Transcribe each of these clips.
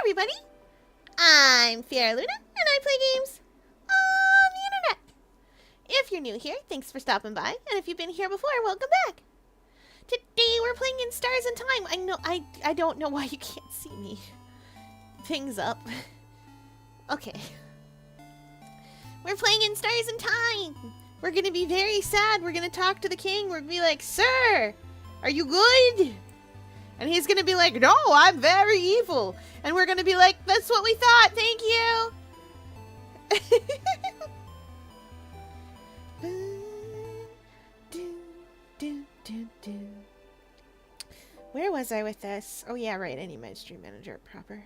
everybody! I'm Fiera Luna, and I play games on the internet. If you're new here, thanks for stopping by, and if you've been here before, welcome back. Today we're playing in Stars in Time. I don't know why you can't see me. Things up. Okay. We're playing in Stars in Time. We're gonna be very sad. We're gonna talk to the king. We're gonna be like, "Sir, are you good?" And he's gonna be like, "No, I'm very evil." And we're gonna be like, "That's what we thought. Thank you." Where was I with this? Oh yeah, right. I need my stream manager proper.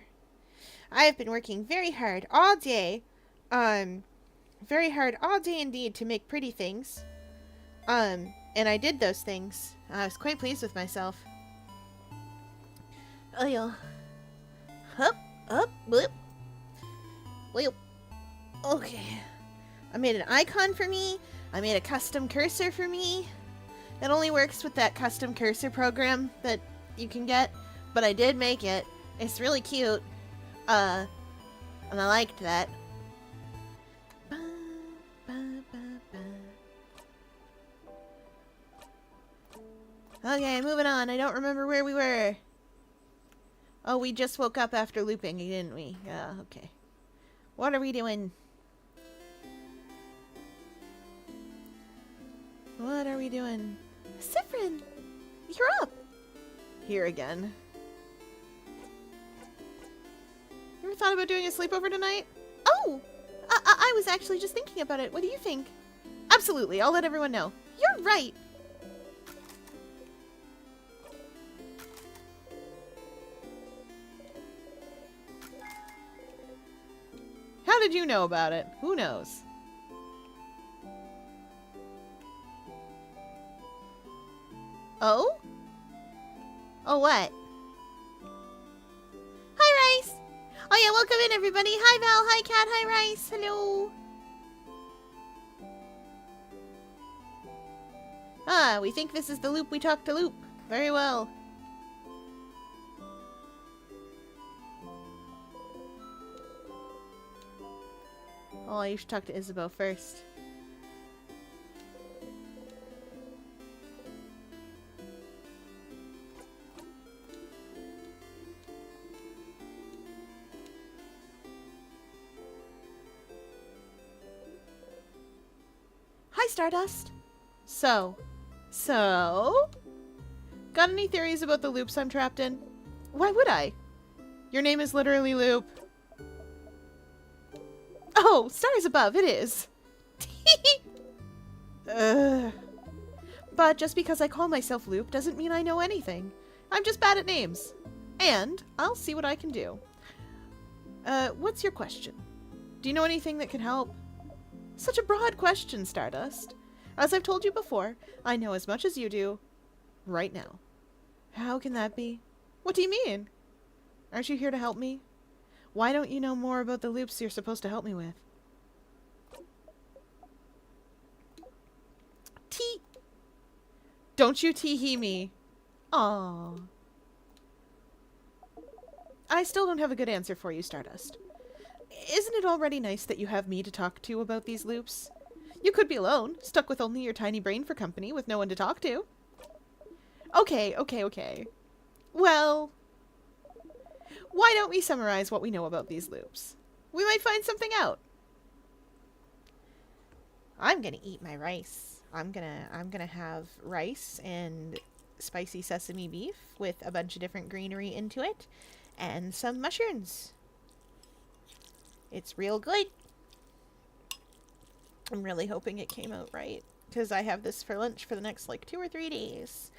I have been working very hard all day. Very hard all day indeed to make pretty things. And I did those things. I was quite pleased with myself. Oh yeah. Hup, up, blip. Well, okay. I made an icon for me. I made a custom cursor for me. It only works with that custom cursor program that you can get, but I did make it. It's really cute. And I liked that. Okay, moving on. I don't remember where we were. Oh, we just woke up after looping, didn't we? Yeah, okay. What are we doing? What are we doing? Siffrin! You're up! Here again. You ever thought about doing a sleepover tonight? Oh! I was actually just thinking about it. What do you think? Absolutely, I'll let everyone know. You're right! How did you know about it? Who knows? Oh? Oh, what? Oh yeah, welcome in everybody. Hi Val, hi Cat, hi Rice, hello. Ah, we think this is the loop we talked to Loop. Very well. Oh, you should talk to Isabeau first. Hi, Stardust. So? Got any theories about the loops I'm trapped in? Why would I? Your name is literally Loop. Oh, stars above, it is. But just because I call myself Loop doesn't mean I know anything. I'm just bad at names. And I'll see what I can do. What's your question? Do you know anything that can help? Such a broad question, Stardust. As I've told you before, I know as much as you do right now. How can that be? What do you mean? Aren't you here to help me? Why don't you know more about the loops you're supposed to help me with? Don't you tee-hee me. Aww. I still don't have a good answer for you, Stardust. Isn't it already nice that you have me to talk to about these loops? You could be alone, stuck with only your tiny brain for company, with no one to talk to. Okay. Well, why don't we summarize what we know about these loops? We might find something out. I'm gonna eat my rice. I'm gonna have rice and spicy sesame beef with a bunch of different greenery into it and some mushrooms. It's real good. I'm really hoping it came out right because I have this for lunch for the next like 2 or 3 days.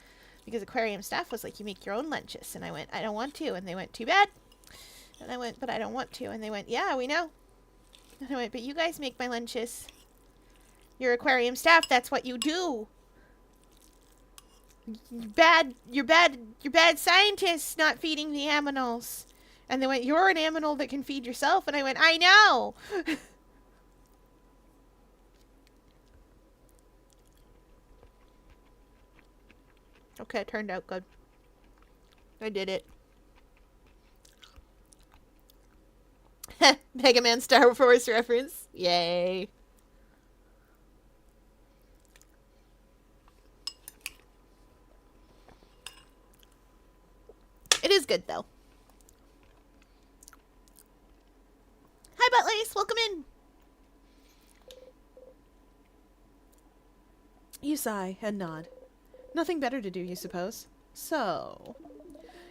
Because aquarium staff was like, you make your own lunches. And I went, I don't want to. And they went, too bad. And I went, but I don't want to. And they went, yeah, we know. And I went, but you guys make my lunches. You're aquarium staff. That's what you do. You're bad scientists not feeding the aminals. And they went, you're an aminal that can feed yourself. And I went, I know. Okay, it turned out good. I did it. Mega Man Star Wars reference. Yay. It is good, though. Hi, Buttlace. Welcome in. You sigh and nod. Nothing better to do, you suppose? So,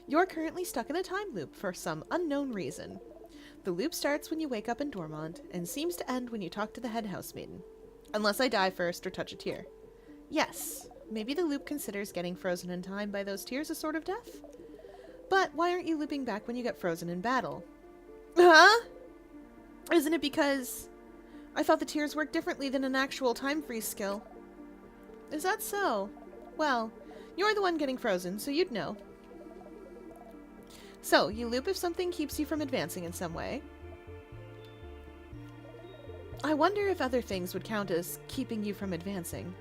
you're currently stuck in a time loop for some unknown reason. The loop starts when you wake up in Dormont and seems to end when you talk to the head housemaiden. Unless I die first or touch a tear. Yes, maybe the loop considers getting frozen in time by those tears a sort of death? But why aren't you looping back when you get frozen in battle? Huh? Isn't it because I thought the tears worked differently than an actual time freeze skill? Is that so? Well, you're the one getting frozen, so you'd know. So, you loop if something keeps you from advancing in some way. I wonder if other things would count as keeping you from advancing.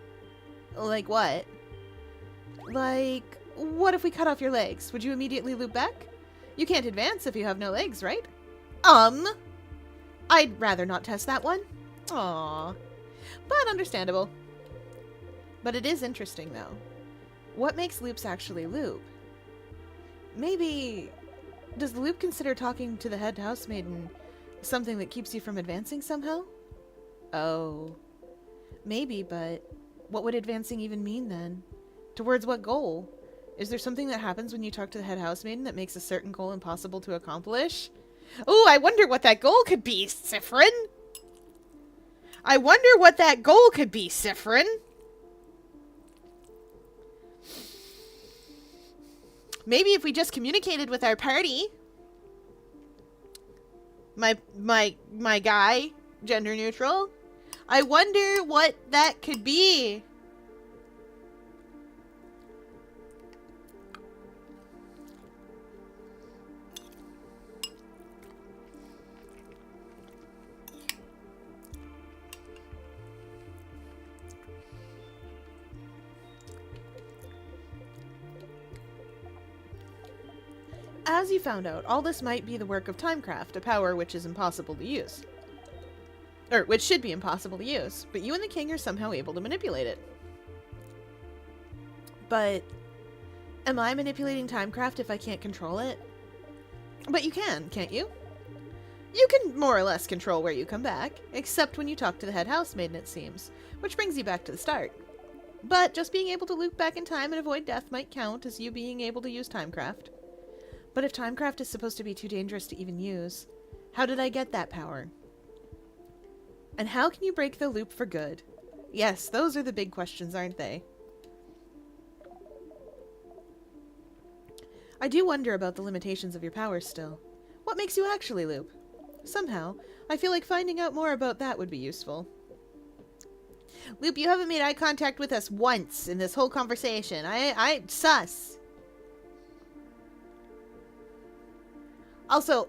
Like what? Like, what if we cut off your legs? Would you immediately loop back? You can't advance if you have no legs, right? I'd rather not test that one. Aww. But understandable. But it is interesting, though. What makes loops actually loop? Maybe... Does the loop consider talking to the head housemaiden something that keeps you from advancing somehow? Oh. Maybe, but what would advancing even mean then? Towards what goal? Is there something that happens when you talk to the head housemaiden that makes a certain goal impossible to accomplish? Ooh, I wonder what that goal could be, Siffrin! I wonder what that goal could be, Siffrin! Maybe if we just communicated with our party. My guy, gender neutral. I wonder what that could be. as you found out, all this might be the work of Timecraft, a power which is impossible to use. Or which should be impossible to use, but you and the king are somehow able to manipulate it. But am I manipulating Timecraft if I can't control it? But you can, can't you? You can more or less control where you come back, except when you talk to the head housemaiden, it seems, which brings you back to the start. But just being able to loop back in time and avoid death might count as you being able to use Timecraft. But if Timecraft is supposed to be too dangerous to even use, how did I get that power? And how can you break the loop for good? Yes, those are the big questions, aren't they? I do wonder about the limitations of your powers still. What makes you actually loop? Somehow, I feel like finding out more about that would be useful. Loop, you haven't made eye contact with us once in this whole conversation. Sus. Also,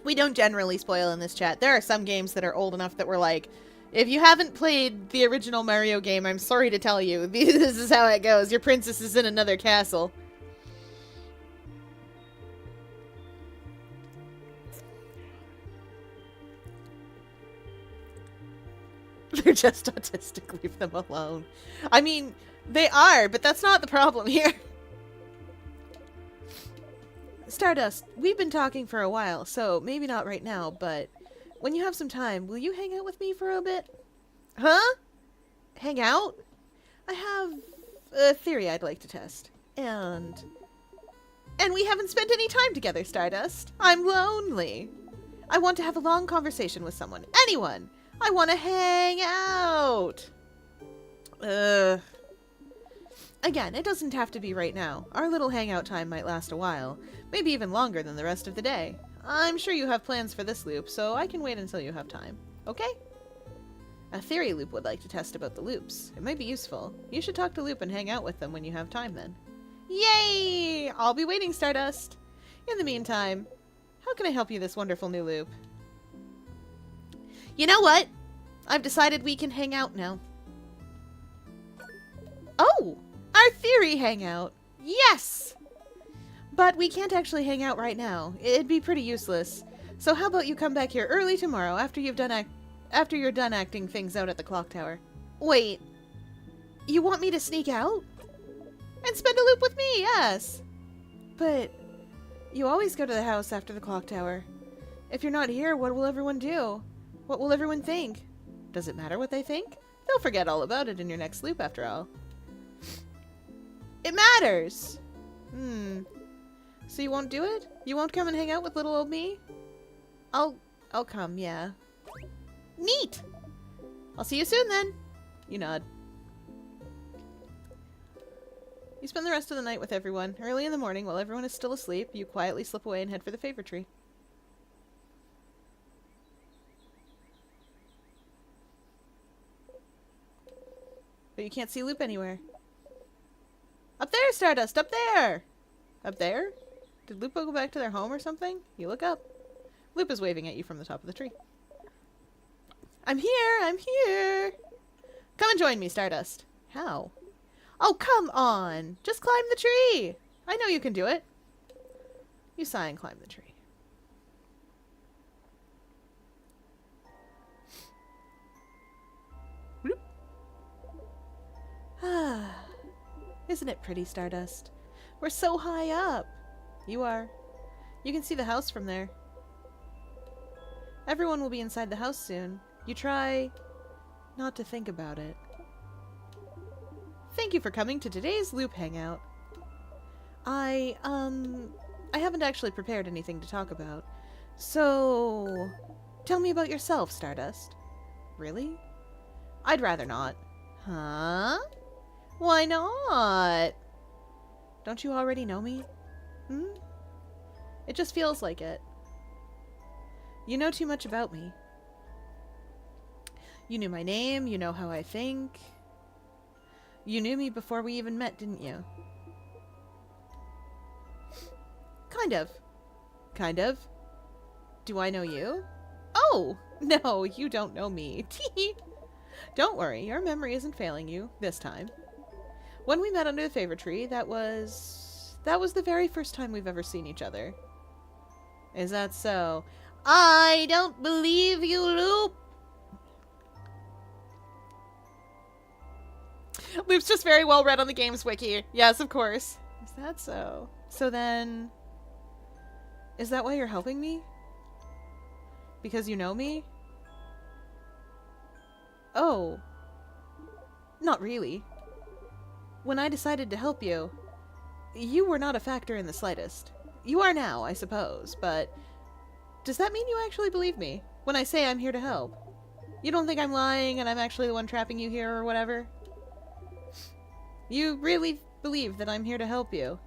we don't generally spoil in this chat. There are some games that are old enough that we're like, if you haven't played the original Mario game, I'm sorry to tell you, this is how it goes. Your princess is in another castle. They're just autistic, leave them alone. I mean, they are, but that's not the problem here. Stardust, we've been talking for a while, so maybe not right now, but when you have some time, will you hang out with me for a bit? Huh? Hang out? I have a theory I'd like to test. And we haven't spent any time together, Stardust. I'm lonely. I want to have a long conversation with someone. Anyone. I want to hang out. Again, it doesn't have to be right now. Our little hangout time might last a while. Maybe even longer than the rest of the day. I'm sure you have plans for this loop, so I can wait until you have time. Okay? A theory Loop would like to test about the loops. It might be useful. You should talk to Loop and hang out with them when you have time then. Yay! I'll be waiting, Stardust. In the meantime, how can I help you this wonderful new loop? You know what? I've decided we can hang out now. Oh! Our theory hangout! Yes! But we can't actually hang out right now. It'd be pretty useless. So how about you come back here early tomorrow after you're done acting things out at the clock tower. Wait. You want me to sneak out? And spend a loop with me, yes! But you always go to the house after the clock tower. If you're not here, what will everyone do? What will everyone think? Does it matter what they think? They'll forget all about it in your next loop after all. It matters! So you won't do it? You won't come and hang out with little old me? I'll come, yeah. Neat! I'll see you soon then. You nod. You spend the rest of the night with everyone. Early in the morning, while everyone is still asleep, you quietly slip away and head for the favor tree. But you can't see Loop anywhere. Up there, Stardust! Up there! Up there? Did Loop go back to their home or something? You look up. Loop is waving at you from the top of the tree. I'm here! I'm here! Come and join me, Stardust. How? Oh, come on! Just climb the tree! I know you can do it. You sigh and climb the tree. Ah, isn't it pretty, Stardust? We're so high up. You are. You can see the house from there. Everyone will be inside the house soon. You try not to think about it. Thank you for coming to today's Loop Hangout. I haven't actually prepared anything to talk about. So, tell me about yourself, Stardust. Really? I'd rather not. Huh? Why not? Don't you already know me? It just feels like it. You know too much about me. You knew my name, you know how I think. You knew me before we even met, didn't you? Kind of. Kind of. Do I know you? Oh! No, you don't know me. Don't worry, your memory isn't failing you this time. When we met under the favor tree, that was That was the very first time we've ever seen each other. Is that so? I don't believe you, Loop! Loop's just very well read on the games wiki. Yes, of course. Is that so? So then... Is that why you're helping me? Because you know me? Oh. Not really. When I decided to help you, you were not a factor in the slightest. You are now, I suppose, but... Does that mean you actually believe me when I say I'm here to help? You don't think I'm lying and I'm actually the one trapping you here or whatever? You really believe that I'm here to help you?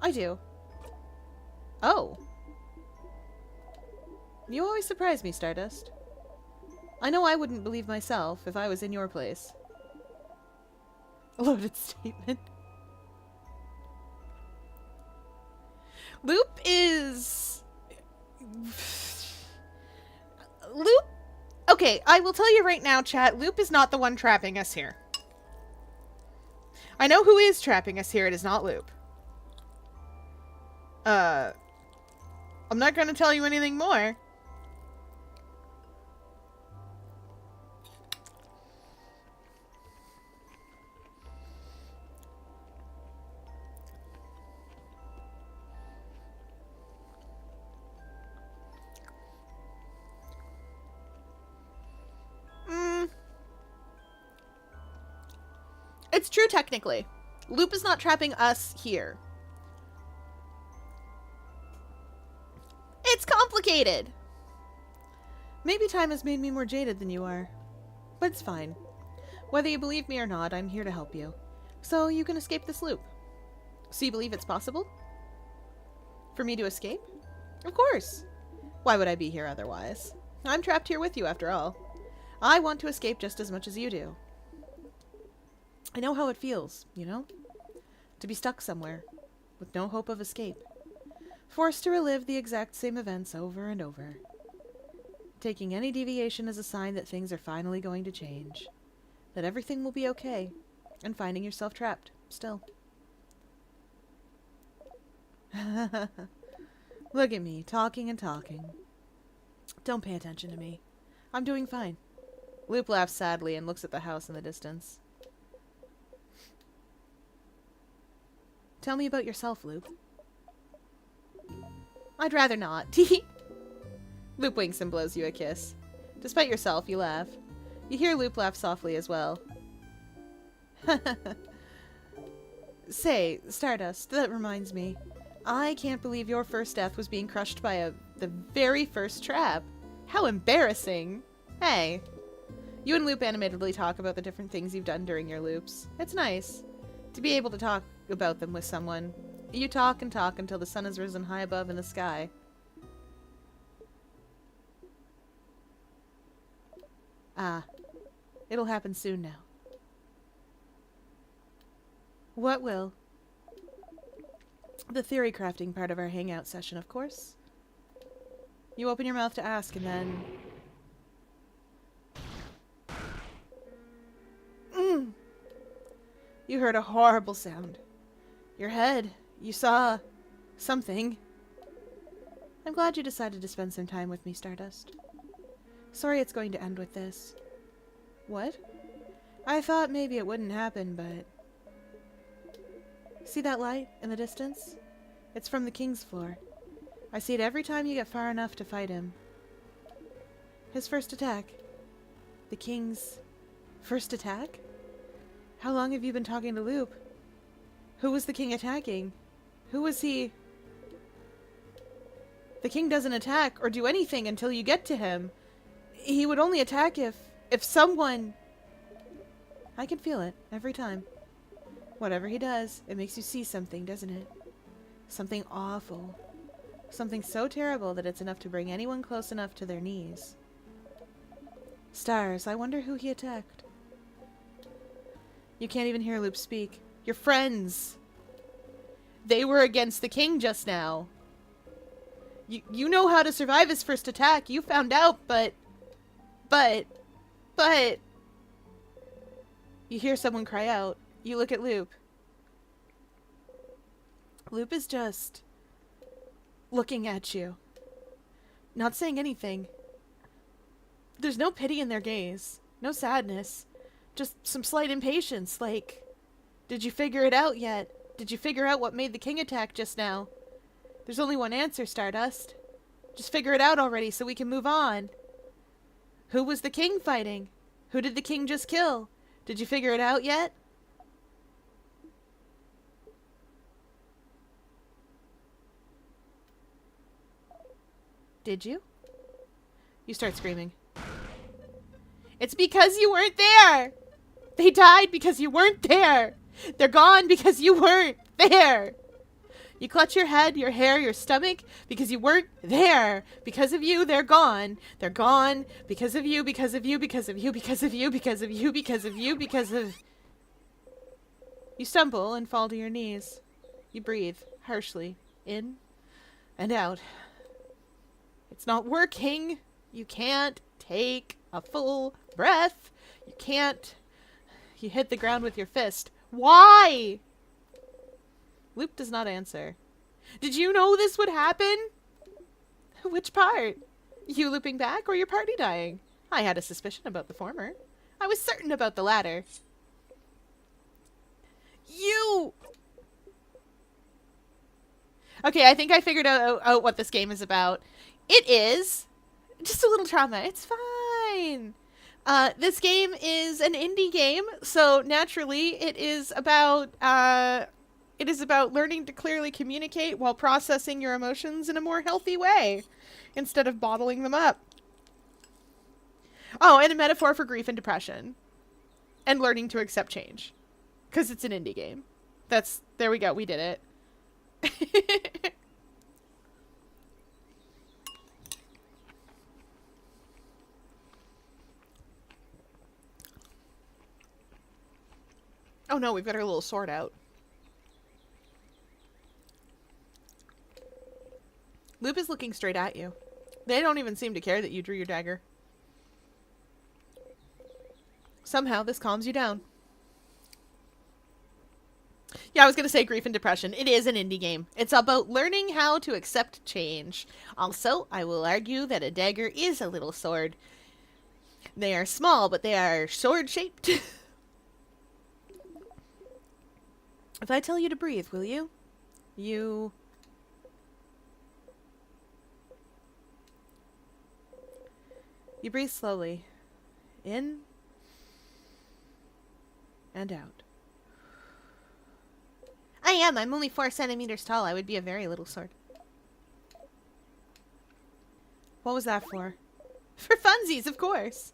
I do. Oh. You always surprise me, Stardust. I know I wouldn't believe myself if I was in your place. A loaded statement. Loop is... Loop? Okay, I will tell you right now, chat, Loop is not the one trapping us here. I know who is trapping us here, it is not Loop. I'm not going to tell you anything more. It's true, technically. Loop is not trapping us here. It's complicated! Maybe time has made me more jaded than you are. But it's fine. Whether you believe me or not, I'm here to help you. So you can escape this loop. So you believe it's possible? For me to escape? Of course! Why would I be here otherwise? I'm trapped here with you, after all. I want to escape just as much as you do. I know how it feels, you know? To be stuck somewhere, with no hope of escape. Forced to relive the exact same events over and over. Taking any deviation as a sign that things are finally going to change. That everything will be okay, and finding yourself trapped, still. Look at me, talking and talking. Don't pay attention to me. I'm doing fine. Loop laughs sadly and looks at the house in the distance. Tell me about yourself, Loop. I'd rather not. Tee. Loop winks and blows you a kiss. Despite yourself, you laugh. You hear Loop laugh softly as well. Say, Stardust, that reminds me. I can't believe your first death was being crushed by the very first trap. How embarrassing. Hey. You and Loop animatedly talk about the different things you've done during your loops. It's nice to be able to talk about them with someone. You talk and talk until the sun has risen high above in the sky. Ah, it'll happen soon now. What will? The theory crafting part of our hangout session, of course. You open your mouth to ask and then... You heard a horrible sound. Your head. You saw... something. I'm glad you decided to spend some time with me, Stardust. Sorry it's going to end with this. What? I thought maybe it wouldn't happen, but... See that light in the distance? It's from the King's floor. I see it every time you get far enough to fight him. His first attack. The King's first attack? How long have you been talking to Loop? Who was the King attacking? Who was he? The King doesn't attack or do anything until you get to him. He would only attack if someone... I can feel it every time. Whatever he does, it makes you see something, doesn't it? Something awful. Something so terrible that it's enough to bring anyone close enough to their knees. Stars, I wonder who he attacked. You can't even hear Loop speak. Your friends! They were against the King just now. You know how to survive his first attack. You found out, but... You hear someone cry out. You look at Loop. Loop is just looking at you. Not saying anything. There's no pity in their gaze. No sadness. Just some slight impatience, like, did you figure it out yet? Did you figure out what made the king attack just now? There's only one answer, Stardust. Just figure it out already so we can move on. Who was the king fighting? Who did the king just kill? Did you figure it out yet? Did you? You start screaming. It's because you weren't there! They died because you weren't there! They're gone because you weren't there! You clutch your head, your hair, your stomach, because you weren't there. Because of you, they're gone. They're gone because of you, because of you, because of you, because of you, because of you, because of you, because of... You stumble and fall to your knees. You breathe harshly, in and out. It's not working. You can't take a full breath. You can't. You hit the ground with your fist. Why? Loop does not answer. Did you know this would happen? Which part? You looping back or your party dying? I had a suspicion about the former. I was certain about the latter. You! Okay, I think I figured out what this game is about. It is just a little trauma. It's fine. This game is an indie game, so naturally it is about learning to clearly communicate while processing your emotions in a more healthy way, instead of bottling them up. Oh, and a metaphor for grief and depression. And learning to accept change. Because it's an indie game. There we go, we did it. Oh no, we've got our little sword out. Loop is looking straight at you. They don't even seem to care that you drew your dagger. Somehow, this calms you down. Yeah, I was going to say grief and depression. It is an indie game. It's about learning how to accept change. Also, I will argue that a dagger is a little sword. They are small, but they are sword-shaped. If I tell you to breathe, will you? You breathe slowly. In and out. I'm only 4 centimeters tall. I would be a very little sword. What was that for? For funsies, of course.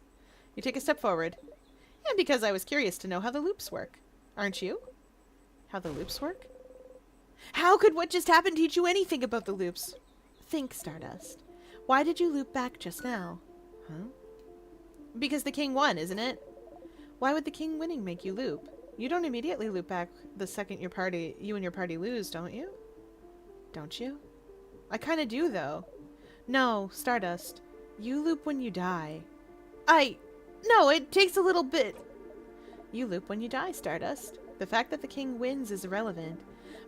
You take a step forward. And because I was curious to know how the loops work. Aren't you? How the loops work? How could what just happened teach you anything about the loops? Think, Stardust. Why did you loop back just now? Huh? Because the king won, isn't it? Why would the king winning make you loop? You don't immediately loop back the second you and your party lose, don't you? Don't you? I kind of do, though. No, Stardust. You loop when you die. No, it takes a little bit. You loop when you die, Stardust. The fact that the king wins is irrelevant.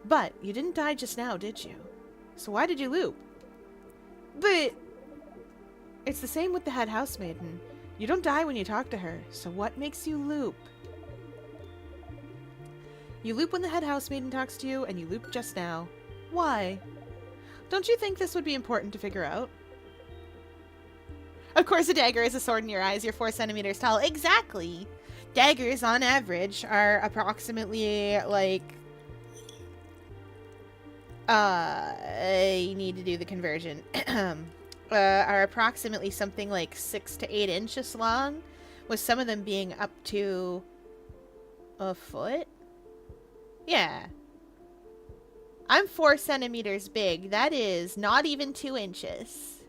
But you didn't die just now, did you? So why did you loop? But it's the same with the head housemaiden. You don't die when you talk to her, so what makes you loop? You loop when the head housemaiden talks to you, and you loop just now. Why? Don't you think this would be important to figure out? Of course a dagger is a sword in your eyes. You're 4 centimeters tall. Exactly! Daggers, on average, are approximately, like... you need to do the conversion. Are approximately something like 6 to 8 inches long, with some of them being up to a foot? Yeah. I'm 4 centimeters big. That is not even 2 inches.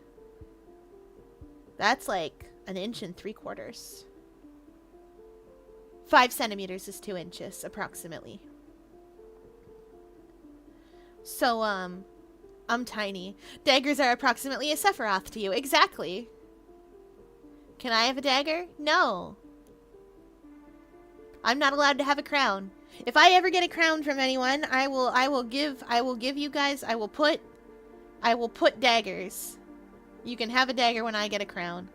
That's like 1 3/4 inches. 5 centimeters is 2 inches, approximately. So, I'm tiny. Daggers are approximately a Sephiroth to you. Exactly. Can I have a dagger? No. I'm not allowed to have a crown. If I ever get a crown from anyone, I will give you guys, I will put daggers. You can have a dagger when I get a crown.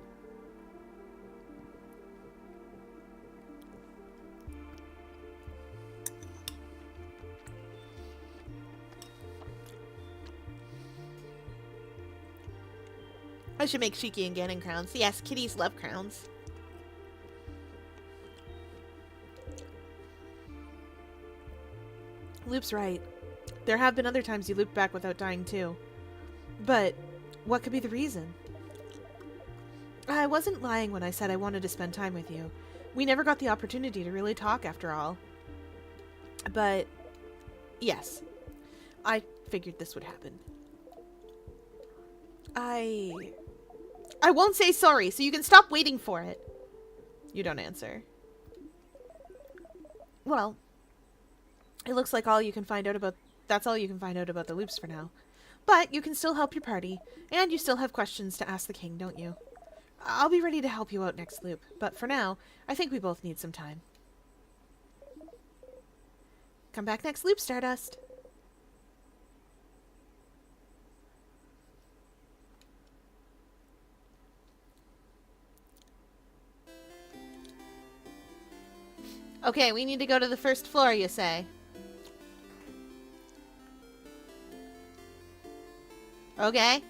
I should make Shiki and Ganon crowns. Yes, kitties love crowns. Loop's right. There have been other times you looped back without dying too. But what could be the reason? I wasn't lying when I said I wanted to spend time with you. We never got the opportunity to really talk after all. But yes, I figured this would happen. I won't say sorry, so you can stop waiting for it. You don't answer. Well, it looks like that's all you can find out about the loops for now. But you can still help your party, and you still have questions to ask the king, don't you? I'll be ready to help you out next loop, but for now, I think we both need some time. Come back next loop, Stardust. Okay, we need to go to the first floor, you say? Okay.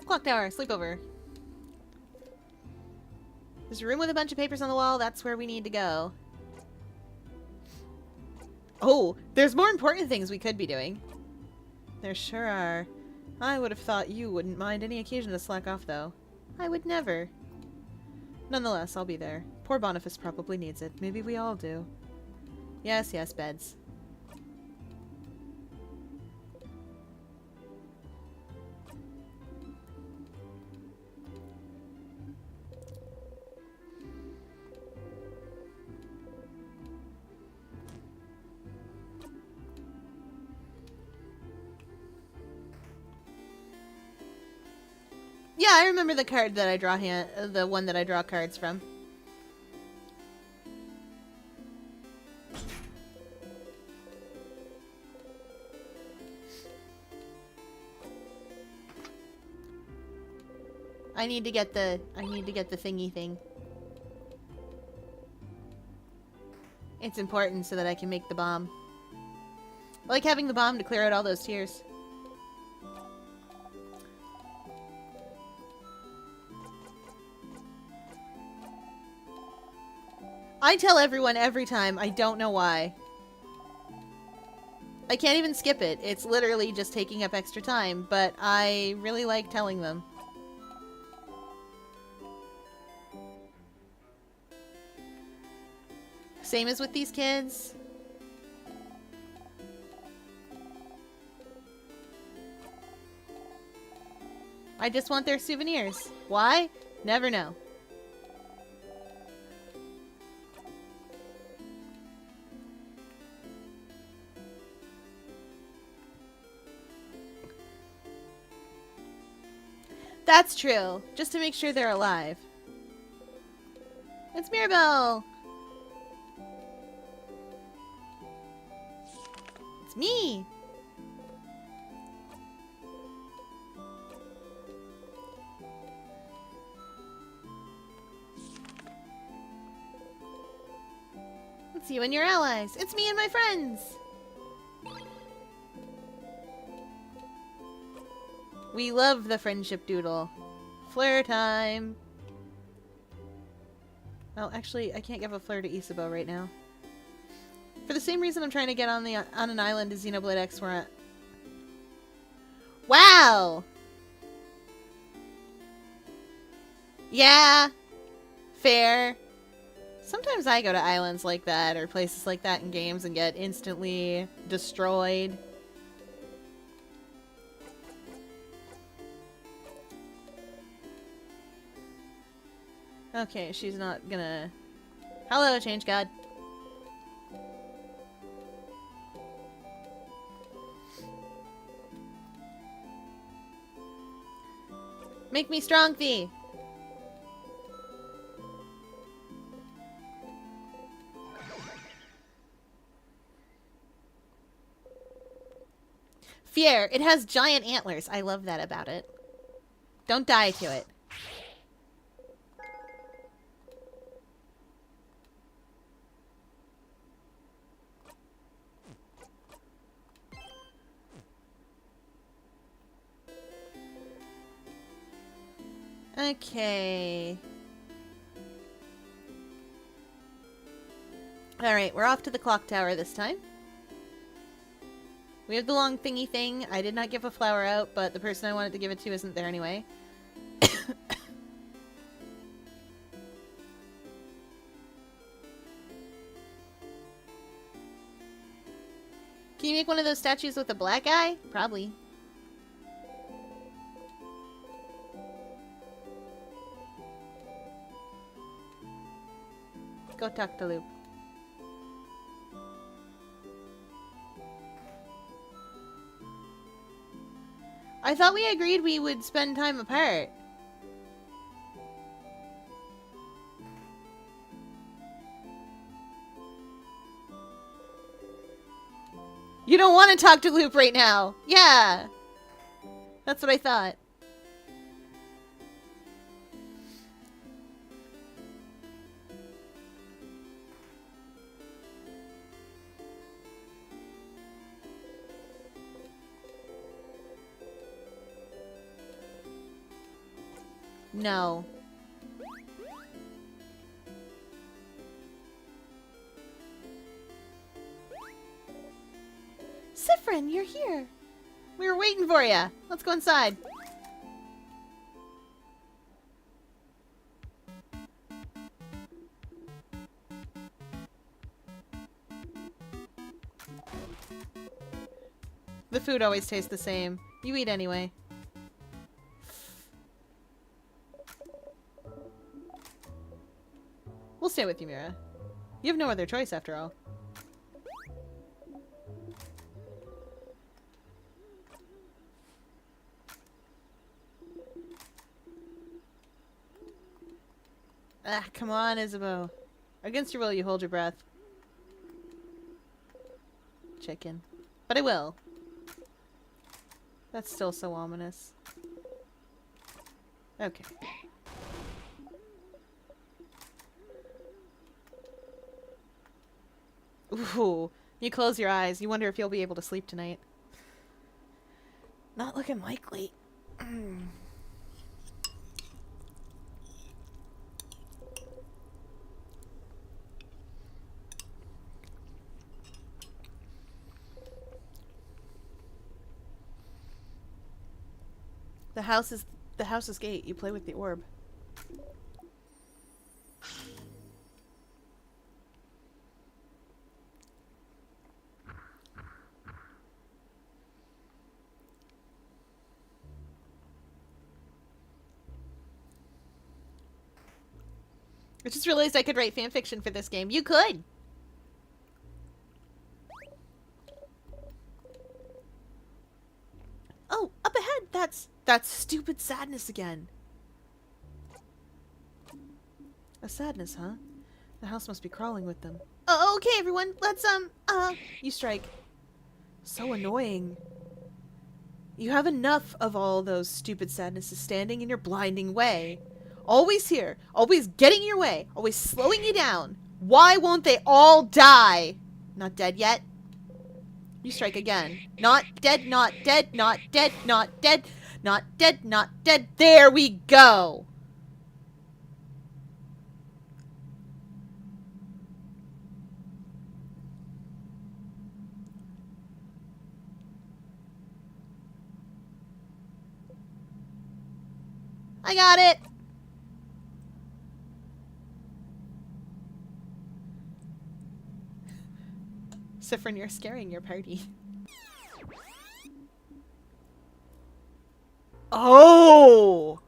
Clock tower, sleepover. There's a room with a bunch of papers on the wall. That's where we need to go. Oh, there's more important things we could be doing. There sure are. I would have thought you wouldn't mind any occasion to slack off, though. I would never. Nonetheless, I'll be there. Poor Boniface probably needs it. Maybe we all do. Yes, yes, beds. Yeah, I remember the card that I draw the one that I draw cards from. I need to get the thingy thing. It's important so that I can make the bomb. I like having the bomb to clear out all those tears. I tell everyone every time, I don't know why. I can't even skip it. It's literally just taking up extra time, but I really like telling them. Same as with these kids. I just want their souvenirs. Why? Never know. That's true. Just to make sure they're alive. It's Mirabelle! It's me! It's you and your allies. It's me and my friends! We love the friendship doodle. Flare time! Well, actually, I can't give a flare to Isabelle right now. For the same reason I'm trying to get on an island to Xenoblade X where Wow! Yeah! Fair. Sometimes I go to islands like that, or places like that in games and get instantly destroyed. Okay, she's not gonna... Hello, Change God. Make me strong, Fee. Fier. It has giant antlers. I love that about it. Don't die to it. Okay. Alright, we're off to the clock tower this time. We have the long thingy thing. I did not give a flower out, but the person I wanted to give it to isn't there anyway. Can you make one of those statues with a black eye? Probably. Go talk to Loop. I thought we agreed we would spend time apart. You don't want to talk to Loop right now. Yeah. That's what I thought. No. Siffrin, you're here. We were waiting for you. Let's go inside. The food always tastes the same. You eat anyway. We'll stay with you, Mira. You have no other choice, after all. Ah, come on, Isabeau. Against your will, you hold your breath. Chicken. But I will. That's still so ominous. Okay. Ooh, you close your eyes. You wonder if you'll be able to sleep tonight. Not looking likely. The house is gate. You play with the orb. I just realized I could write fanfiction for this game. You could! Oh, up ahead! That's stupid sadness again. A sadness, huh? The house must be crawling with them. Oh, okay, everyone. Let's, you strike. So annoying. You have enough of all those stupid sadnesses standing in your blinding way. Always here. Always getting in your way. Always slowing you down. Why won't they all die? Not dead yet? You strike again. Not dead, not dead, not dead, not dead, not dead, not dead. There we go! I got it! Siffrin, you're scaring your party. Oh!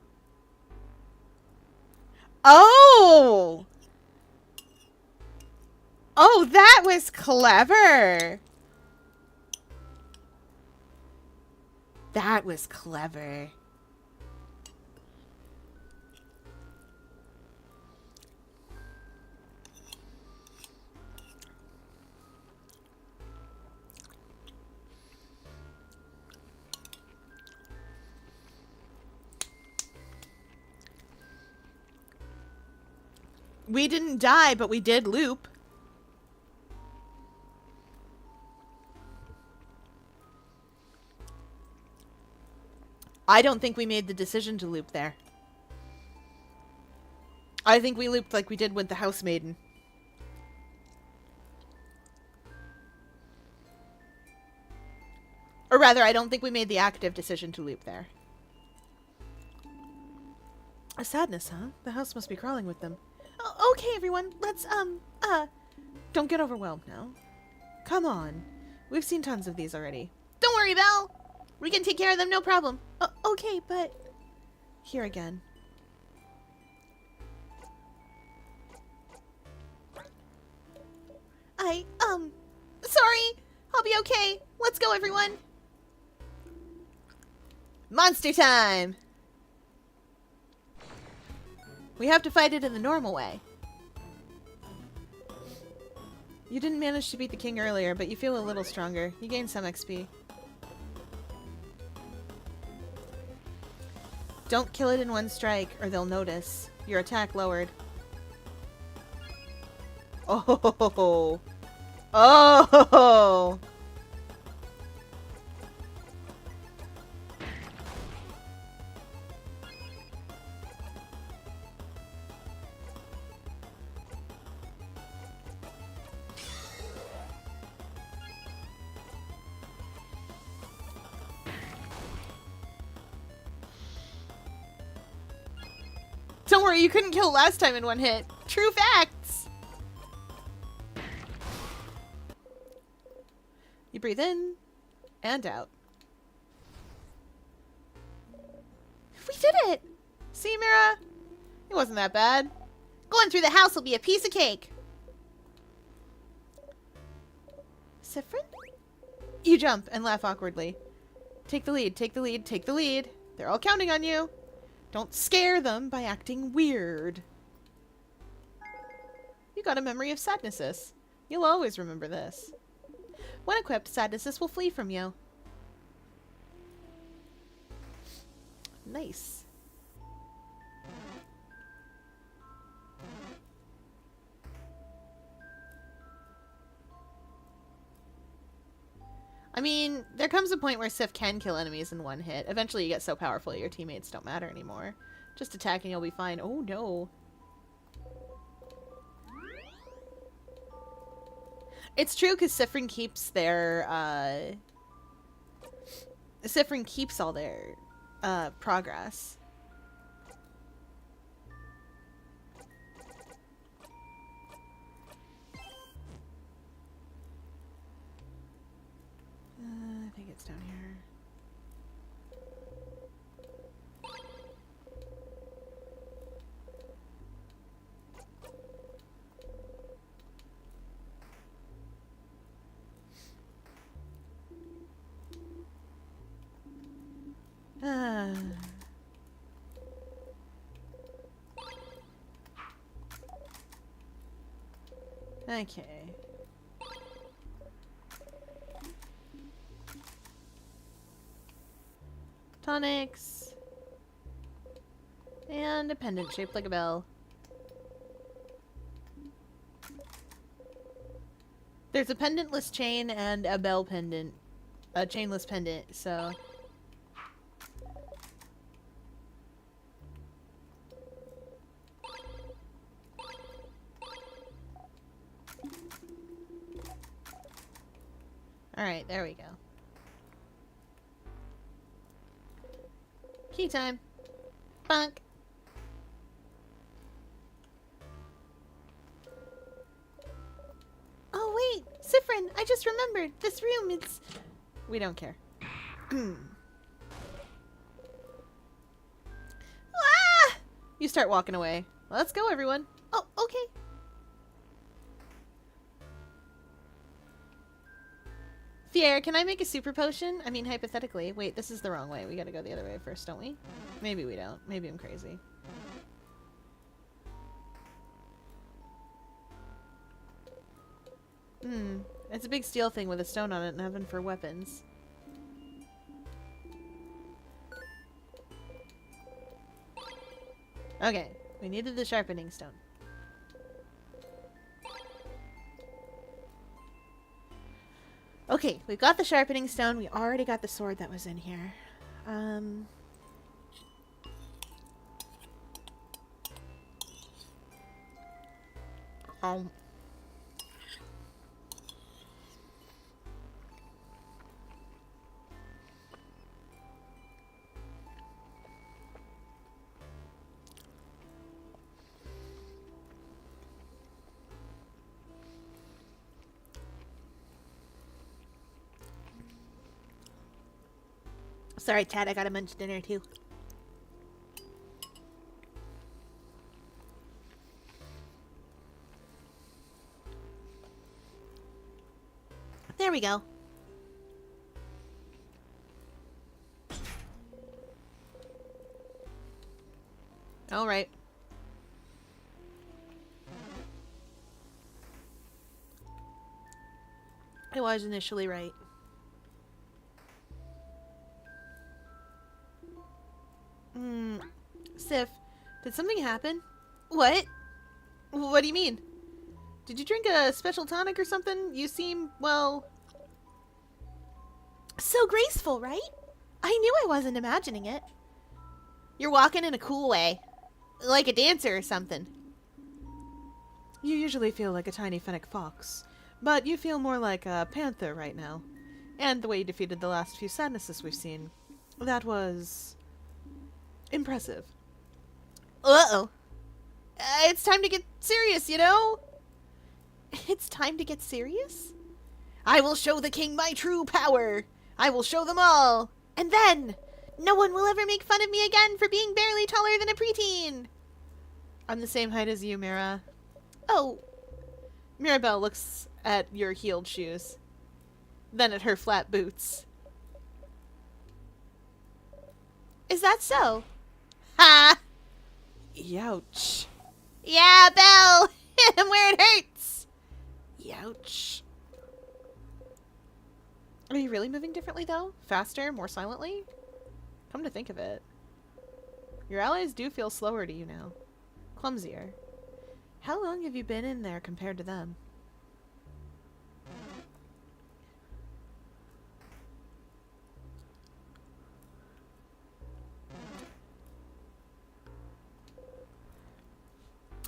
Oh! Oh, that was clever! That was clever. We didn't die, but we did loop. I don't think we made the decision to loop there. I think we looped like we did with the House Maiden. Or rather, I don't think we made the active decision to loop there. A sadness, huh? The house must be crawling with them. Oh, okay, everyone. Let's, don't get overwhelmed now. Come on. We've seen tons of these already. Don't worry, Belle. We can take care of them, no problem. Okay, but... Here again. Sorry. I'll be okay. Let's go, everyone. Monster time! We have to fight it in the normal way. You didn't manage to beat the king earlier, but you feel a little stronger. You gained some XP. Don't kill it in one strike, or they'll notice. Your attack lowered. Oh! Oh! Don't worry, you couldn't kill last time in one hit. True facts! You breathe in and out. We did it! See, Mira? It wasn't that bad. Going through the house will be a piece of cake. Siffrin? You jump and laugh awkwardly. Take the lead, take the lead, take the lead. They're all counting on you. Don't scare them by acting weird. You got a memory of Sadnesses. You'll always remember this. When equipped, Sadnesses will flee from you. Nice. I mean, there comes a point where Sif can kill enemies in one hit. Eventually you get so powerful your teammates don't matter anymore. Just attacking, you'll be fine. Oh no. It's true because Siffrin keeps their, Siffrin keeps all their, progress. I think it's down here. Okay. Tonics. And a pendant shaped like a bell. There's a pendantless chain and a bell pendant. A chainless pendant, so... Alright, there we go. Key time. Bonk. Oh wait, Siffrin, I just remembered. This room, it's... We don't care. Ah! You start walking away. Let's go, everyone. Oh, okay. Fier, can I make a super potion? I mean, hypothetically. Wait, this is the wrong way. We gotta go the other way first, don't we? Maybe we don't. Maybe I'm crazy. It's a big steel thing with a stone on it and heaven for weapons. Okay, we needed the sharpening stone. Okay, we've got the sharpening stone. We already got the sword that was in here. Oh. Sorry, Tad, I gotta munch dinner too. There we go. All right. I was initially right. Sif, did something happen? What? What do you mean? Did you drink a special tonic or something? You seem, well... so graceful, right? I knew I wasn't imagining it. You're walking in a cool way. Like a dancer or something. You usually feel like a tiny fennec fox, but you feel more like a panther right now. And the way you defeated the last few sadnesses we've seen, that was... impressive. Uh-oh. It's time to get serious, you know? It's time to get serious? I will show the king my true power. I will show them all. And then, no one will ever make fun of me again for being barely taller than a preteen. I'm the same height as you, Mira. Oh. Mirabelle looks at your heeled shoes, then at her flat boots. Is that so? Ha! Youch. Yeah, Belle! Hit him where it hurts! Youch. Are you really moving differently, though? Faster? More silently? Come to think of it. Your allies do feel slower to you now. Clumsier. How long have you been in there compared to them?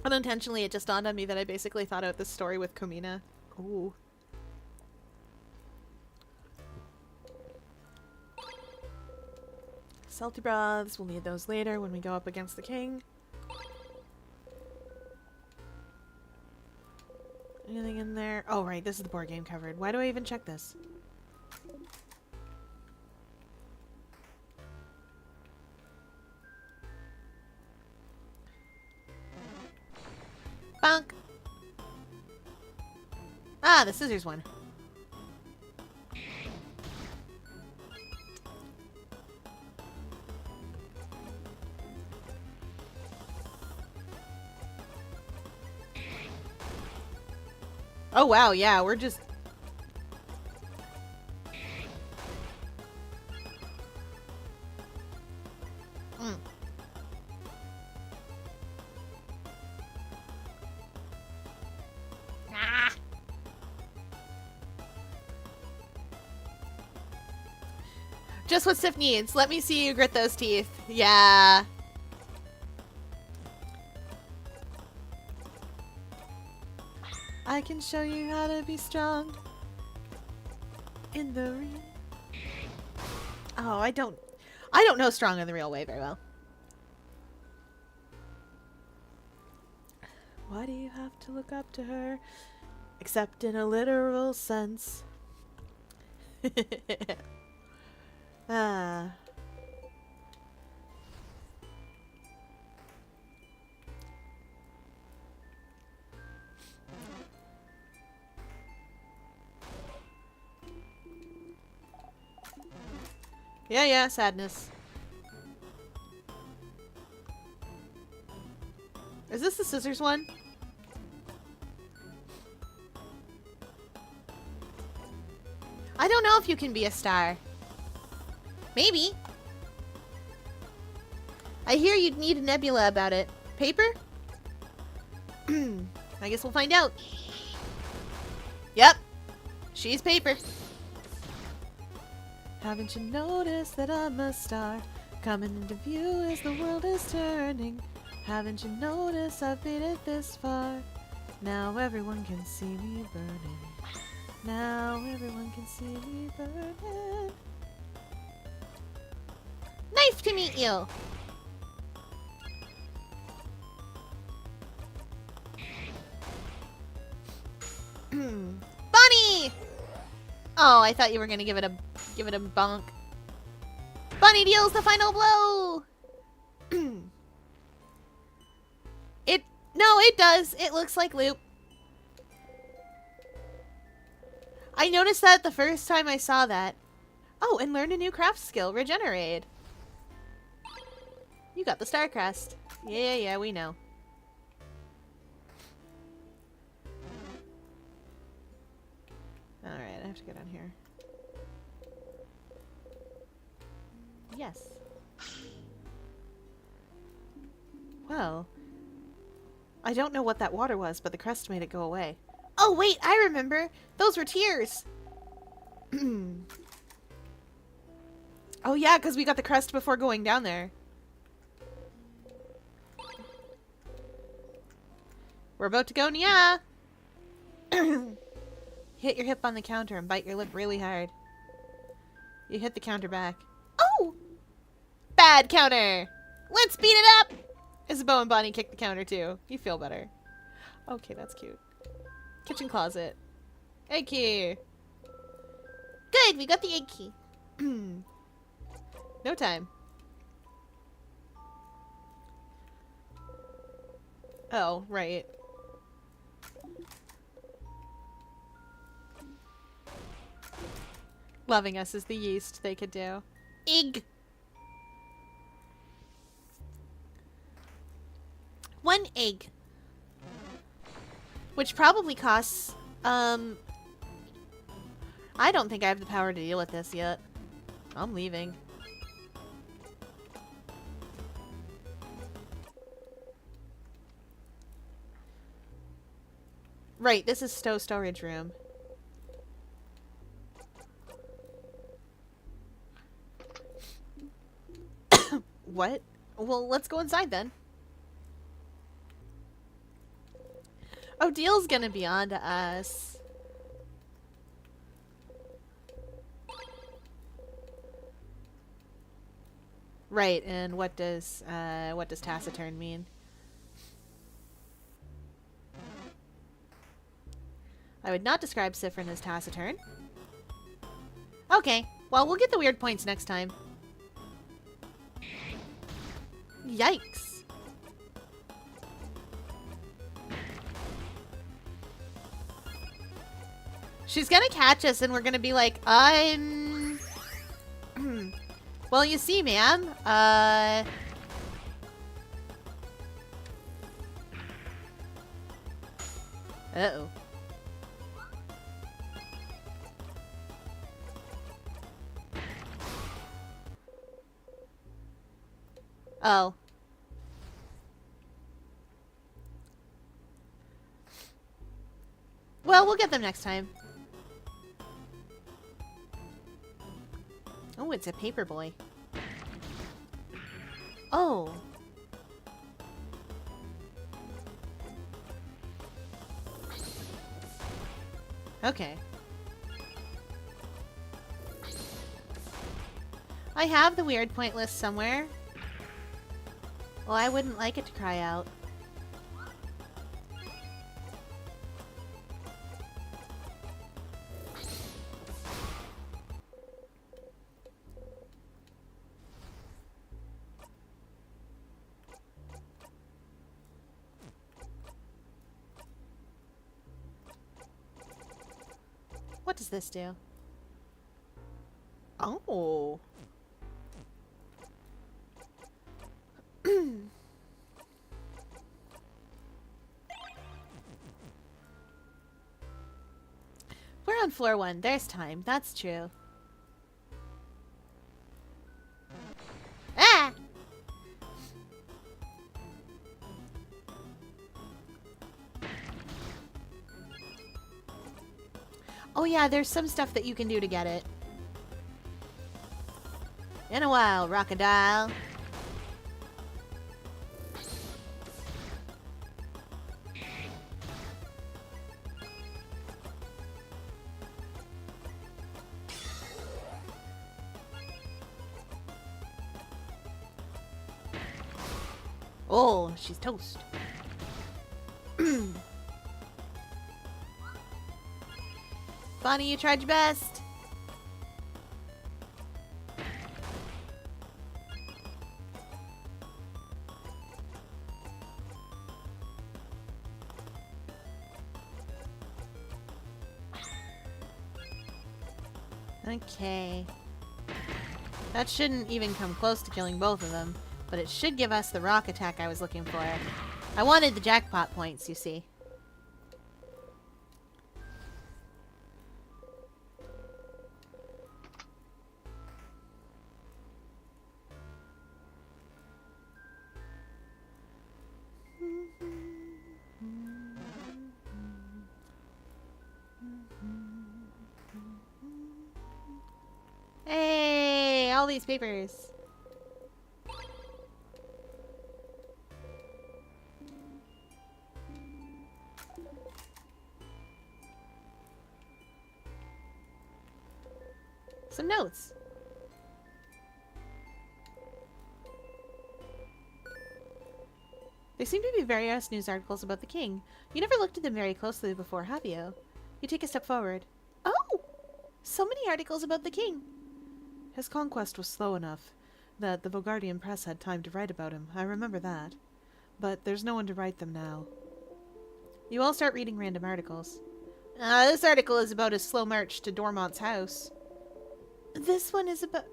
Unintentionally, it just dawned on me that I basically thought out this story with Komina. Ooh. Salty broths, we'll need those later when we go up against the king. Anything in there? Oh, right, this is the board game covered. Why do I even check this? Bonk. Ah, the scissors one. Oh, wow, yeah, we're just... Ah. Just what Sif needs. Let me see you grit those teeth. Yeah. I can show you how to be strong in the ring. Oh, I don't know strong in the real way very well. Why do you have to look up to her? Except in a literal sense. Ah. Yeah, sadness. Is this the scissors one? I don't know if you can be a star. Maybe. I hear you'd need a nebula about it. Paper? I guess we'll find out. Yep. She's paper. Haven't you noticed that I'm a star? Coming into view as the world is turning. Haven't you noticed I've made it this far? Now everyone can see me burning. Now everyone can see me burning. Nice to meet you. Bunny! Oh, I thought you were gonna give it a bonk. Bunny deals the final blow. It does. It looks like loop. I noticed that the first time I saw that. Oh, and learn a new craft skill, Regenerate. You got the Star Crest. Yeah, we know. Alright, I have to go down here. Yes. Well, I don't know what that water was, but the crest made it go away. Oh, wait, I remember. Those were tears. Oh, yeah, because we got the crest before going down there. We're about to go, yeah. Hit your hip on the counter and bite your lip really hard. You hit the counter back. Oh! Bad counter! Let's beat it up! Isabeau and Bonnie kick the counter too. You feel better. Okay, that's cute. Kitchen closet. Egg key! Good, we got the egg key. No time. Oh, right. Loving us is the yeast they could do. Egg! 1 egg. Which probably costs, I don't think I have the power to deal with this yet. I'm leaving. Right, this is Stowe storage room. What? Well, let's go inside then. Oh, Deal's gonna be on to us. Right, and what does taciturn mean? I would not describe Siffrin as taciturn. Okay, well, we'll get the weird points next time. Yikes. She's gonna catch us and we're gonna be like, I'm... Well, you see, ma'am, Uh-oh. Oh. Well, we'll get them next time. Oh, it's a paper boy. Oh. Okay. I have the weird point list somewhere. Well, I wouldn't like it to cry out. What does this do? Oh. We're on floor 1. There's time. That's true. Ah! Oh yeah, there's some stuff that you can do to get it. In a while, Rockadile. Oh, she's toast. Bonnie, you tried your best. Okay. That shouldn't even come close to killing both of them, but it should give us the rock attack I was looking for. I wanted the jackpot points, you see. Hey, all these papers. Some notes. There seem to be various news articles about the king. You never looked at them very closely before, have you? You take a step forward. Oh! So many articles about the king. His conquest was slow enough that the Vogardian press had time to write about him. I remember that. But there's no one to write them now. You all start reading random articles. This article is about his slow march to Dormont's house. This one is about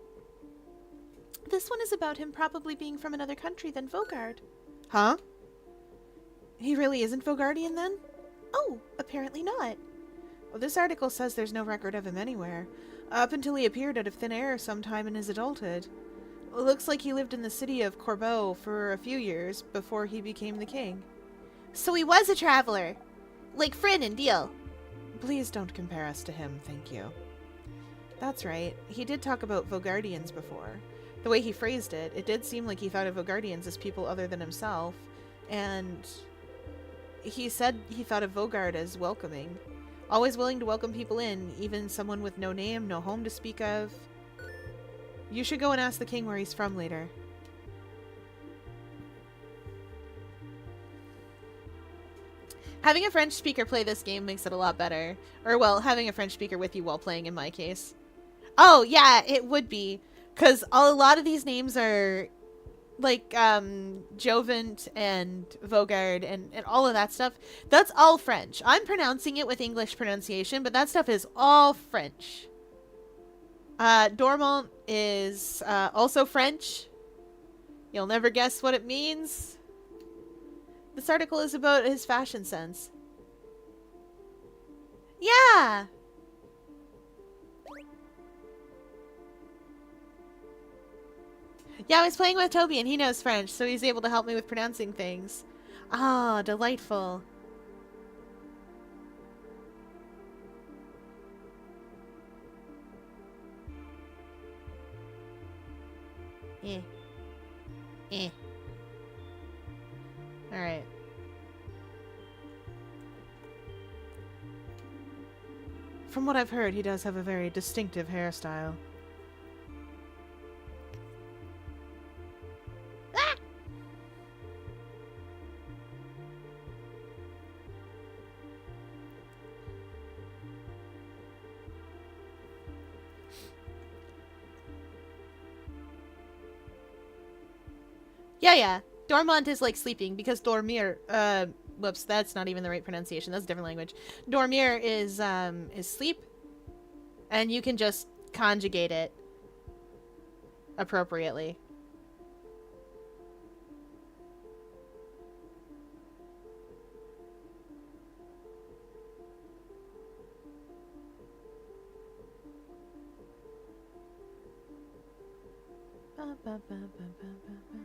him probably being from another country than Vogard. Huh? He really isn't Vogardian then? Oh, apparently not. Well, this article says there's no record of him anywhere, up until he appeared out of thin air sometime in his adulthood. Looks like he lived in the city of Corbeau for a few years before he became the king. So he was a traveler. Like Fryn and Deal. Please don't compare us to him, thank you. That's right, he did talk about Vogardians before. The way he phrased it, it did seem like he thought of Vogardians as people other than himself, and he said he thought of Vogard as welcoming. Always willing to welcome people in, even someone with no name, no home to speak of. You should go and ask the king where he's from later. Having a French speaker play this game makes it a lot better. Or, well, having a French speaker with you while playing in my case. Oh, yeah, it would be. Because a lot of these names are, like, Jovent and Vogard and all of that stuff. That's all French. I'm pronouncing it with English pronunciation, but that stuff is all French. Dormont is also French. You'll never guess what it means. This article is about his fashion sense. Yeah! Yeah, I was playing with Toby and he knows French, so he's able to help me with pronouncing things. Ah, delightful. Eh. Eh. Alright. From what I've heard, he does have a very distinctive hairstyle. Ah! Yeah. Dormont is like sleeping because Dormir, whoops, that's not even the right pronunciation. That's a different language. Dormir is sleep, and you can just conjugate it appropriately. Ba, ba, ba, ba, ba, ba, ba.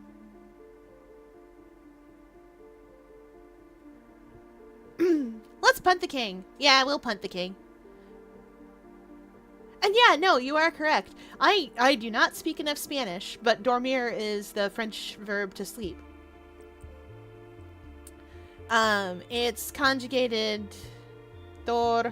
Let's punt the king. Yeah, we'll punt the king. And yeah, no, you are correct. I do not speak enough Spanish, but dormir is the French verb to sleep. It's conjugated dor.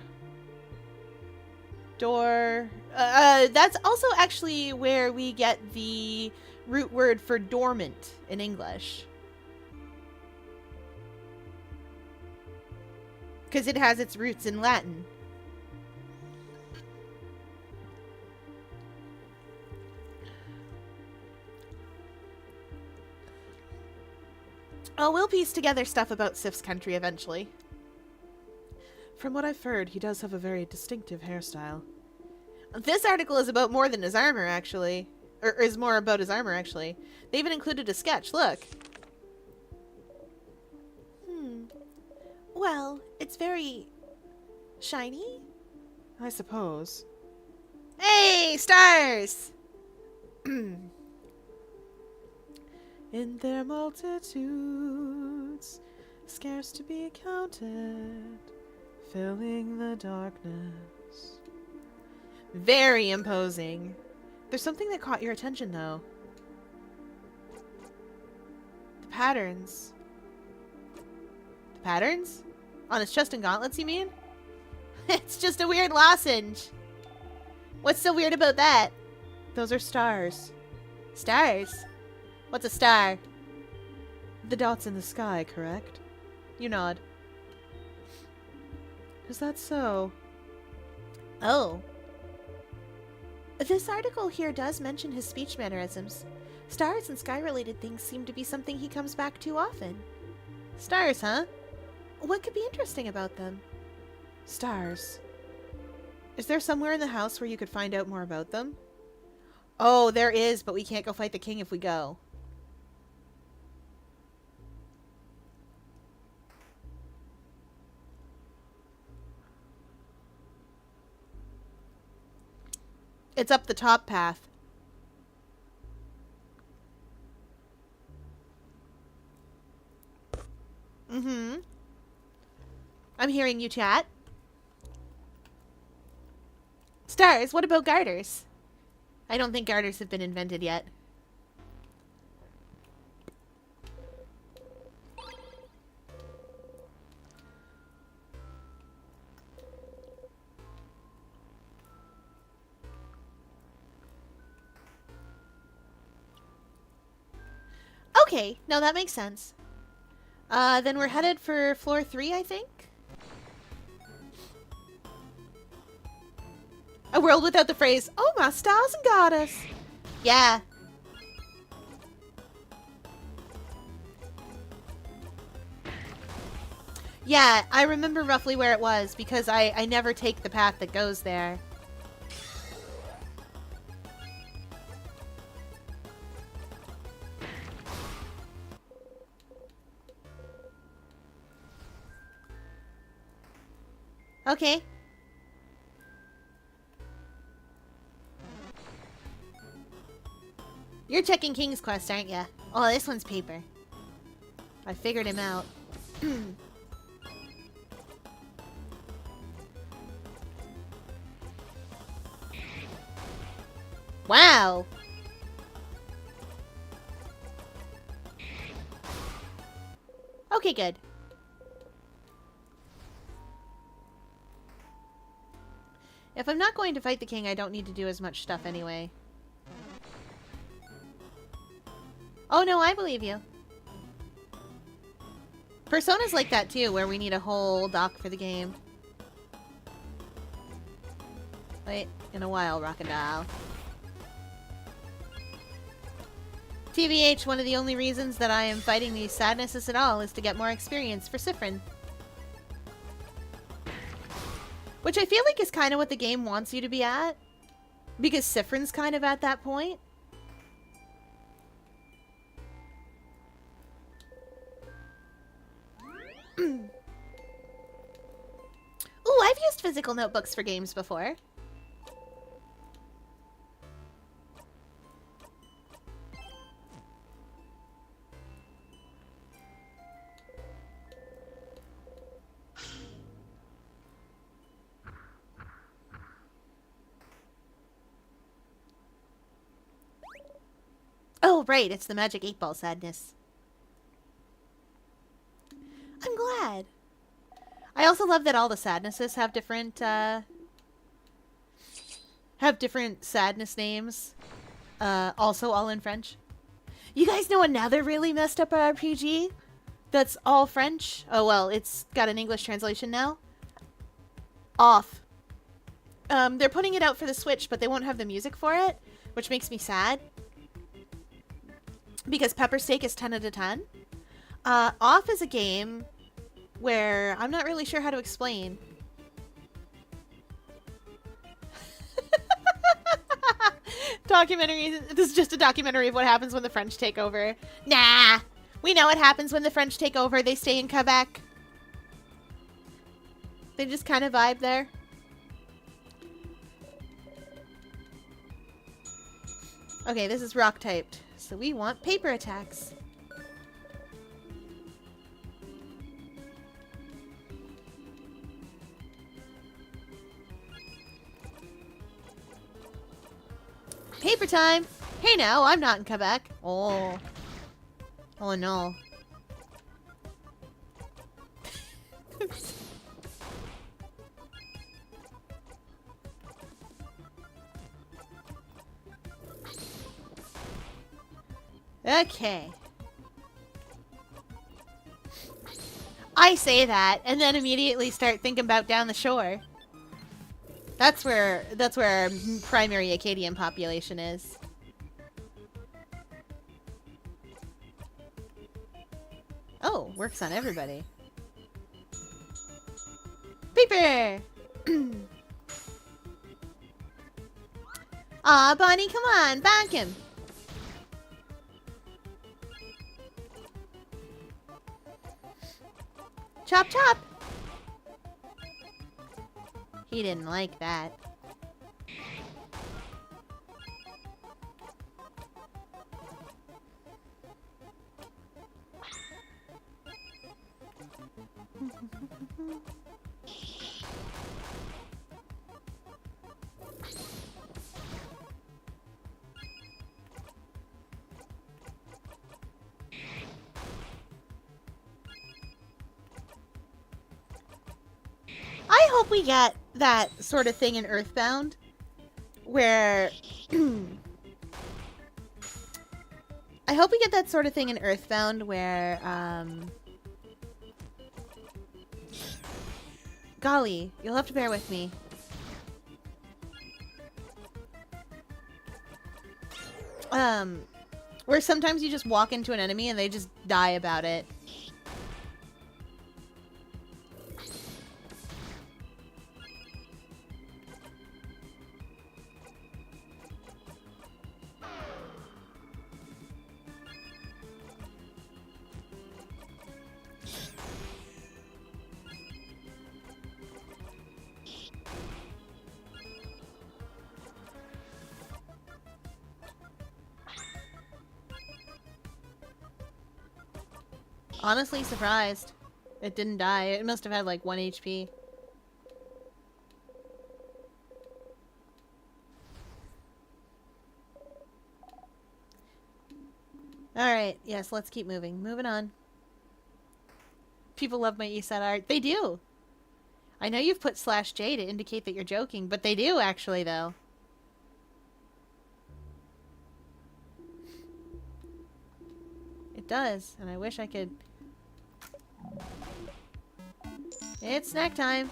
That's also actually where we get the root word for dormant in English. Because it has its roots in Latin. Oh, we'll piece together stuff about Sif's country eventually. From what I've heard, he does have a very distinctive hairstyle. This article is about more than his armor, actually. Or is more about his armor, actually. They even included a sketch, look. Well, it's very... shiny? I suppose. Hey, stars! In their multitudes, scarce to be counted, filling the darkness. Very imposing. There's something that caught your attention, though. The patterns. The patterns? On his chest and gauntlets, you mean? It's just a weird lozenge. What's so weird about that? Those are stars. Stars? What's a star? The dots in the sky, correct? You nod. Is that so? Oh. This article here does mention his speech mannerisms. Stars and sky-related things seem to be something he comes back to often. Stars, huh? What could be interesting about them? Stars. Is there somewhere in the house where you could find out more about them? Oh, there is, but we can't go fight the king if we go. It's up the top path. Mm-hmm. I'm hearing you chat. Stars, what about garters? I don't think garters have been invented yet. Okay, no, that makes sense. Then we're headed for floor 3, I think? A world without the phrase, oh my stars and garters. Yeah. Yeah, I remember roughly where it was because I never take the path that goes there. Okay. You're checking King's Quest, aren't ya? Oh, this one's paper. I figured him out. Wow! Okay, good. If I'm not going to fight the king, I don't need to do as much stuff anyway. Oh no, I believe you. Persona's like that too, where we need a whole doc for the game. Wait, in a while, Rock'n'Dial. TBH, one of the only reasons that I am fighting these sadnesses at all is to get more experience for Siffrin. Which I feel like is kind of what the game wants you to be at. Because Siffrin's kind of at that point. Ooh, I've used physical notebooks for games before. Oh, right. It's the Magic 8 Ball sadness. I'm glad. I also love that all the sadnesses have different sadness names. Also all in French. You guys know another really messed up RPG that's all French? Oh, well, it's got an English translation now. Off. They're putting it out for the Switch, but they won't have the music for it, which makes me sad. Because Pepper Steak is 10 out of 10. Off is a game where I'm not really sure how to explain. Documentary. This is just a documentary of what happens when the French take over. Nah! We know what happens when the French take over. They stay in Quebec. They just kind of vibe there. Okay, this is rock typed. So we want paper attacks. Paper time! Hey now, I'm not in Quebec. Oh. Oh no. Okay. I say that and then immediately start thinking about down the shore. That's where our primary Acadian population is. Oh, works on everybody. Paper! Aw, Bonnie, come on, back him. Chop, chop! He didn't like that. I hope we get that sort of thing in Earthbound where I hope we get that sort of thing in Earthbound where golly, you'll have to bear with me. Where sometimes you just walk into an enemy and they just die about it. Honestly surprised. It didn't die. It must have had like 1 HP. Alright, yes, let's keep moving. Moving on. People love my ESET art. They do! I know you've put /J to indicate that you're joking, but they do actually, though. It does, and I wish I could... It's snack time.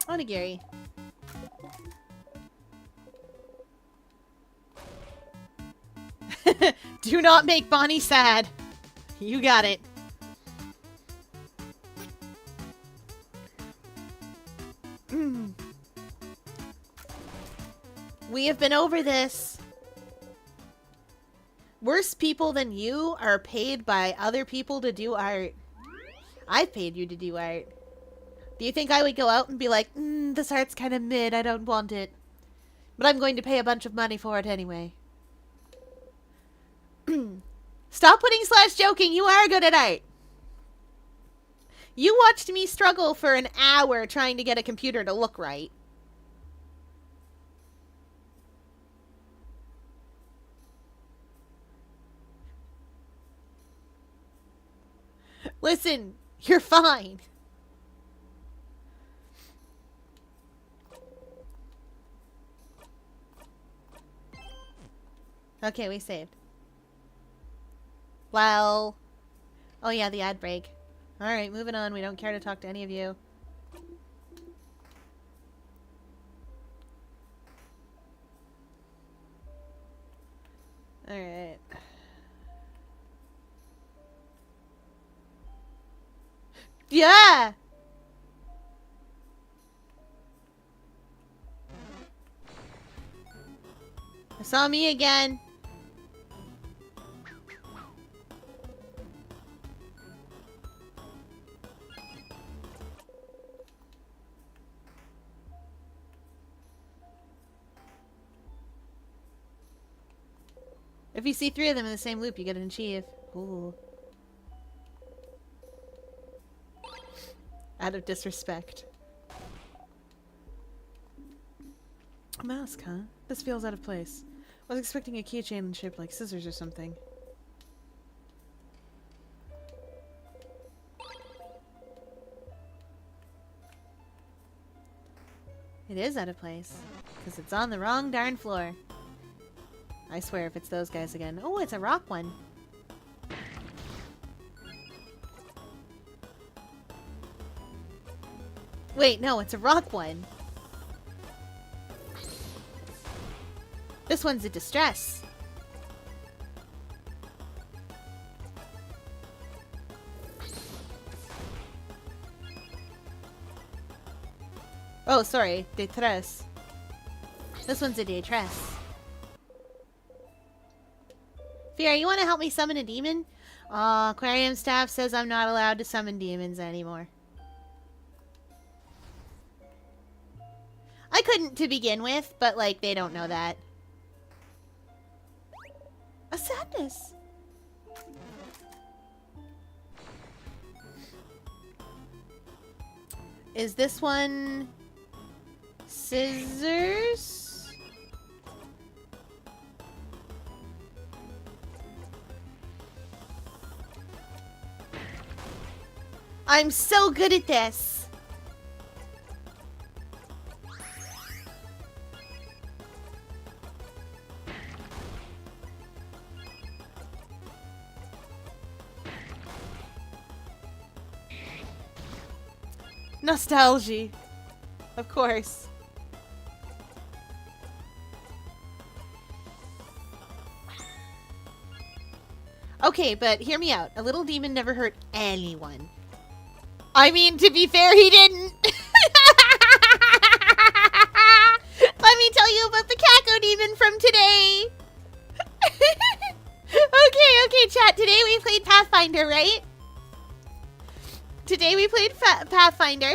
Onigiri. Do not make Bonnie sad. You got it. We have been over this. Worse people than you are paid by other people to do art. I've paid you to do art. Do you think I would go out and be like, this art's kind of mid, I don't want it. But I'm going to pay a bunch of money for it anyway. Stop putting /joking, you are good at art. You watched me struggle for an hour trying to get a computer to look right. Listen, you're fine. Okay, we saved. Well. Oh yeah, the ad break. Alright, moving on. We don't care to talk to any of you. Alright. Yeah! I saw me again. If you see 3 of them in the same loop, you get an achieve. Ooh. Out of disrespect. A mask, huh? This feels out of place. I was expecting a keychain shaped like scissors or something. It is out of place. Because it's on the wrong darn floor. I swear if it's those guys again. Oh, it's a rock one. Wait, no, it's a rock one. This one's a distress. Oh, sorry. Detress. This one's a detress. Fiora, you want to help me summon a demon? Aquarium staff says I'm not allowed to summon demons anymore. I couldn't to begin with, but, like, they don't know that. A sadness. Is this one... scissors? I'm so good at this. Nostalgia. Of course. Okay, but hear me out. A little demon never hurt anyone. I mean, to be fair, he didn't. Let me tell you about the Kako demon from today. Okay, chat. Today we played Pathfinder, right? Today we played Pathfinder.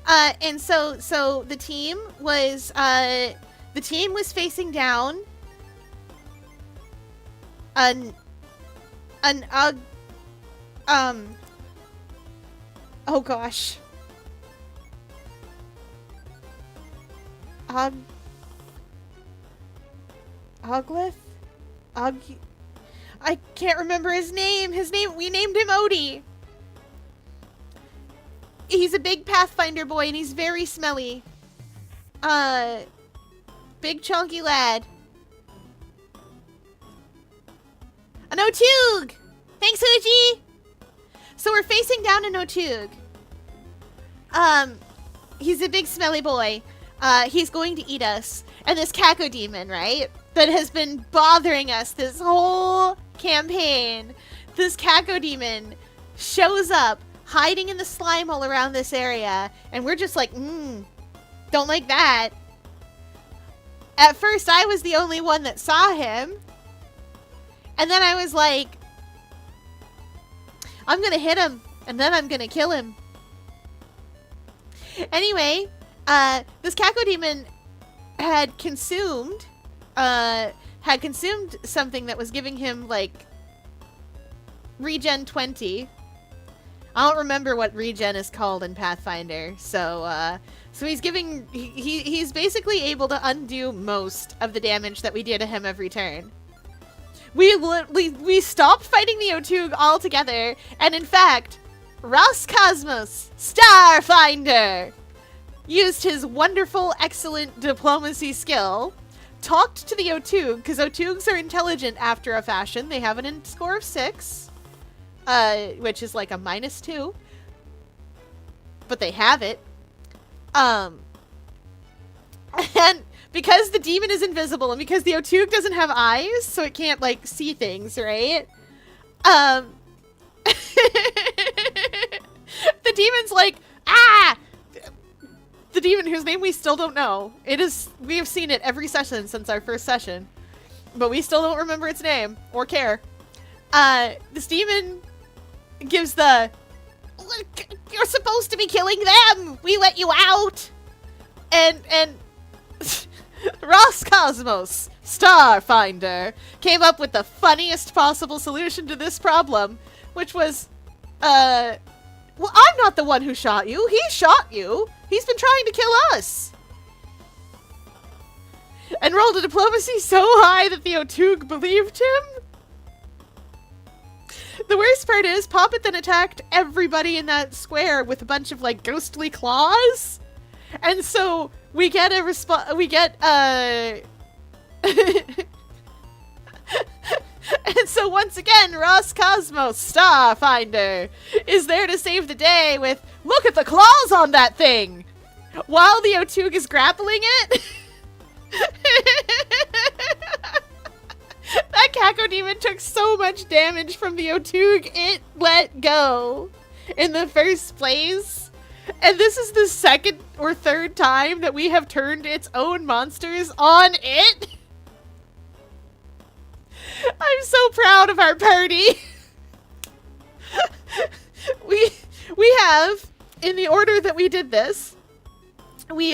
And so the team was facing down oh gosh. Oglith? I can't remember his name. We named him Odie. He's a big Pathfinder boy and he's very smelly. Big chunky lad. An Otug! Thanks, Uji! So we're facing down an Otug. He's a big smelly boy. He's going to eat us. And this Kako demon, right? That has been bothering us this whole campaign. This Kako demon shows up, hiding in the slime hole around this area. And we're just like, don't like that. At first, I was the only one that saw him. And then I was like, I'm gonna hit him. And then I'm gonna kill him. Anyway, this Kako demon had consumed something that was giving him, like, regen 20. I don't remember what regen is called in Pathfinder, so he's giving, he's basically able to undo most of the damage that we do to him every turn. We stopped fighting the Otoog altogether, and in fact, Roscosmos, Starfinder, used his wonderful, excellent diplomacy skill, talked to the Otoog, because Otoogs are intelligent after a fashion. They have an score of 6, which is like a -2, but they have it. And because the demon is invisible, and because the Otoog doesn't have eyes, so it can't, like, see things, right? The demon's like, ah! The demon, whose name we still don't know. We have seen it every session since our first session, but we still don't remember its name or care. This demon gives the, you're supposed to be killing them! We let you out! And Roscosmos, Starfinder, came up with the funniest possible solution to this problem, which was, well, I'm not the one who shot you. He shot you. He's been trying to kill us. And rolled a diplomacy so high that the Otoog believed him. The worst part is, Poppet then attacked everybody in that square with a bunch of, like, ghostly claws. And so we get a and so once again, Roscosmos, Starfinder, is there to save the day with, look at the claws on that thing! While the Otoog is grappling it. That Cacodemon took so much damage from the Otoog, it let go in the first place. And this is the second or third time that we have turned its own monsters on it. I'm so proud of our party. we have, in the order that we did this, we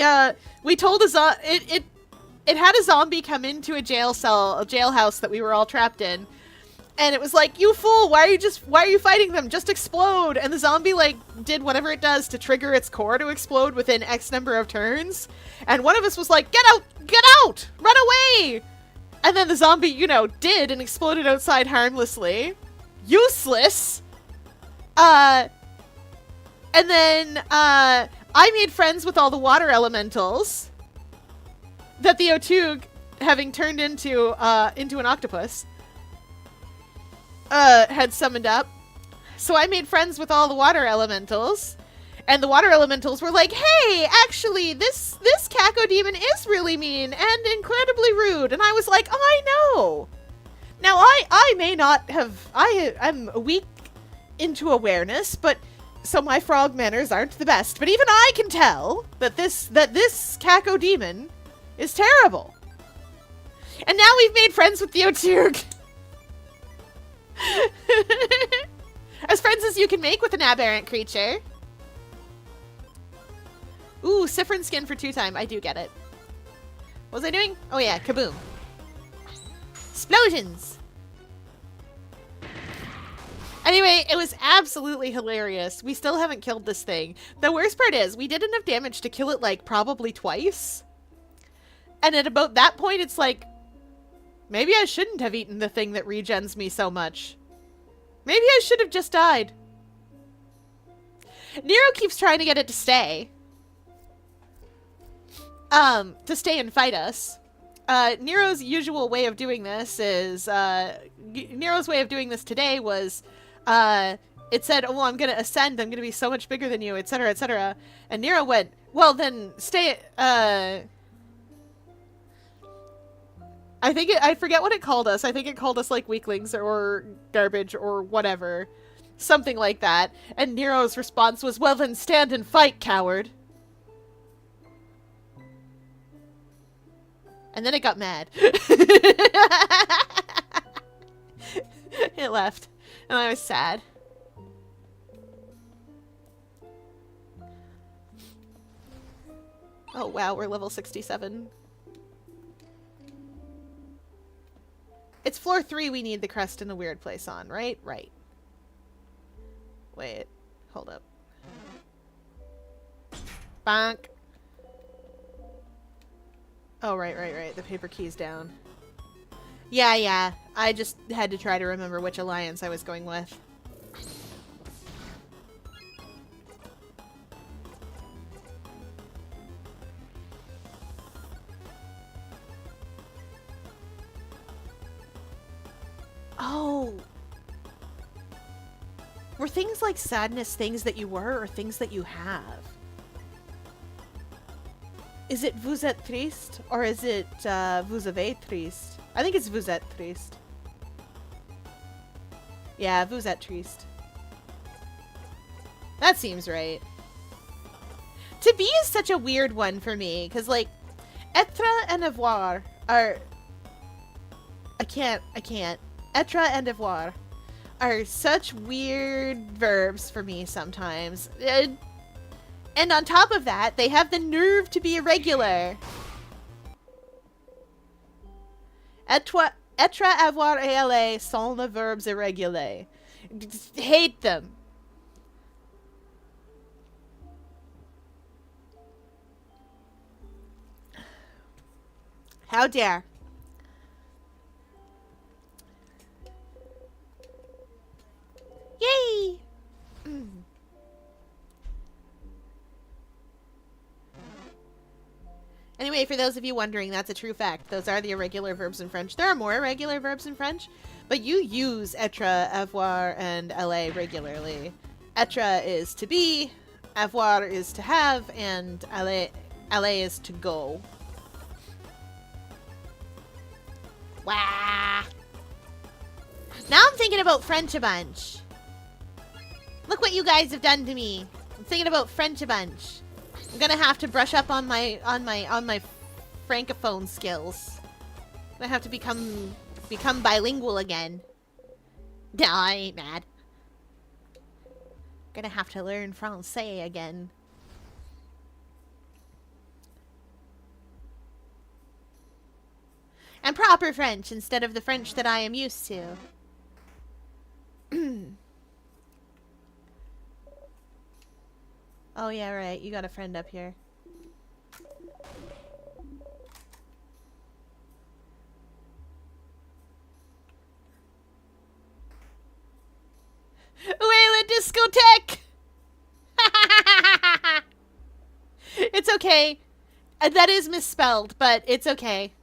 told it had a zombie come into a jailhouse that we were all trapped in. And it was like, you fool, why are you fighting them? Just explode. And the zombie, like, did whatever it does to trigger its core to explode within X number of turns. And one of us was like, get out, run away. And then the zombie, you know, did and exploded outside harmlessly. Useless. And then, I made friends with all the water elementals that the Otoog, having turned into an octopus, had summoned up. So I made friends with all the water elementals, and the water elementals were like, hey, actually, this Cacodemon is really mean and incredibly rude. And I was like, I know. Now, I may not have, I'm weak into awareness, but so my frog manners aren't the best. But even I can tell that this Cacodemon is terrible. And now we've made friends with the Otoog. As friends as you can make with an aberrant creature. Ooh, Siffrin skin for 2-time. I do get it. What was I doing? Oh yeah, kaboom. Explosions! Anyway, it was absolutely hilarious. We still haven't killed this thing. The worst part is, we did enough damage to kill it, like, probably twice. And at about that point, it's like, maybe I shouldn't have eaten the thing that regens me so much. Maybe I should have just died. Nero keeps trying to get it to stay. To stay and fight us. Nero's usual way of doing this is, Nero's way of doing this today was, it said, oh, I'm gonna ascend, I'm gonna be so much bigger than you, etc., etc. And Nero went, well, then stay, I forget what it called us. I think it called us, like, weaklings or garbage or whatever. Something like that. And Nero's response was, well, then stand and fight, coward. And then it got mad. It left. And I was sad. Oh, wow, we're level 67. It's floor 3 we need the crest in the weird place on, right? Right. Wait. Hold up. Bonk. Oh, right. The paper key's down. Yeah. I just had to try to remember which alliance I was going with. Oh. Were things like sadness things that you were or things that you have? Is it vous êtes triste or is it vous avez triste? I think it's vous êtes triste. Yeah, vous êtes triste. That seems right. To be is such a weird one for me, because, like, être and avoir are... I can't. Être and avoir are such weird verbs for me sometimes. And on top of that, they have the nerve to be irregular. Être, avoir et aller sont the verbs irréguliers. Hate them. How dare. Yay! Anyway, for those of you wondering, that's a true fact. Those are the irregular verbs in French. There are more irregular verbs in French, but you use être, avoir, and aller regularly. Être is to be, avoir is to have, and aller is to go. Wah! Now I'm thinking about French a bunch. Look what you guys have done to me. I'm thinking about French a bunch. I'm gonna have to brush up on my francophone skills. I'm gonna have to become bilingual again. No, I ain't mad. Gonna have to learn Francais again. And proper French instead of the French that I am used to. Oh yeah, right. You got a friend up here. Uela discotheque! It's okay. That is misspelled, but it's okay.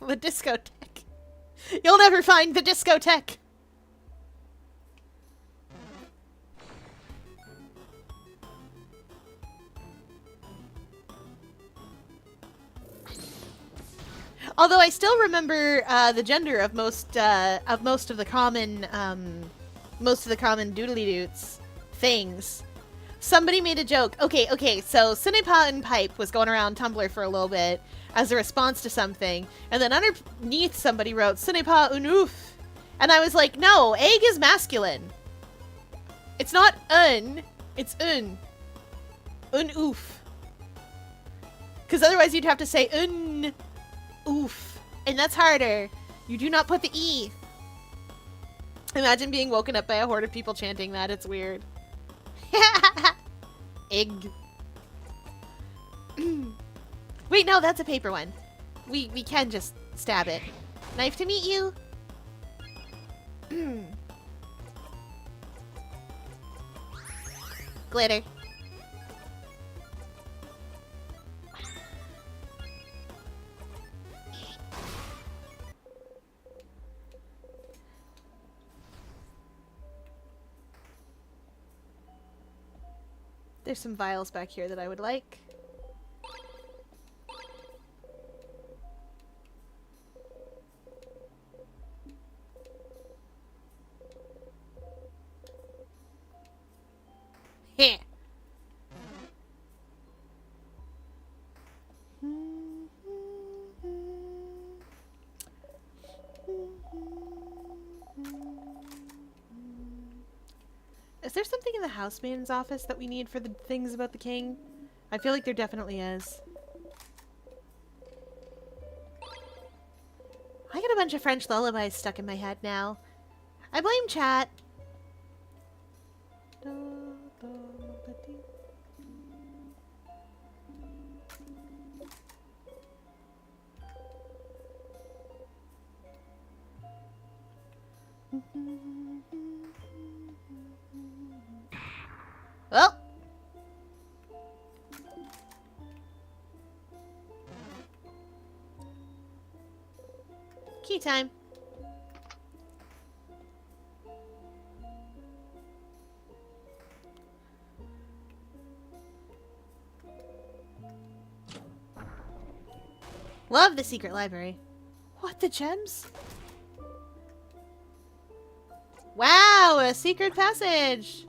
The discotheque. You'll never find the discotheque. Although I still remember the gender of most of the common doodly doots things. Somebody made a joke. Okay, so Ce pas une pipe was going around Tumblr for a little bit as a response to something, and then underneath somebody wrote Ce pas un ouf, and I was like, no, egg is masculine. It's not un, it's un oof. Because otherwise you'd have to say un oof, and that's harder. You do not put the E. Imagine being woken up by a horde of people chanting that. It's weird. Egg. Wait, no, that's a paper one. We can just stab it. Knife to meet you. Glitter. There's some vials back here that I would like. Heh. Is there something in the housemaiden's office that we need for the things about the king? I feel like there definitely is. bunch of French lullabies stuck in my head now. I blame chat. Well. Key time. Love the secret library. What, the gems? Wow, a secret passage.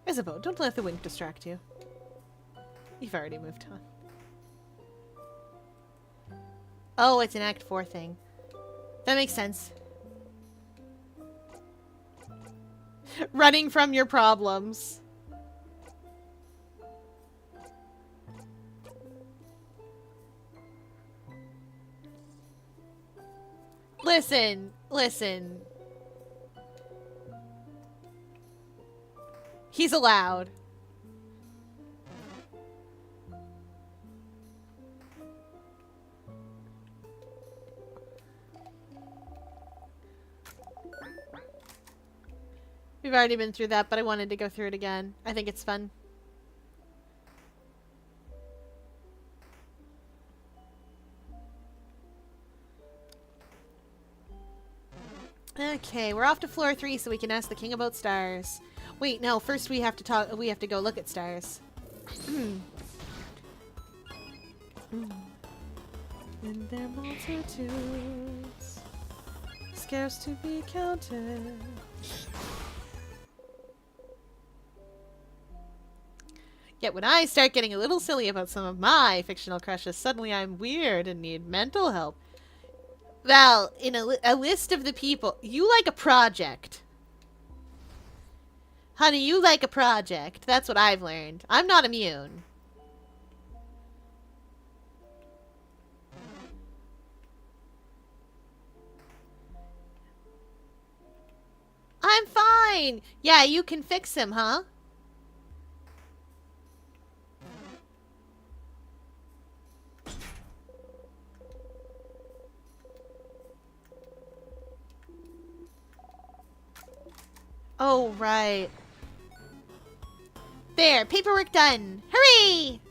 Isabeau, don't let the wink distract you. You've already moved on. Oh, it's an Act 4 thing. That makes sense. Running from your problems. Listen, listen. He's allowed. We've already been through that, but I wanted to go through it again. I think it's fun. Okay, we're off to floor 3 so we can ask the king about stars. Wait, no, first we have to talk. We have to go look at stars. In their multitudes, scarce to be counted. Yet when I start getting a little silly about some of my fictional crushes, suddenly I'm weird and need mental help. Well, in a list of the people, you like a project. Honey, you like a project. That's what I've learned. I'm not immune. I'm fine. Yeah, you can fix him, huh? Oh, right. There, paperwork done. Hooray!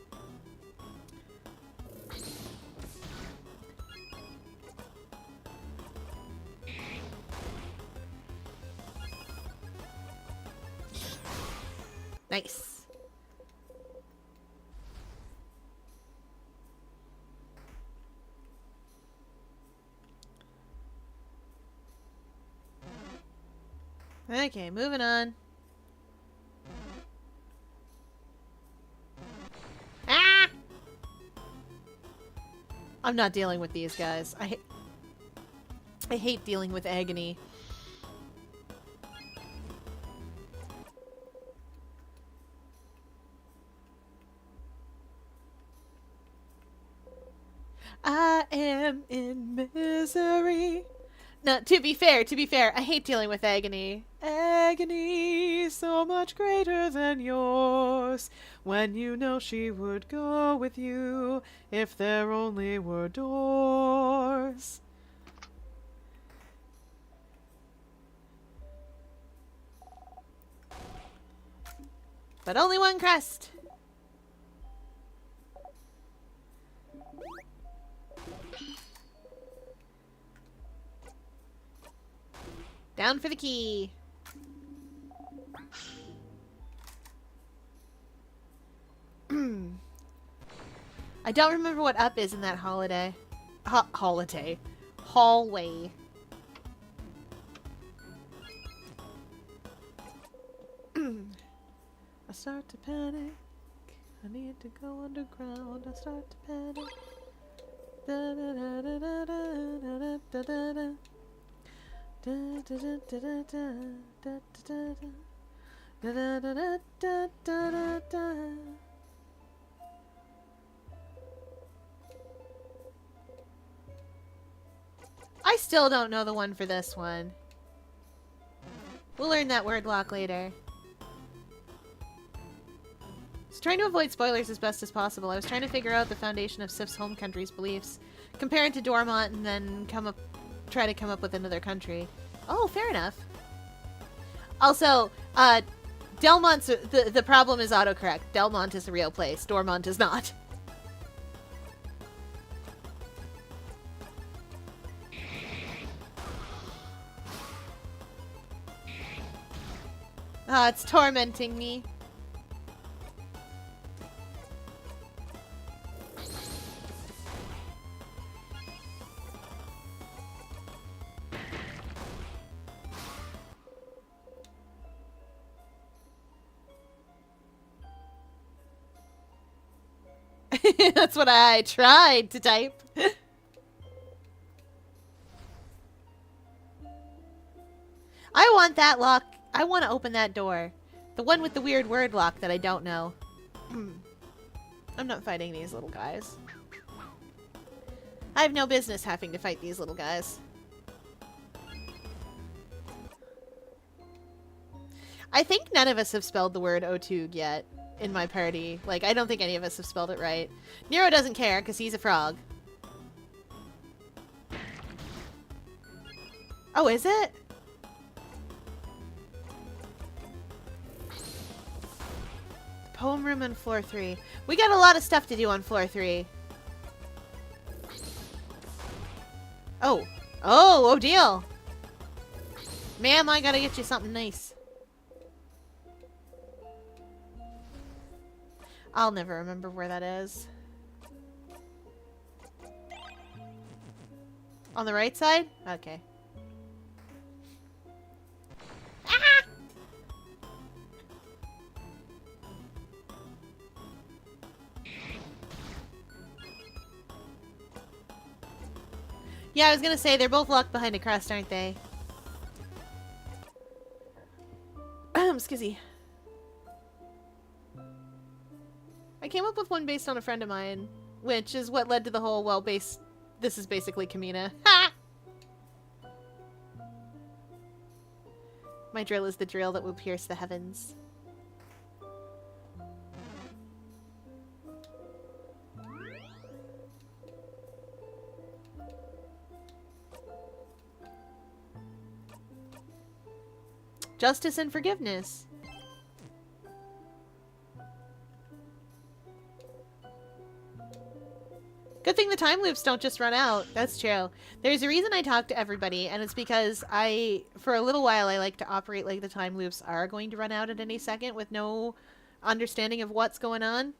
Nice. Okay, moving on. Ah! I'm not dealing with these guys. I hate dealing with agony. I am in misery. No, to be fair, I hate dealing with agony. Agony so much greater than yours, when you know she would go with you if there only were doors. But only one crust. Down for the key. I don't remember what up is in that holiday. Holiday. Hallway. I start to panic. I need to go underground. I start to panic. Da da da da da da da da da. Da da da da da da da da da da da da da da. still don't know the one for this one. We'll learn that word lock later. I was trying to avoid spoilers as best as possible. I was trying to figure out the foundation of Sif's home country's beliefs. Compare it to Dormont and then try to come up with another country. Oh, fair enough. Also, Delmont's... The problem is autocorrect. Delmont is a real place. Dormont is not. Ah, it's tormenting me. That's what I tried to type. I want that lock. I want to open that door. The one with the weird word lock that I don't know. I'm not fighting these little guys. I have no business having to fight these little guys. I think none of us have spelled the word Otug yet in my party. Like, I don't think any of us have spelled it right. Nero doesn't care because he's a frog. Oh, is it? Poem room on floor 3. We got a lot of stuff to do on floor 3. Oh. Oh deal. Ma'am, I gotta get you something nice. I'll never remember where that is. On the right side? Okay. Ah! Yeah, I was gonna say, they're both locked behind a crest, aren't they? Skizzy. I came up with one based on a friend of mine, which is what led to the whole, well, this is basically Kamina. Ha! My drill is the drill that will pierce the heavens. Justice and forgiveness. Good thing the time loops don't just run out. That's true. There's a reason I talk to everybody, and it's because for a little while, I like to operate like the time loops are going to run out at any second with no understanding of what's going on.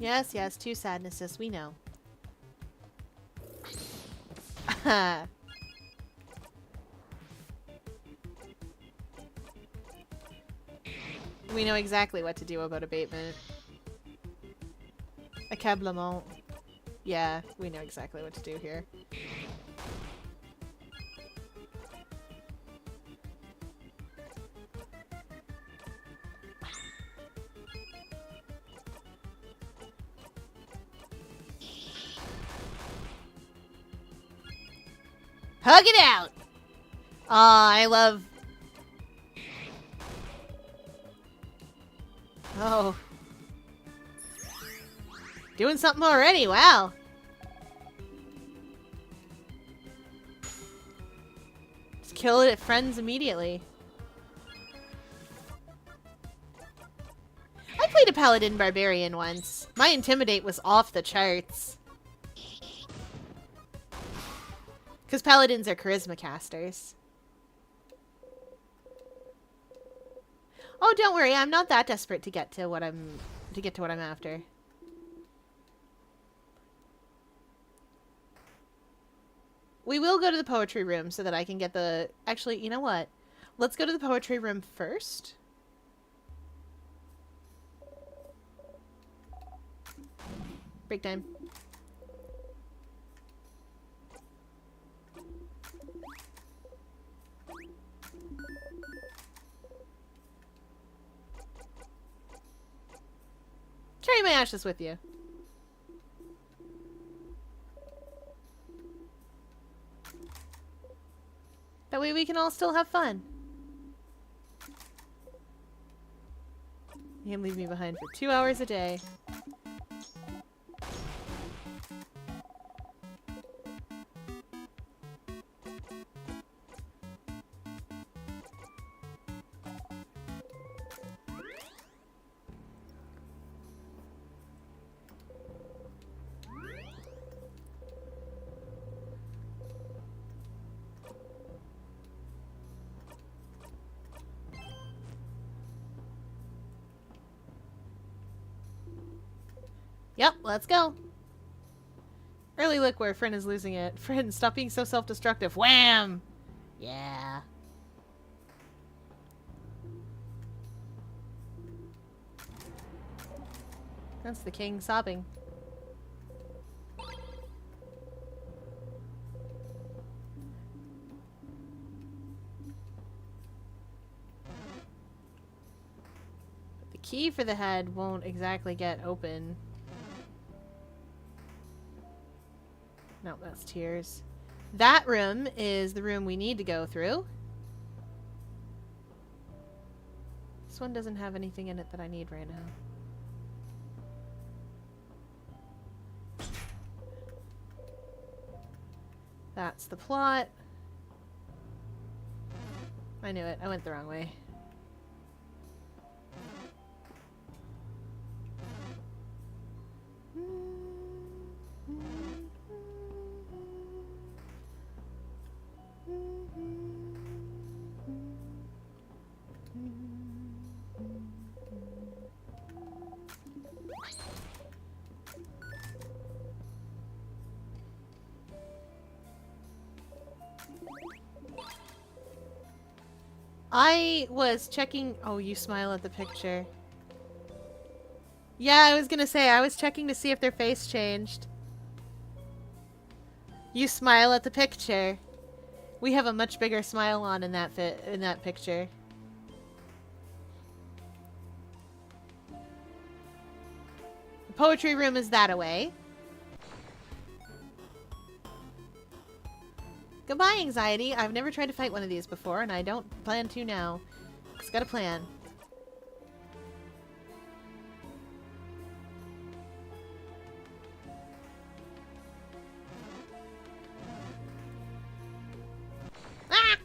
Yes, yes, 2 sadnesses, we know. We know exactly what to do about abatement. Accablement. Yeah, we know exactly what to do here. Hug it out! Aw, I love... Oh. Doing something already, wow. Just kill it at friends immediately. I played a Paladin Barbarian once. My Intimidate was off the charts. Because Paladins are charisma casters. Oh, don't worry, I'm not that desperate to get to what I'm after. We will go to the poetry room so that I can get the... Actually, you know what? Let's go to the poetry room first. Break time. Carry my ashes with you. That way we can all still have fun. You can leave me behind for 2 hours a day. Yep, let's go. Early look where Friend is losing it. Friend, stop being so self-destructive. Wham! Yeah. That's the king sobbing. The key for the head won't exactly get open. No, that's tears. That room is the room we need to go through. This one doesn't have anything in it that I need right now. That's the plot. I knew it. I went the wrong way. I was checking... Oh, you smile at the picture. Yeah, I was gonna say, I was checking to see if their face changed. You smile at the picture. We have a much bigger smile on in that picture. The poetry room is that away. Goodbye, anxiety. I've never tried to fight one of these before, and I don't plan to now. Just got a plan. Ah!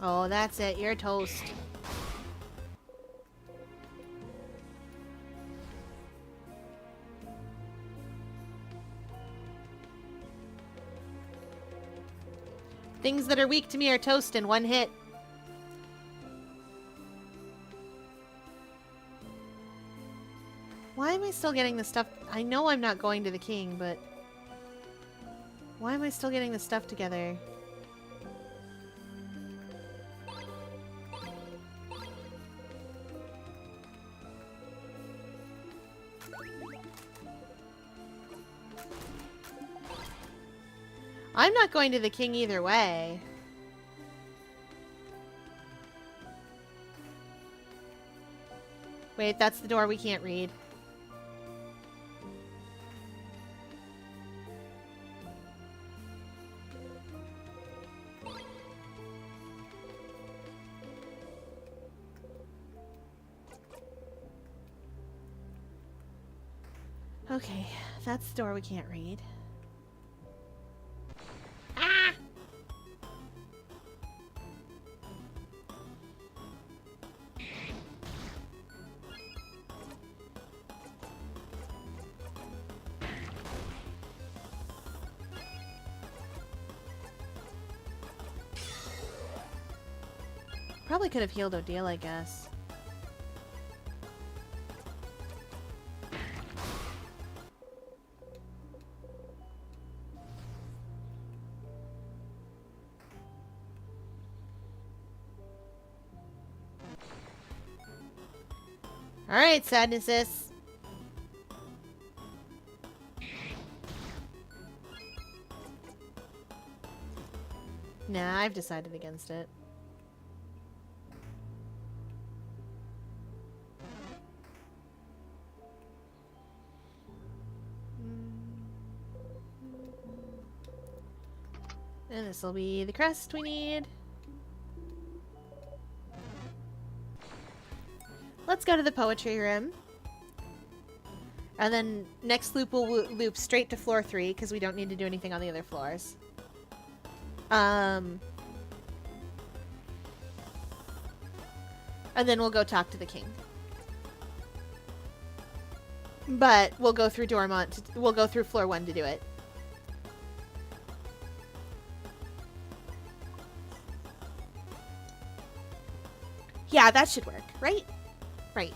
Oh, that's it. You're toast. Things that are weak to me are toast in one hit. Why am I still getting the stuff? I know I'm not going to the king, but... Why am I still getting the stuff together? I'm not going to the king either way. Wait, that's the door we can't read. Okay, that's the door we can't read. Ah! Probably could have healed Odile, I guess. Alright, sadnesses. Nah, I've decided against it. And this will be the crest we need. Let's go to the poetry room. And then next loop we'll loop straight to floor 3 because we don't need to do anything on the other floors. And then we'll go talk to the king. But we'll go through Dormont. We'll go through floor 1 to do it. Yeah, that should work, right? Right.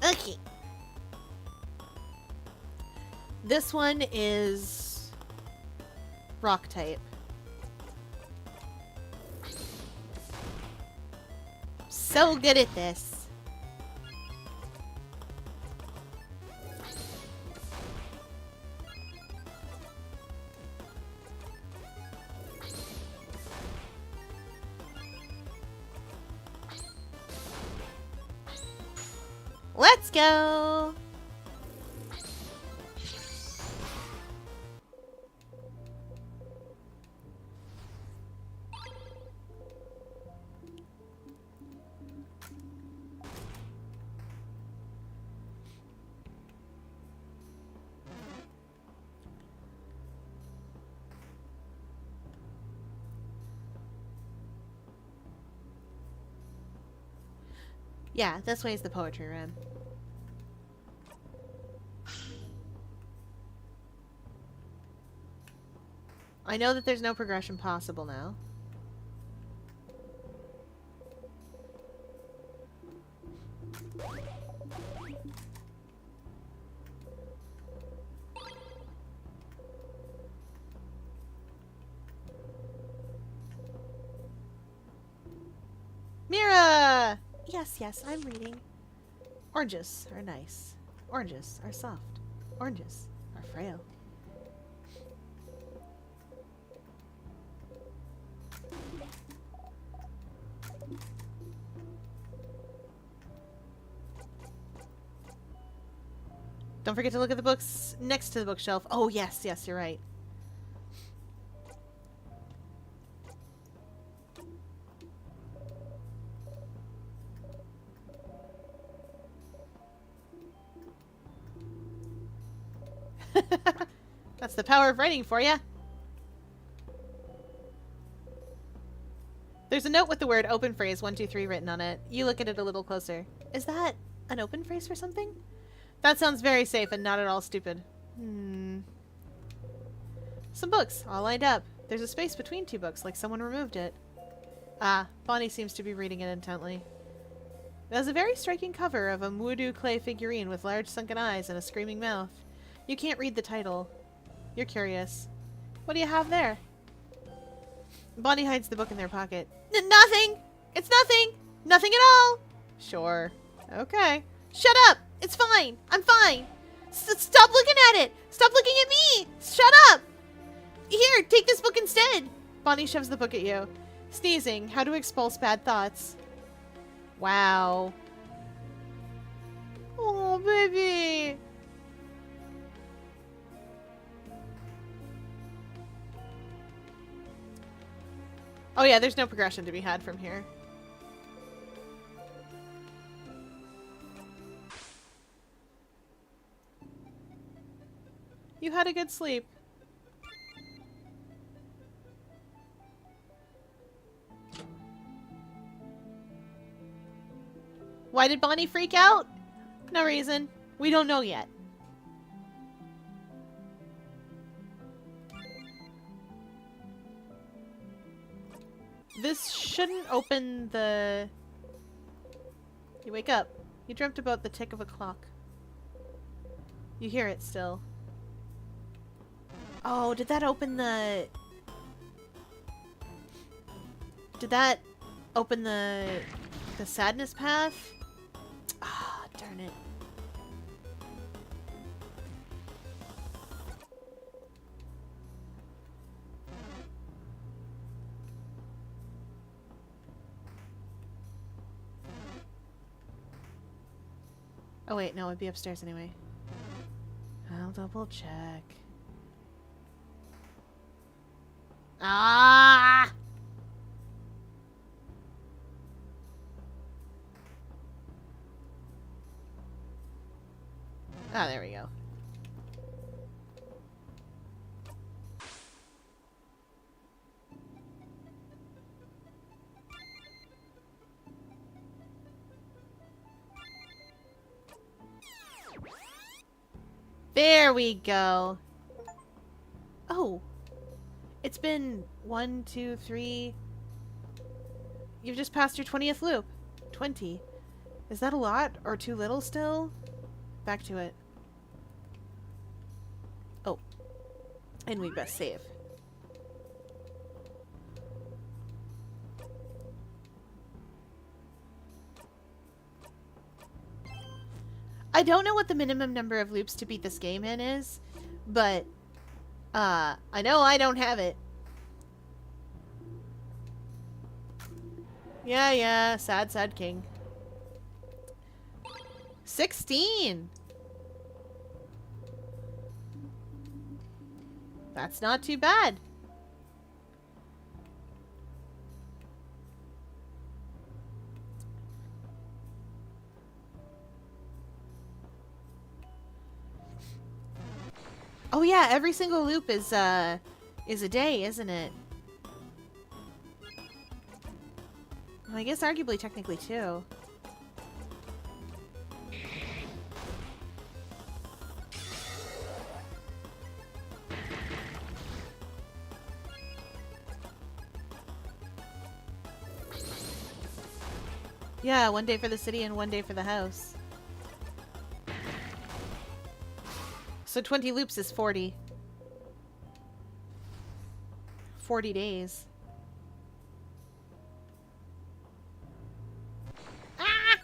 Okay. This one is rock type. So good at this. Let's go! Yeah, this way is the poetry room. I know that there's no progression possible now. Mira! Yes, yes, I'm reading. Oranges are nice. Oranges are soft. Oranges are frail. Don't forget to look at the books next to the bookshelf. Oh, yes, yes, you're right. That's the power of writing for you. There's a note with the word open phrase 123 written on it. You look at it a little closer. Is that an open phrase for something? That sounds very safe and not at all stupid. Some books, all lined up. There's a space between two books, like someone removed it. Ah, Bonnie seems to be reading it intently. It has a very striking cover of a Muadu clay figurine with large sunken eyes and a screaming mouth. You can't read the title. You're curious. What do you have there? Bonnie hides the book in their pocket. Nothing! It's nothing! Nothing at all! Sure. Okay. Shut up! It's fine! I'm fine! Stop looking at it! Stop looking at me! Shut up! Here, take this book instead! Bonnie shoves the book at you. Sneezing. How to expulse bad thoughts. Wow. Oh, baby! Oh yeah, there's no progression to be had from here. You had a good sleep. Why did Bonnie freak out? No reason. We don't know yet. This shouldn't open the... You wake up. You dreamt about the tick of a clock. You hear it still. Oh, did that open the... Did that open the sadness path. Ah, darn it. Oh wait, no, it'd be upstairs anyway. I'll double check. Ah! Ah, there we go. There we go. Oh. It's been 1, 2, 3. You've just passed your 20th loop. 20. Is that a lot or too little still? Back to it. Oh. And we best save. I don't know what the minimum number of loops to beat this game in is, but I know I don't have it. Yeah, sad king. 16! That's not too bad. Oh yeah, every single loop is a day, isn't it? Well, I guess arguably technically two. Yeah, 1 day for the city and 1 day for the house. So 20 loops is 40. 40 days. Ah!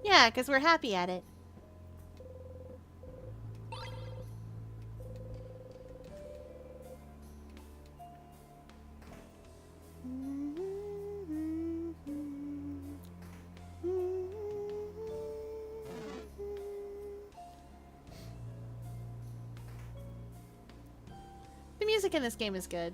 Yeah, because we're happy at it. The music in this game is good.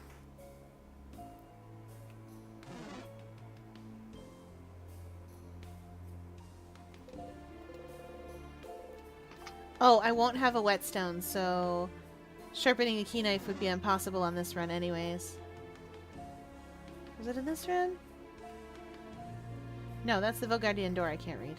Oh, I won't have a whetstone, so sharpening a key knife would be impossible on this run anyways. Was it in this run? No, that's the Vilgardian door I can't read.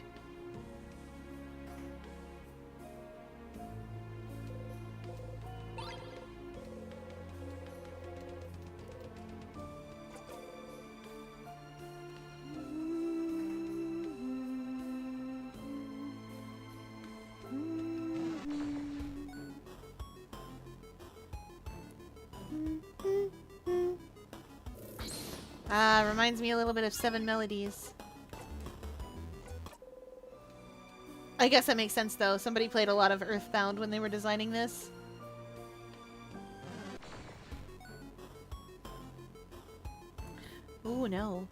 Reminds me a little bit of Seven Melodies. I guess that makes sense though. Somebody played a lot of Earthbound when they were designing this. Ooh, no.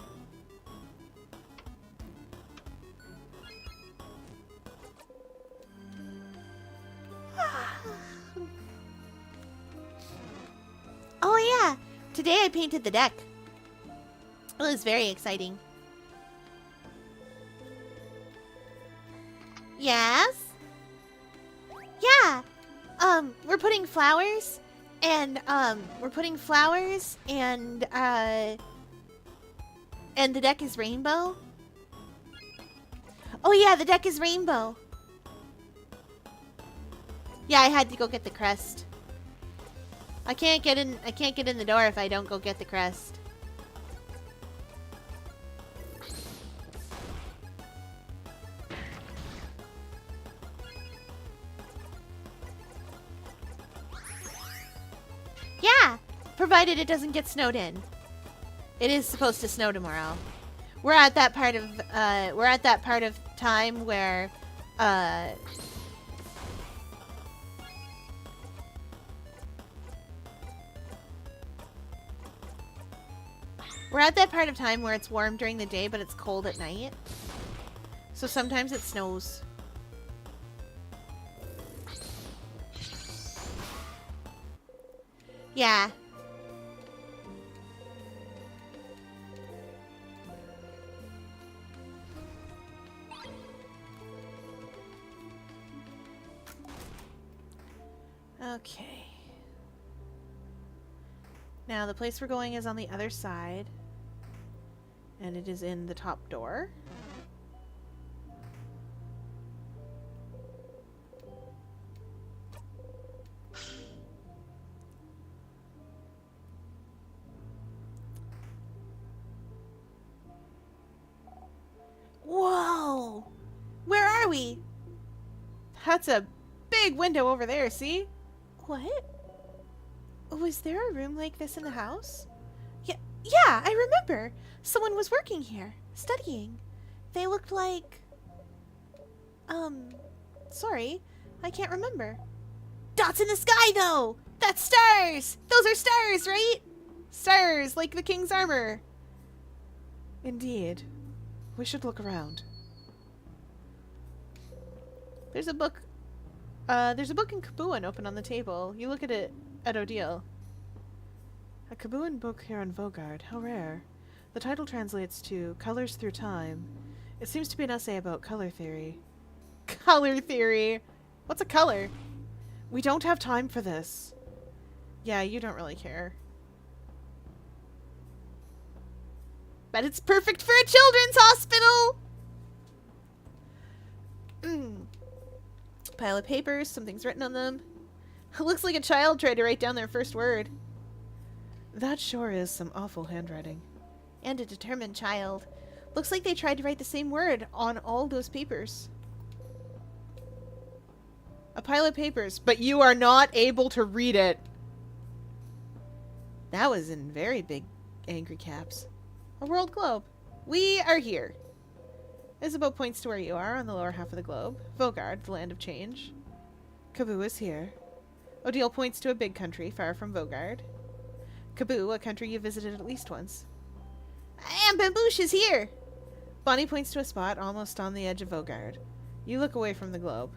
Oh yeah! Today I painted the deck. It was very exciting. Yes? Yeah. We're putting flowers and and the deck is rainbow. Oh yeah, the deck is rainbow. Yeah, I had to go get the crest. I can't get in the door if I don't go get the crest. Yeah, provided it doesn't get snowed in. It is supposed to snow tomorrow. We're at that part of time where we're at that part of time where it's warm during the day but it's cold at night. So sometimes it snows. Yeah. Okay. Now the place we're going is on the other side. And it is in the top door. Whoa! Where are we? That's a big window over there, see? What? Was there a room like this in the house? Yeah, I remember. Someone was working here, studying. They looked like... sorry, I can't remember. Dots in the sky, though! That's stars! Those are stars, right? Stars, like the king's armor. Indeed. We should look around. There's a book in Kabuan open on the table. You look at it at Odile. A Kabuan book here on Vogard. How rare. The title translates to Colors Through Time. It seems to be an essay about color theory. Color theory? What's a color? We don't have time for this. Yeah, you don't really care. But it's perfect for a children's hospital! Pile of papers, something's written on them. It looks like a child tried to write down their first word. That sure is some awful handwriting. And a determined child. Looks like they tried to write the same word on all those papers. A pile of papers, but you are not able to read it. That was in very big, angry caps. A world globe. We are here. Isabeau points to where you are on the lower half of the globe. Vogard, the land of change. Kaboo is here. Odile points to a big country far from Vogard. Kaboo, a country you visited at least once. And Bambouche is here! Bonnie points to a spot almost on the edge of Vogard. You look away from the globe.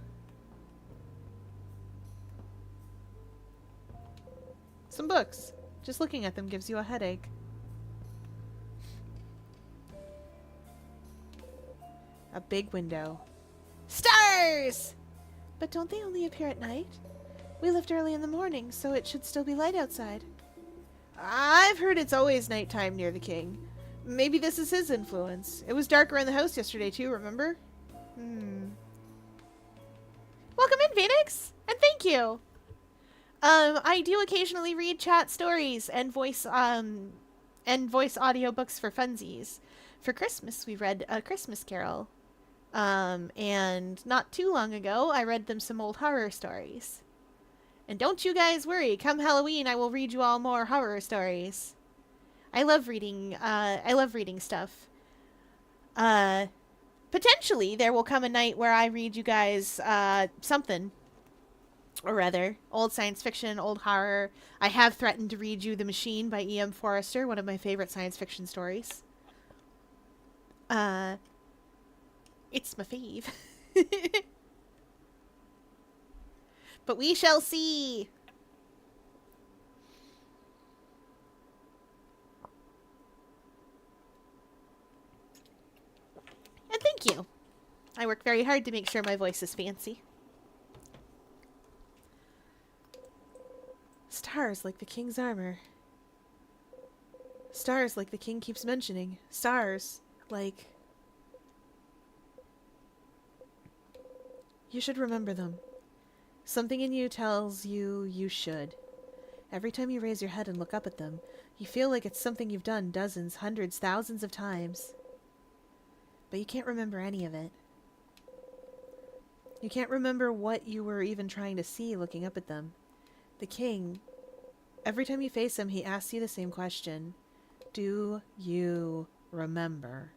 Some books. Just looking at them gives you a headache. A big window. Stars! But don't they only appear at night? We left early in the morning, so it should still be light outside. I've heard it's always nighttime near the king. Maybe this is his influence. It was darker in the house yesterday too, remember? Welcome in, Phoenix! And thank you! I do occasionally read chat stories and voice audiobooks for funsies. For Christmas, we read A Christmas Carol. And not too long ago, I read them some old horror stories. And don't you guys worry, come Halloween, I will read you all more horror stories. I love reading stuff. Potentially, there will come a night where I read you guys, something. Or rather, old science fiction, old horror. I have threatened to read you The Machine by E.M. Forrester, one of my favorite science fiction stories. It's my fave. But we shall see. And thank you. I work very hard to make sure my voice is fancy. Stars like the king's armor. Stars like the king keeps mentioning. Stars like... You should remember them. Something in you tells you you should. Every time you raise your head and look up at them, you feel like it's something you've done dozens, hundreds, thousands of times. But you can't remember any of it. You can't remember what you were even trying to see looking up at them. The king, every time you face him, he asks you the same question. Do you remember?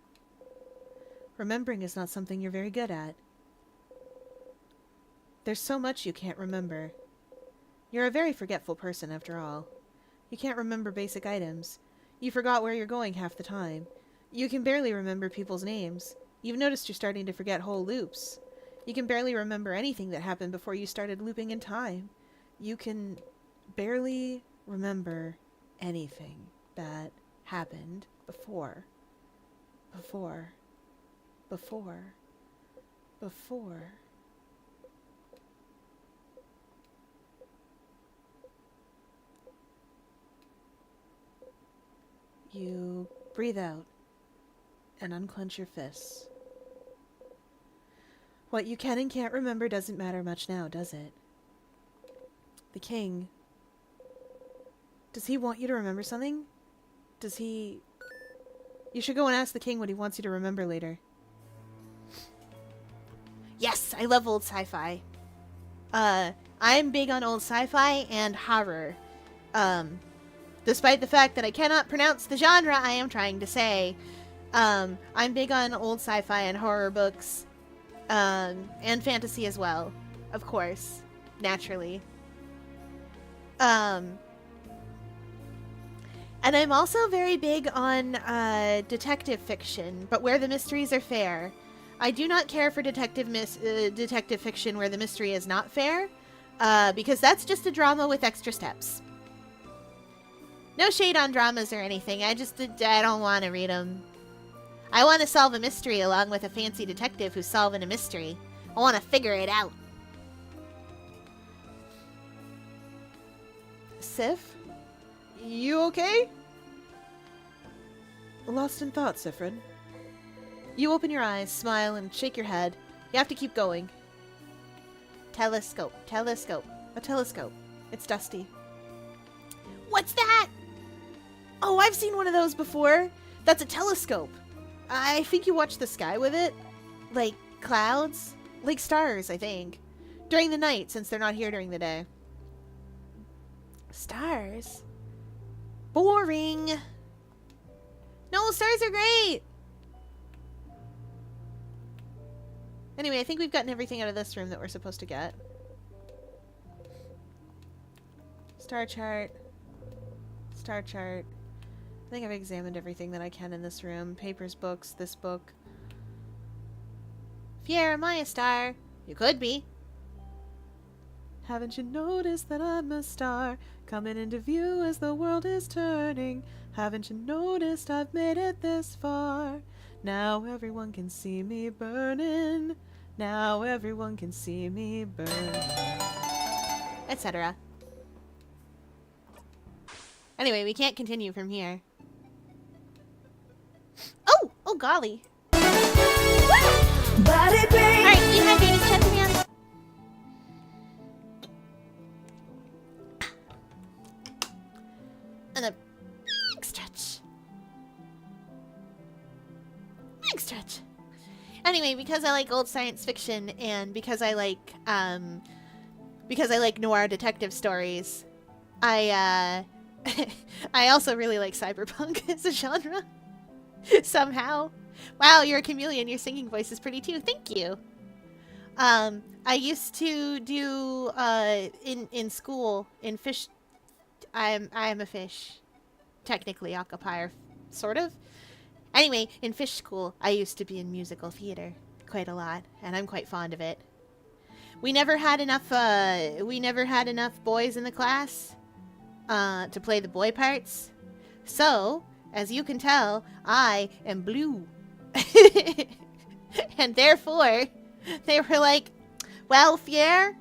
Remembering is not something you're very good at. There's so much you can't remember. You're a very forgetful person, after all. You can't remember basic items. You forgot where you're going half the time. You can barely remember people's names. You've noticed you're starting to forget whole loops. You can barely remember anything that happened before you started looping in time. You can barely remember anything that happened before. Before. You breathe out and unclench your fists. What you can and can't remember doesn't matter much now, does it? The king... Does he want you to remember something? Does he... You should go and ask the king what he wants you to remember later. Yes, I love old sci-fi. I'm big on old sci-fi and horror. Despite the fact that I cannot pronounce the genre I am trying to say, I'm big on old sci-fi and horror books, and fantasy as well, of course, naturally. And I'm also very big on detective fiction, but where the mysteries are fair. I do not care for detective fiction where the mystery is not fair, because that's just a drama with extra steps. No shade on dramas or anything, I don't want to read them. I want to solve a mystery along with a fancy detective who's solving a mystery. I want to figure it out. Sif? You okay? Lost in thought, Siffrin. You open your eyes, smile, and shake your head. You have to keep going. Telescope. A telescope. It's dusty. What's that? Oh, I've seen one of those before. That's a telescope. I think you watch the sky with it. Like clouds? Like stars, I think. During the night, since they're not here during the day. Stars? Boring. No, stars are great. Anyway, I think we've gotten everything out of this room that we're supposed to get. Star chart. Star chart. I think I've examined everything that I can in this room. Papers, books, this book. Fiera, am I a star? You could be. Haven't you noticed that I'm a star, coming into view as the world is turning? Haven't you noticed I've made it this far? Now everyone can see me burning. Now everyone can see me burning. Etc. Anyway, we can't continue from here. Oh golly. Body bang. Alright, you have Venus check me out. And a big stretch. Big stretch. Anyway, because I like old science fiction and because I like noir detective stories, I also really like cyberpunk as a genre. Somehow. Wow, you're a chameleon. Your singing voice is pretty too. Thank you. I used to do in school in fish. I am a fish, technically occupier, sort of. Anyway, in fish school, I used to be in musical theater quite a lot, and I'm quite fond of it. We never had enough boys in the class to play the boy parts. So, as you can tell, I am blue. And therefore, they were like, well, Fier,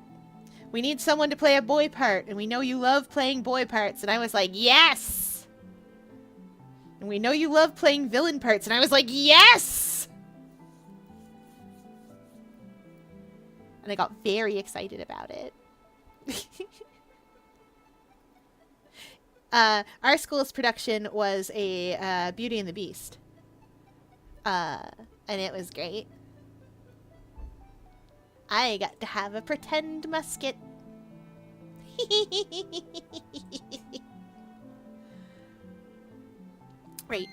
we need someone to play a boy part, and we know you love playing boy parts. And I was like, yes! And we know you love playing villain parts, and I was like, yes! And I got very excited about it. Our school's production was a Beauty and the Beast. And it was great. I got to have a pretend musket. Right.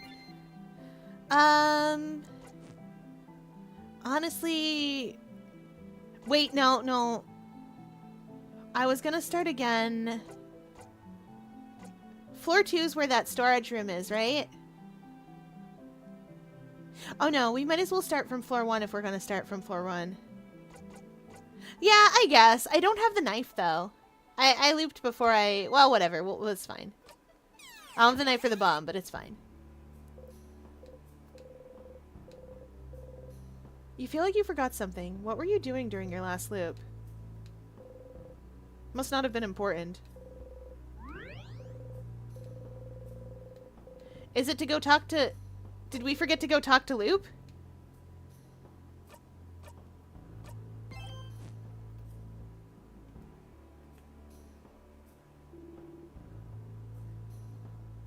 Honestly... Wait, no. I was gonna start again. Floor 2 is where that storage room is, right? Oh no, we might as well start from floor 1 if we're gonna start from floor 1. Yeah, I guess. I don't have the knife, though. I looped before I... Well, whatever. Well, it's fine. I don't have the knife for the bomb, but it's fine. You feel like you forgot something. What were you doing during your last loop? Must not have been important. Is it to go talk to... Did we forget to go talk to Loop?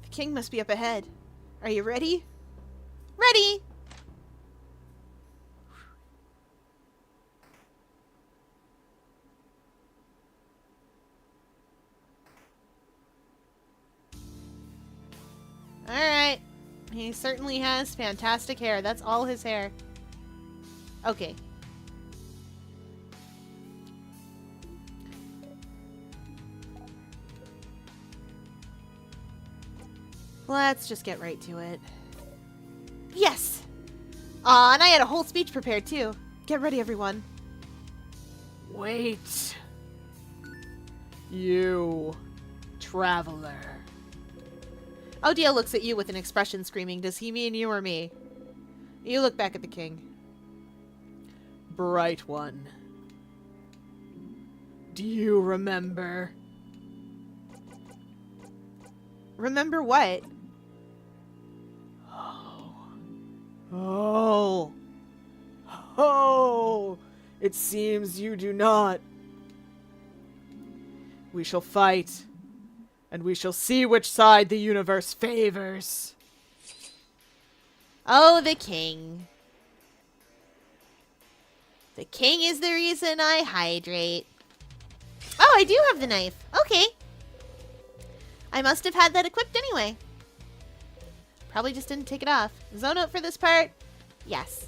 The king must be up ahead. Are you ready? Ready! Alright. He certainly has fantastic hair. That's all his hair. Okay. Let's just get right to it. Yes! Aw, and I had a whole speech prepared too. Get ready, everyone. Wait. You, traveler. Odiel looks at you with an expression screaming, does he mean you or me? You look back at the king. Bright one. Do you remember? Remember what? Oh, it seems you do not. We shall fight, and we shall see which side the universe favors. Oh, the king. The king is the reason I hydrate. Oh, I do have the knife. Okay. I must have had that equipped anyway. Probably just didn't take it off. Zone out for this part? Yes.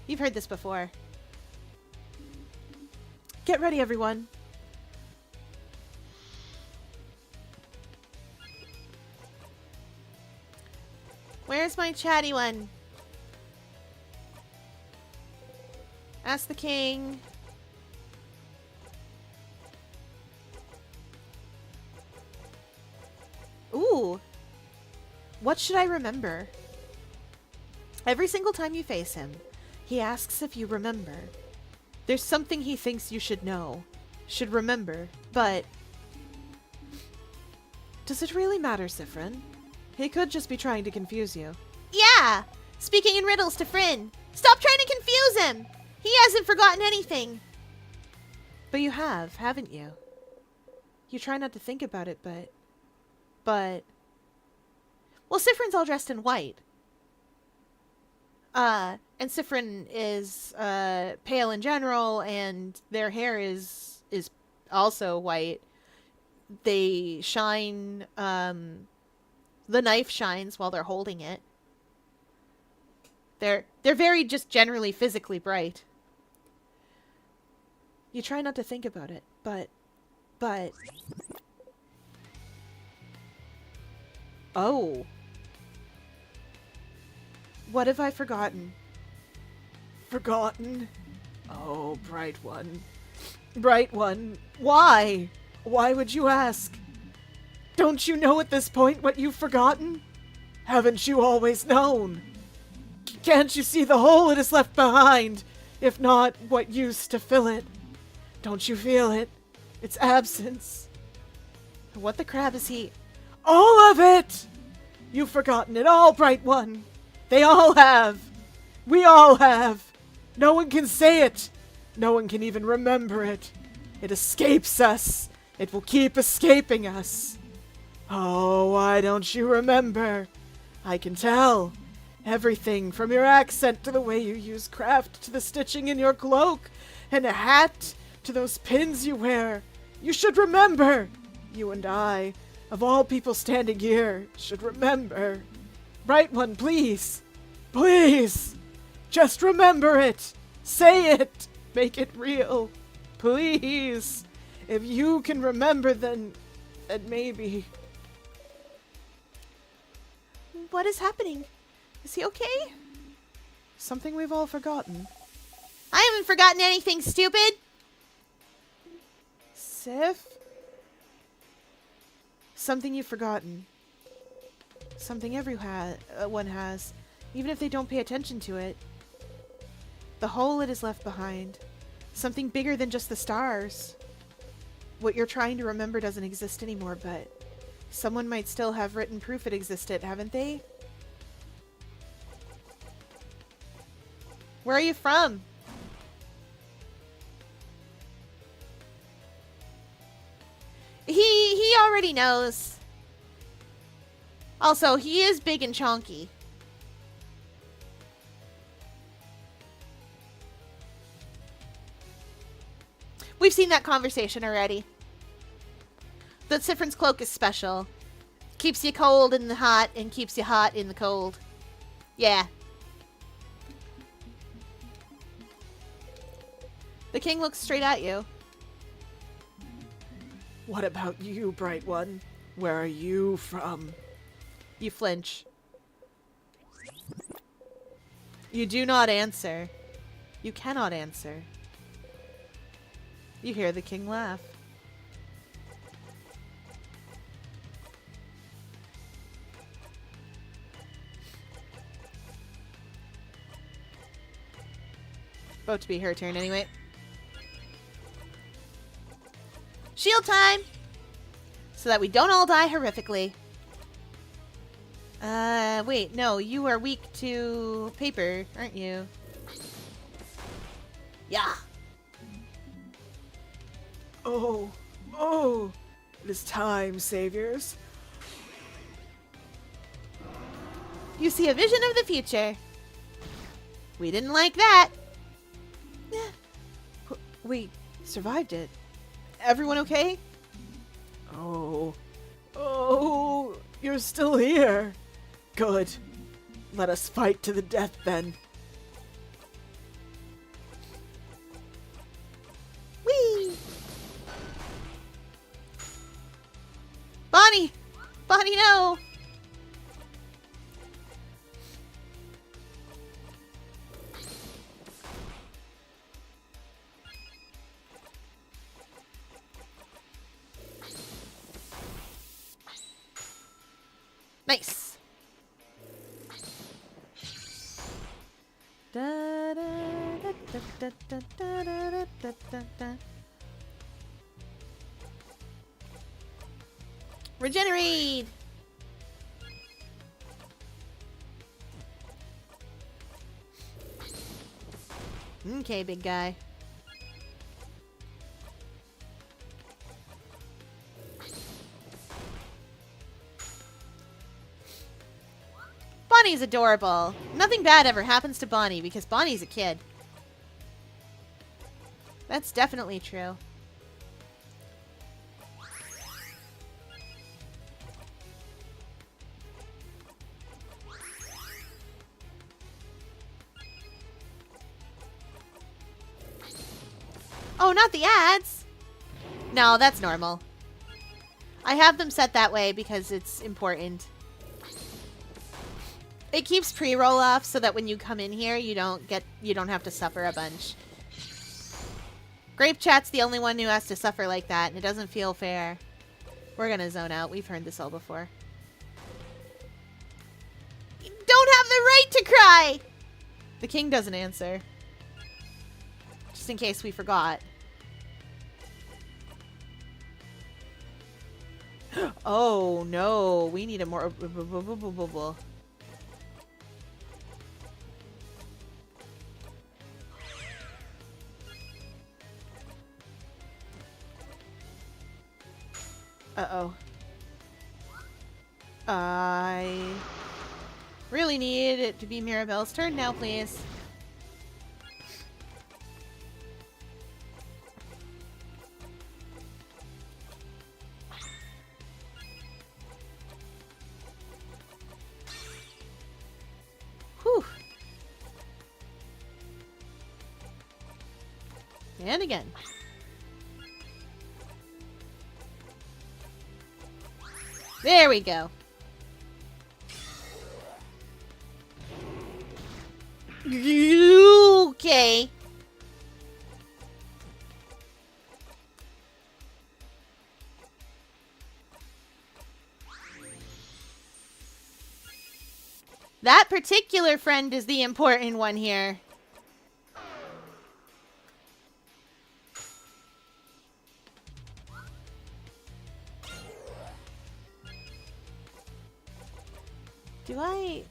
You've heard this before. Get ready, everyone. Where's my chatty one? Ask the king. Ooh. What should I remember? Every single time you face him, he asks if you remember. There's something he thinks you should know, should remember, but... Does it really matter, Siffrin? He could just be trying to confuse you. Yeah! Speaking in riddles to Fryn. Stop trying to confuse him! He hasn't forgotten anything. But you have, haven't you? You try not to think about it, but... Well, Siffrin's all dressed in white. And Siffrin is, pale in general, and their hair is also white. They shine, the knife shines while they're holding it. They're very just generally physically bright. You try not to think about it, but... Oh. What have I forgotten? Forgotten? Oh, Bright One. Bright One, why? Why would you ask? Don't you know at this point what you've forgotten? Haven't you always known? Can't you see the hole it has left behind? If not, what used to fill it? Don't you feel it? Its absence. What the crap is he? All of it! You've forgotten it all, Bright One. They all have. We all have. No one can say it. No one can even remember it. It escapes us. It will keep escaping us. Oh, why don't you remember? I can tell. Everything from your accent to the way you use craft to the stitching in your cloak and a hat to those pins you wear. You should remember. You and I, of all people standing here, should remember. Bright One, please. Please. Just remember it. Say it. Make it real. Please. If you can remember, then maybe. What is happening? Is he okay? Something we've all forgotten. I haven't forgotten anything, stupid! Sif? Something you've forgotten. Something everyone has, even if they don't pay attention to it. The hole it has left behind. Something bigger than just the stars. What you're trying to remember doesn't exist anymore, but someone might still have written proof it existed, haven't they? Where are you from? He already knows. Also, he is big and chonky. We've seen that conversation already. The Siffrin's cloak is special. Keeps you cold in the hot and keeps you hot in the cold. Yeah. The king looks straight at you. What about you, Bright One? Where are you from? You flinch. You do not answer. You cannot answer. You hear the king laugh. About to be her turn anyway. Shield time! So that we don't all die horrifically. Wait, no, you are weak to paper, aren't you? Yeah. Oh, it is time, saviors. You see a vision of the future. We didn't like that. We survived it. Everyone okay? Oh, you're still here. Good. Let us fight to the death then. Whee! Bonnie! Bonnie, no! Nice. Regenerate. Okay, big guy. Bonnie's adorable. Nothing bad ever happens to Bonnie because Bonnie's a kid. That's definitely true. Oh, not the ads! No, that's normal. I have them set that way because it's important. It keeps pre-roll off so that when you come in here, you don't have to suffer a bunch. Grape Chat's the only one who has to suffer like that, and it doesn't feel fair. We're gonna zone out. We've heard this all before. You don't have the right to cry! The king doesn't answer. Just in case we forgot. Oh, no. We need a more... Uh-oh. I really need it to be Mirabelle's turn now, please. Whew. And again. There we go. Okay. That particular friend is the important one here. Do I...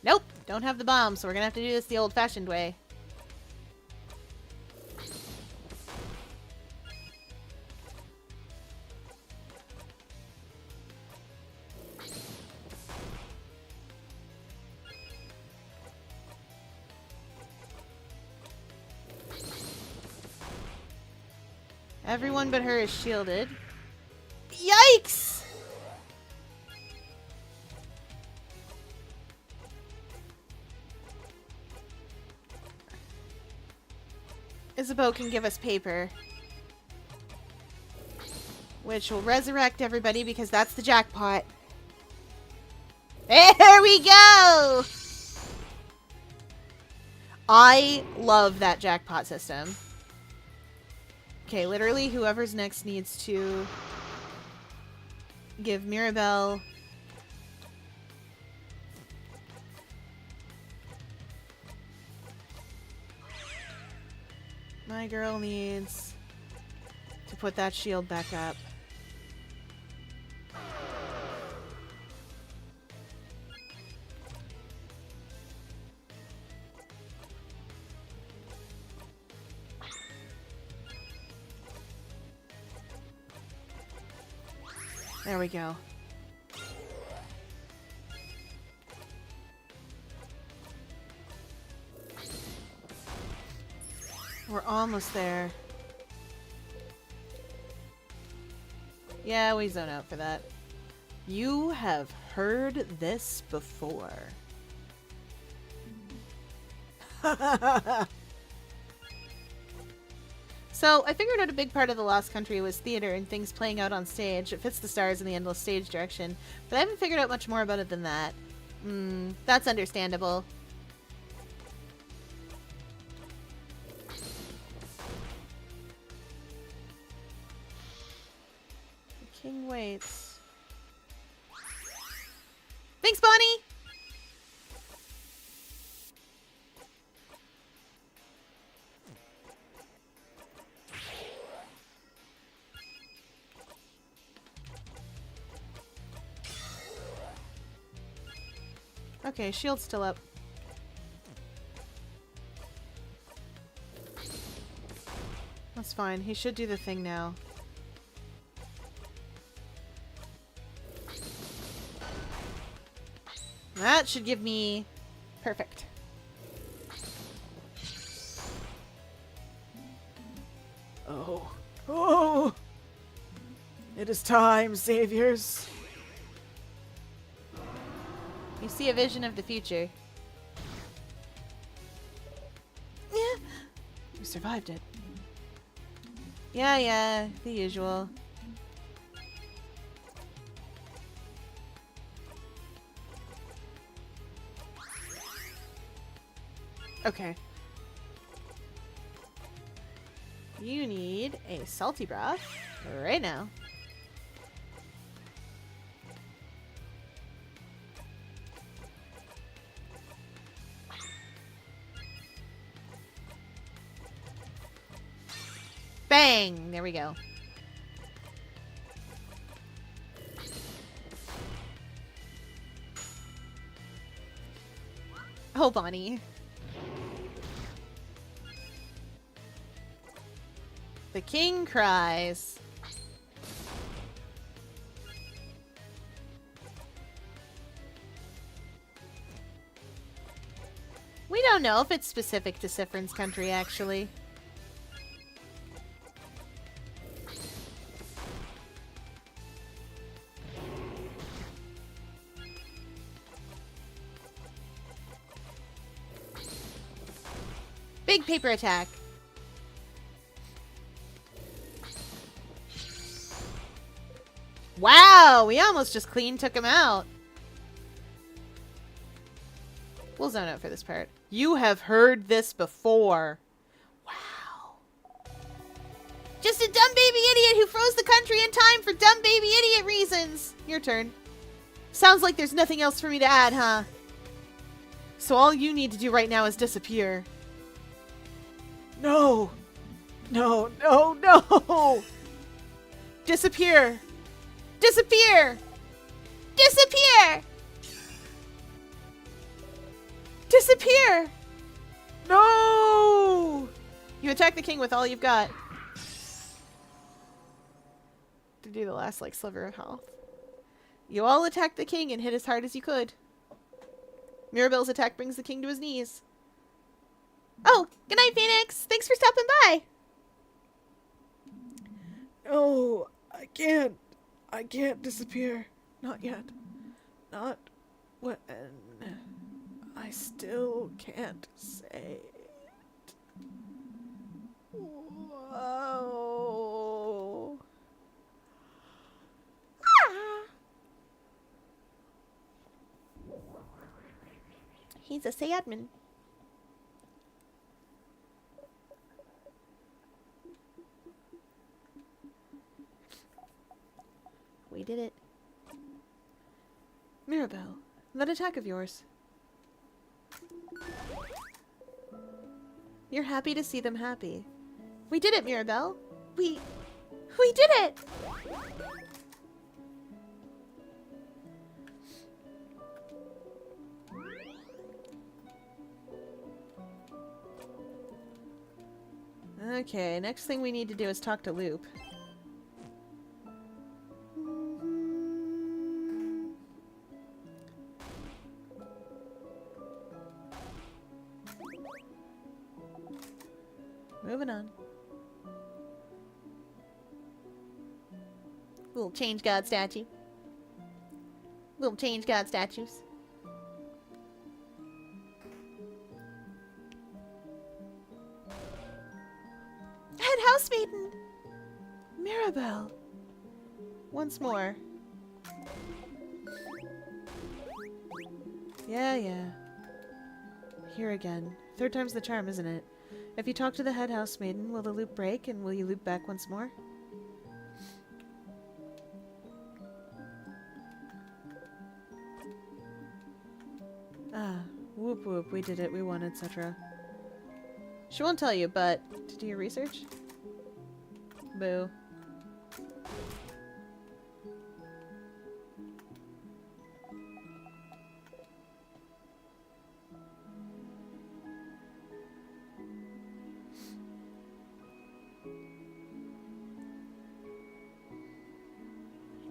Nope, don't have the bomb, so we're gonna have to do this the old-fashioned way. Everyone but her is shielded. Yikes! Isabeau can give us paper. Which will resurrect everybody because that's the jackpot. There we go! I love that jackpot system. Okay, literally whoever's next needs to give Mirabelle my girl needs to put that shield back up. There we go. We're almost there. Yeah, we zone out for that. You have heard this before. So, I figured out a big part of The Lost Country was theater and things playing out on stage. It fits the stars in the endless stage direction. But I haven't figured out much more about it than that. That's understandable. The king waits. Thanks, Bonnie! Okay, shield's still up. That's fine. He should do the thing now. That should give me... Perfect. Oh. Oh! It is time, saviors. You see a vision of the future. Yeah. You survived it. Yeah, the usual. Okay. You need a salty broth right now. Bang! There we go. Oh, Bonnie. The king cries. don't know if it's specific to Siffrin's country, actually. Big paper attack. Wow, we almost just clean took him out. We'll zone out for this part. You have heard this before. Wow. Just a dumb baby idiot who froze the country in time for dumb baby idiot reasons. Your turn. Sounds like there's nothing else for me to add, huh? So all you need to do right now is disappear. No! No, no, no! Disappear! Disappear! Disappear! Disappear! No! You attack the king with all you've got. To do the last, like, sliver of health. You all attacked the king and hit as hard as you could. Mirabelle's attack brings the king to his knees. Oh, good night, Phoenix. Thanks for stopping by. No, I can't. I can't disappear. Not yet. Not when I still can't say it. Whoa. He's a Sayadman. We did it. Mirabelle, that attack of yours. You're happy to see them happy. We did it, Mirabelle. We did it! Okay, next thing we need to do is talk to Loop. Moving on. We'll change God statue. We'll change God statues. Head house maiden! Mirabelle! Once more. Yeah. Here again. Third time's the charm, isn't it? If you talk to the head house maiden, will the loop break, and will you loop back once more? Ah, whoop whoop, we did it, we won, etc. She won't tell you, but to do your research? Boo.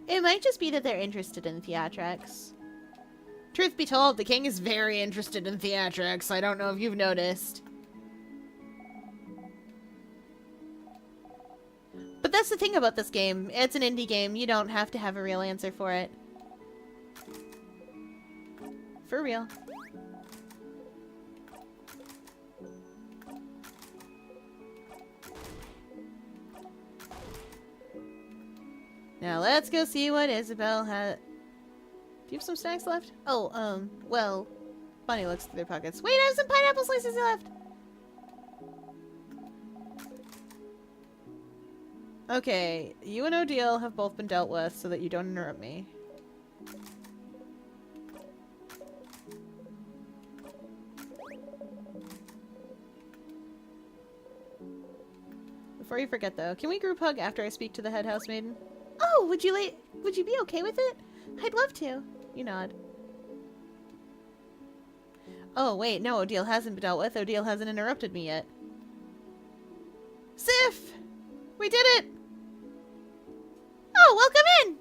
It might just be that they're interested in theatrics. Truth be told, the king is very interested in theatrics. I don't know if you've noticed. But that's the thing about this game. It's an indie game. You don't have to have a real answer for it. For real. Now let's go see what Isabelle has. Do you have some snacks left? Oh, well, Bonnie looks through their pockets. Wait, I have some pineapple slices left! Okay, you and Odile have both been dealt with so that you don't interrupt me. Before you forget though, can we group hug after I speak to the head house maiden? Oh, would you be okay with it? I'd love to. You nod. Oh, wait, no, Odile hasn't been dealt with. Odile hasn't interrupted me yet. Sif! We did it! Oh, welcome in!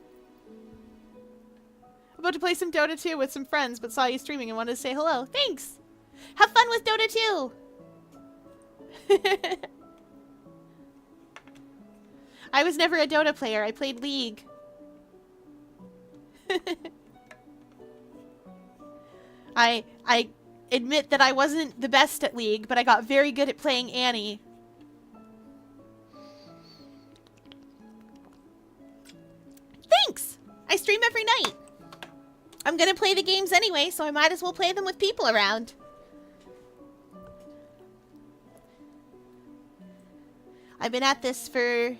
About to play some Dota 2 with some friends, but saw you streaming and wanted to say hello. Thanks! Have fun with Dota 2! I was never a Dota player. I played League. I admit that I wasn't the best at League, but I got very good at playing Annie. Thanks! I stream every night. I'm gonna play the games anyway, so I might as well play them with people around. I've been at this for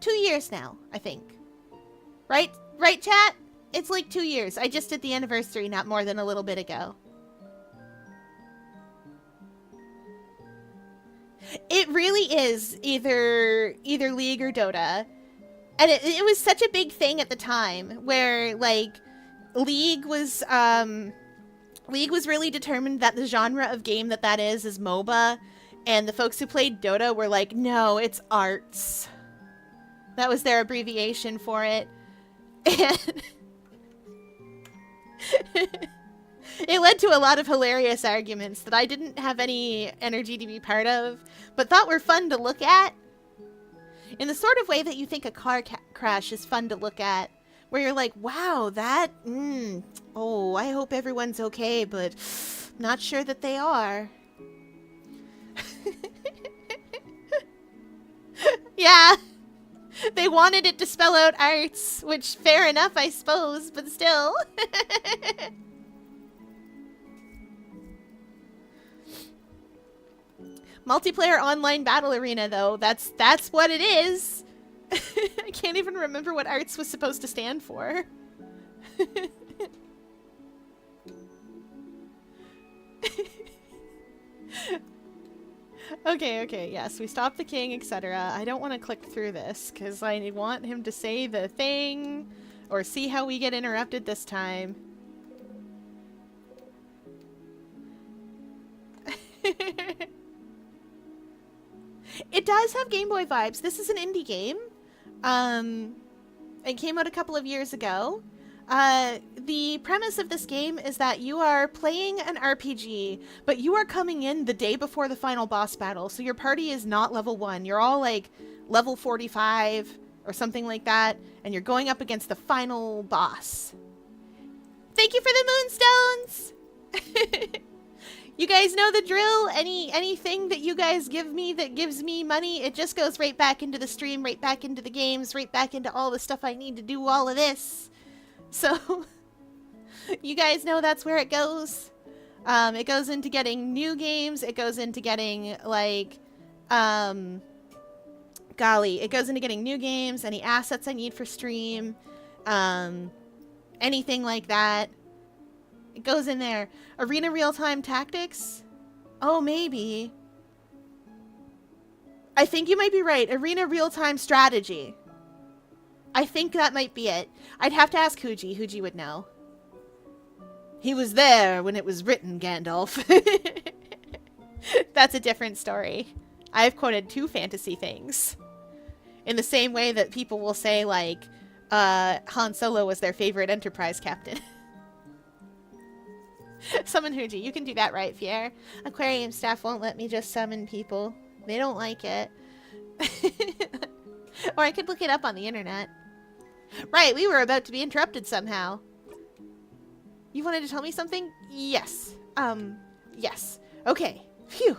2 years now, I think. Right? Right, chat? It's like 2 years. I just did the anniversary not more than a little bit ago. It really is either League or Dota. And it was such a big thing at the time where, like, League was really determined that the genre of game that is MOBA. And the folks who played Dota were like, no, it's arts. That was their abbreviation for it. And it led to a lot of hilarious arguments that I didn't have any energy to be part of, but thought were fun to look at. In the sort of way that you think a car crash is fun to look at. Where you're like, wow, that, oh, I hope everyone's okay, but not sure that they are. Yeah. They wanted it to spell out arts, which fair enough, I suppose, but still. Multiplayer online battle arena, though. That's what it is. I can't even remember what arts was supposed to stand for. Okay, yes, we stopped the king, etc. I don't want to click through this, because I want him to say the thing, or see how we get interrupted this time. It does have Game Boy vibes. This is an indie game. It came out a couple of years ago. The premise of this game is that you are playing an RPG, but you are coming in the day before the final boss battle, so your party is not level 1. You're all like level 45 or something like that, and you're going up against the final boss. Thank you for the moonstones! You guys know the drill. Anything that you guys give me that gives me money, it just goes right back into the stream, right back into the games, right back into all the stuff I need to do all of this. So, you guys know that's where it goes. It goes into getting new games. It goes into getting, like, golly, it goes into getting new games, any assets I need for stream, anything like that. It goes in there. Arena real-time tactics? Oh, maybe. I think you might be right. Arena real-time strategy. I think that might be it. I'd have to ask Huji. Huji would know. He was there when it was written, Gandalf. That's a different story. I've quoted 2 fantasy things. In the same way that people will say, like, Han Solo was their favorite Enterprise captain. Summon Huji. You can do that, right, Fier? Aquarium staff won't let me just summon people. They don't like it. Or I could look it up on the internet. Right, we were about to be interrupted somehow. You wanted to tell me something? Yes. Yes. Okay. Phew.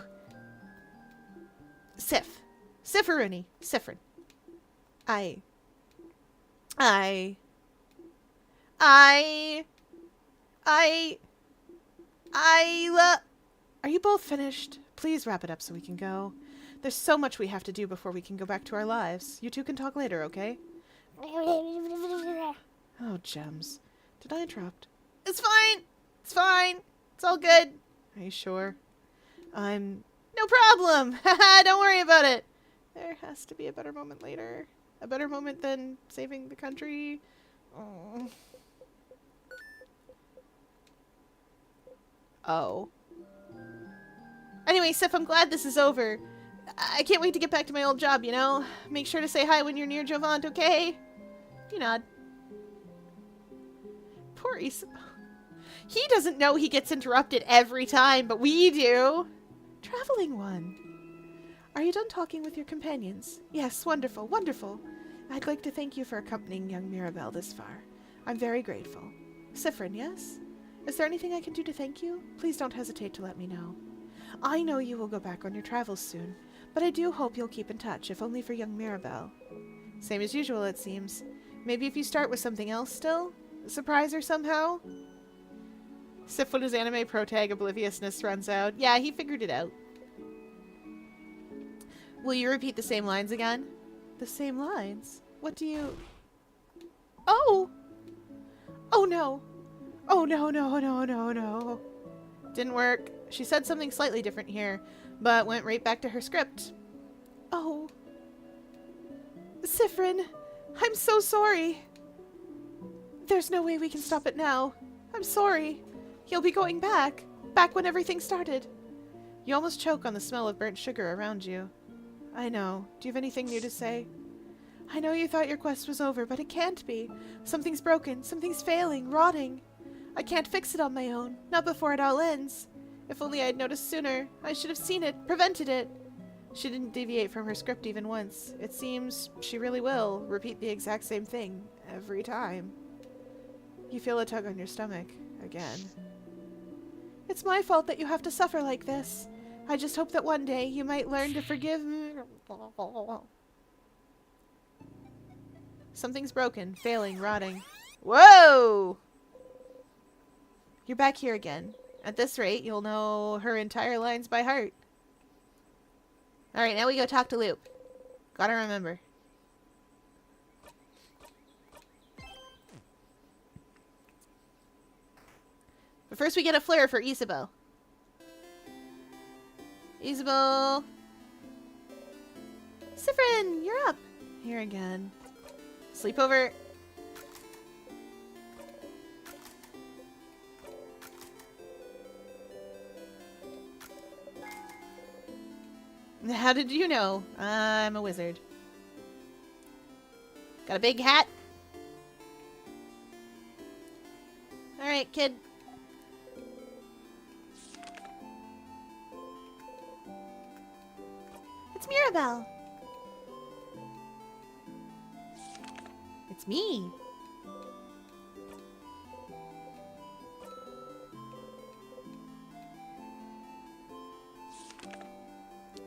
Sif. Sifferuni. Siffrin. Are you both finished? Please wrap it up so we can go. There's so much we have to do before we can go back to our lives. You two can talk later, okay? Oh, gems. Did I interrupt? It's fine. It's fine. It's all good. Are you sure? No problem. Haha, don't worry about it. There has to be a better moment later. A better moment than saving the country. Oh. Anyway, Sif, I'm glad this is over. I can't wait to get back to my old job, you know? Make sure to say hi when you're near Jovant, okay? You nod. Poor Issa. He doesn't know he gets interrupted every time, but we do. Traveling one. Are you done talking with your companions? Yes, wonderful, wonderful. I'd like to thank you for accompanying young Mirabelle this far. I'm very grateful. Siffrin, yes? Is there anything I can do to thank you? Please don't hesitate to let me know. I know you will go back on your travels soon, but I do hope you'll keep in touch, if only for young Mirabelle. Same as usual, it seems. Maybe if you start with something else still? Surprise her somehow? Sif when his anime protag obliviousness runs out. Yeah, he figured it out. Will you repeat the same lines again? The same lines? What do you... Oh! Oh no! Oh no, no, no, no, no. Didn't work. She said something slightly different here, but went right back to her script. Oh. Siffrin, I'm so sorry. There's no way we can stop it now. I'm sorry. He'll be going back. Back when everything started. You almost choke on the smell of burnt sugar around you. I know. Do you have anything new to say? I know you thought your quest was over, but it can't be. Something's broken. Something's failing. Rotting. I can't fix it on my own. Not before it all ends. If only I'd noticed sooner. I should have seen it. Prevented it. She didn't deviate from her script even once. It seems she really will repeat the exact same thing every time. You feel a tug on your stomach. Again. It's my fault that you have to suffer like this. I just hope that one day you might learn to forgive me. Something's broken, failing, rotting. Whoa! You're back here again. At this rate, you'll know her entire lines by heart. Alright, now we go talk to Loop. Gotta remember. But first we get a flare for Isabelle. Isabelle! Siffrin, you're up! Here again. Sleepover. How did you know? I'm a wizard. Got a big hat. Alright, kid. It's Mirabelle. It's me.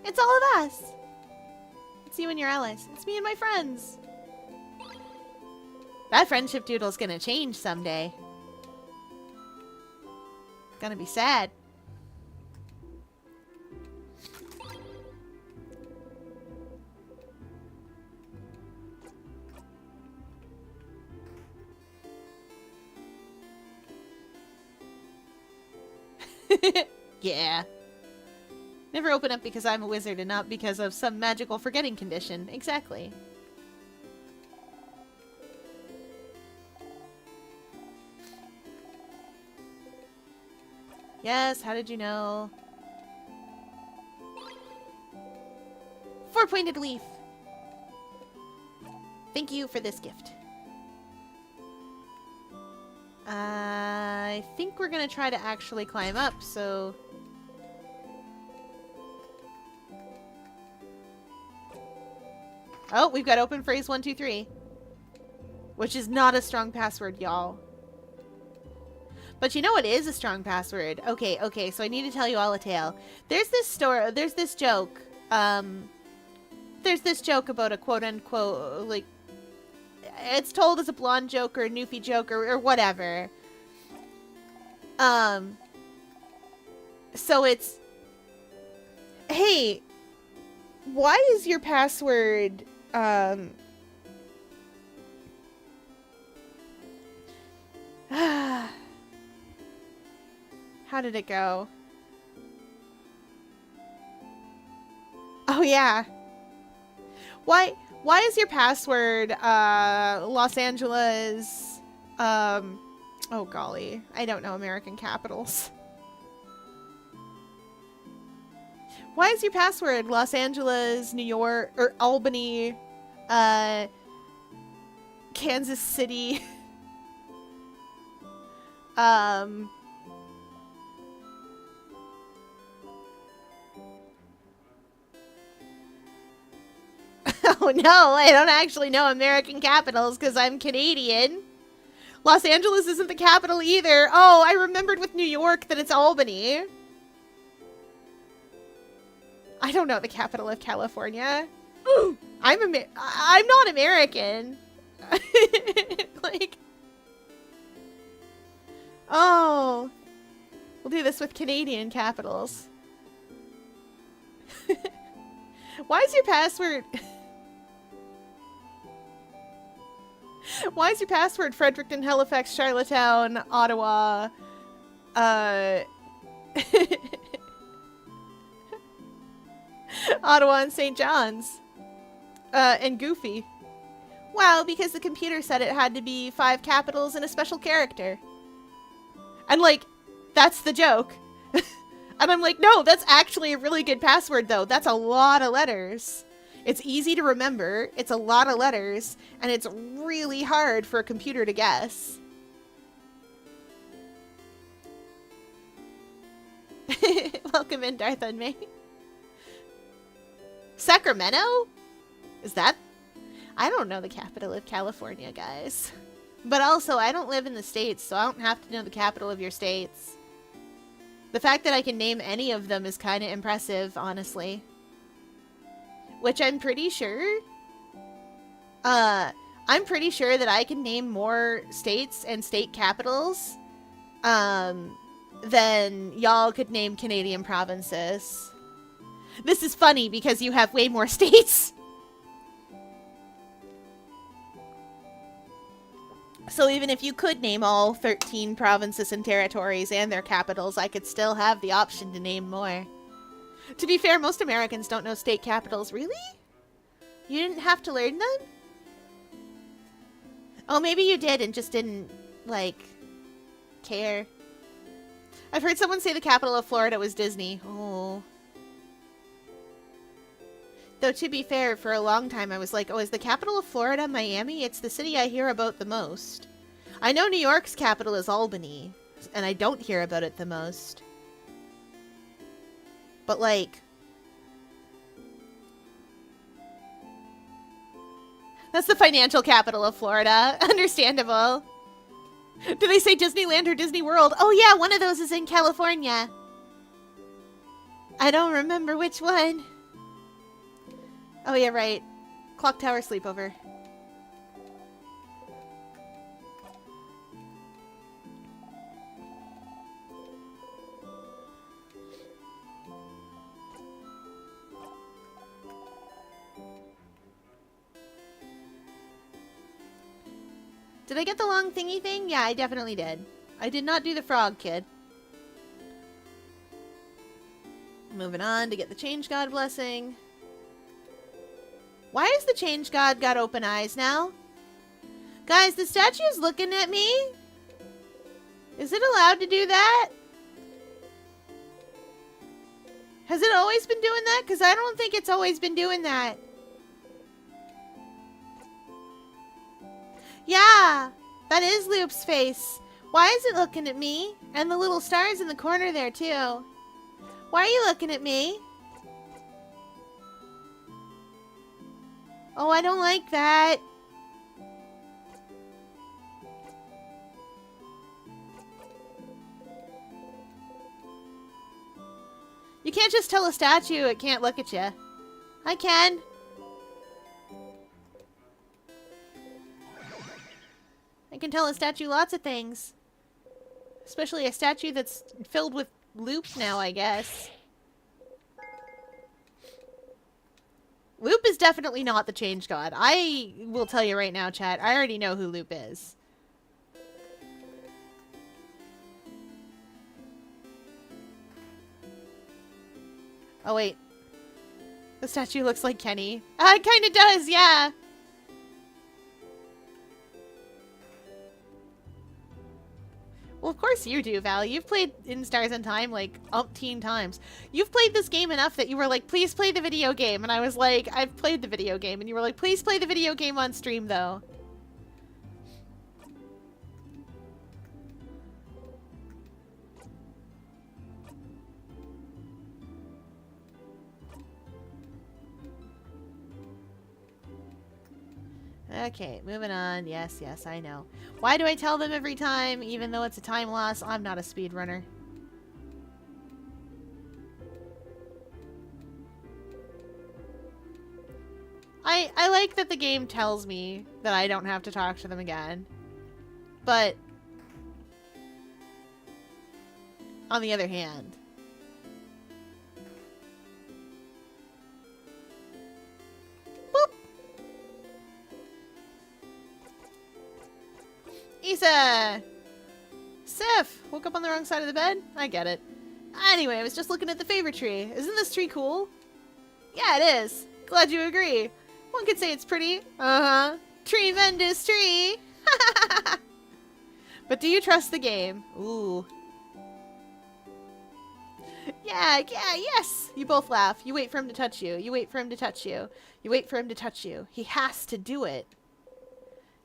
It's all of us. It's you and your allies. It's me and my friends. That friendship doodle's gonna change someday. Gonna be sad. Yeah. Never open up because I'm a wizard and not because of some magical forgetting condition. Exactly. Yes, how did you know? 4-pointed leaf. Thank you for this gift. I think we're gonna try to actually climb up, so... Oh, we've got open phrase 1, 2, 3. Which is not a strong password, y'all. But you know what is a strong password? Okay, so I need to tell you all a tale. There's this joke. There's this joke about a quote-unquote, like... It's told as a blonde joke or a Newfie joke or whatever. So it's... Hey, why is your password... How did it go? Oh, yeah. Why is your password, Los Angeles, oh golly, I don't know American capitals. Why is your password Los Angeles, New York, or Albany, Kansas City, Oh no, I don't actually know American capitals because I'm Canadian. Los Angeles isn't the capital either. Oh, I remembered with New York that it's Albany. I don't know the capital of California. I'm not American. Like, oh, we'll do this with Canadian capitals. Why is your password? Why is your password Fredericton, Halifax, Charlottetown, Ottawa, Ottawa and St. John's, and Goofy? Wow, because the computer said it had to be 5 capitals and a special character. And like, that's the joke. And I'm like, no, that's actually a really good password though. That's a lot of letters. It's easy to remember, it's a lot of letters, and it's really hard for a computer to guess. Welcome in, Darth Unmay. Sacramento? Is that? I don't know the capital of California, guys. But also, I don't live in the States, so I don't have to know the capital of your states. The fact that I can name any of them is kind of impressive, honestly. Which I'm pretty sure... I'm pretty sure that I can name more states and state capitals than y'all could name Canadian provinces. This is funny because you have way more states. So even if you could name all 13 provinces and territories and their capitals, I could still have the option to name more. To be fair, most Americans don't know state capitals. Really? You didn't have to learn them? Oh, maybe you did and just didn't, like, care. I've heard someone say the capital of Florida was Disney. Oh. Though, to be fair, for a long time I was like, oh, is the capital of Florida Miami? It's the city I hear about the most. I know New York's capital is Albany, and I don't hear about it the most. But, like... That's the financial capital of Florida. Understandable. Do they say Disneyland or Disney World? Oh yeah, one of those is in California. I don't remember which one. Oh yeah, right. Clock Tower Sleepover. Did I get the long thingy thing? Yeah, I definitely did. I did not do the frog kid. Moving on to get the Change God blessing. Why has the Change God got open eyes now? Guys, the statue's looking at me. Is it allowed to do that? Has it always been doing that? Because I don't think it's always been doing that. Yeah, that is Loop's face. Why is it looking at me? And the little stars in the corner there, too. Why are you looking at me? Oh, I don't like that. You can't just tell a statue it can't look at you. I can. I can tell a statue lots of things. Especially a statue that's filled with Loop now, I guess. Loop is definitely not the Change God. I will tell you right now, chat. I already know who Loop is. Oh, wait. The statue looks like Kenny. It kind of does, yeah. Well, of course you do, Val. You've played In Stars in Time, like, umpteen times. You've played this game enough that you were like, please play the video game. And I was like, I've played the video game. And you were like, please play the video game on stream, though. Okay, moving on. Yes, yes, I know. Why do I tell them every time, even though it's a time loss? I'm not a speedrunner. I like that the game tells me that I don't have to talk to them again. But on the other hand, boop. Issa! Sif! Woke up on the wrong side of the bed? I get it. Anyway, I was just looking at the favorite tree. Isn't this tree cool? Yeah, it is. Glad you agree. One could say it's pretty. Uh-huh. Tremendous tree! But do you trust the game? Ooh. Yeah, yes! You both laugh. You wait for him to touch you. You wait for him to touch you. You wait for him to touch you. He has to do it.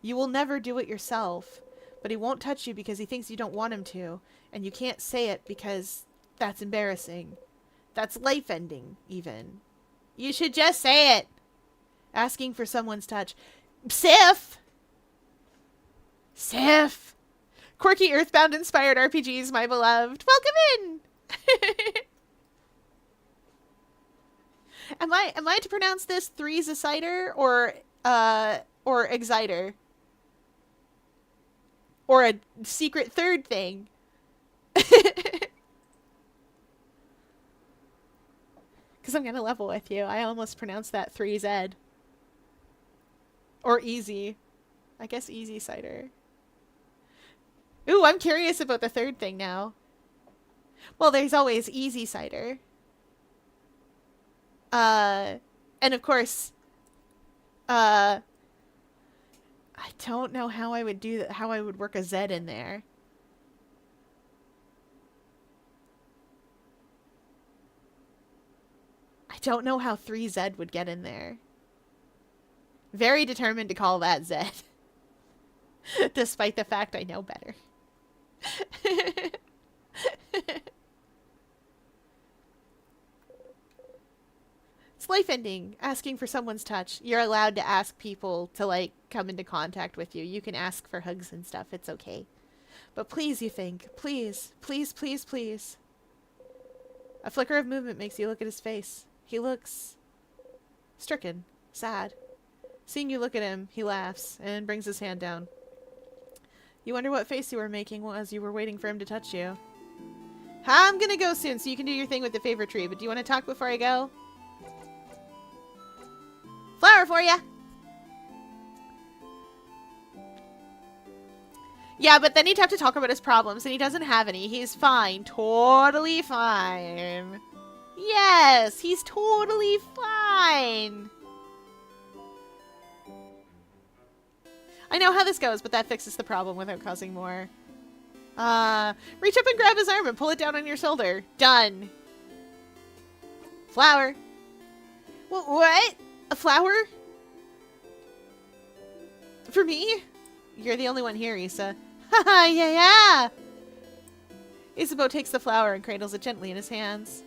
You will never do it yourself. But he won't touch you because he thinks you don't want him to. And you can't say it because that's embarrassing. That's life-ending, even. You should just say it. Asking for someone's touch. Sif! Sif! Quirky Earthbound-inspired RPGs, my beloved. Welcome in! Am I to pronounce this Threes-a-Cider or Exciter? Or a secret third thing? Because I'm going to level with you. I almost pronounced that 3Z. Or easy. I guess easy cider. Ooh, I'm curious about the third thing now. Well, there's always easy cider. And of course, I don't know how I would do that, how I would work a Z in there. I don't know how 3Z would get in there. Very determined to call that Z. Despite the fact I know better. It's life ending. Asking for someone's touch. You're allowed to ask people to, like, come into contact with you. You can ask for hugs and stuff. It's okay. But please, you think. Please. Please, please, please. A flicker of movement makes you look at his face. He looks stricken. Sad. Seeing you look at him, he laughs and brings his hand down. You wonder what face you were making as you were waiting for him to touch you. I'm gonna go soon, so you can do your thing with the favorite tree, but do you want to talk before I go? Flower for ya! Yeah, but then he'd have to talk about his problems, and he doesn't have any. He's fine. Totally fine. Yes, he's totally fine. I know how this goes, but that fixes the problem without causing more. Reach up and grab his arm and pull it down on your shoulder. Done. Flower. What? A flower? For me? You're the only one here, Issa. Haha, yeah! Isabeau takes the flower and cradles it gently in his hands.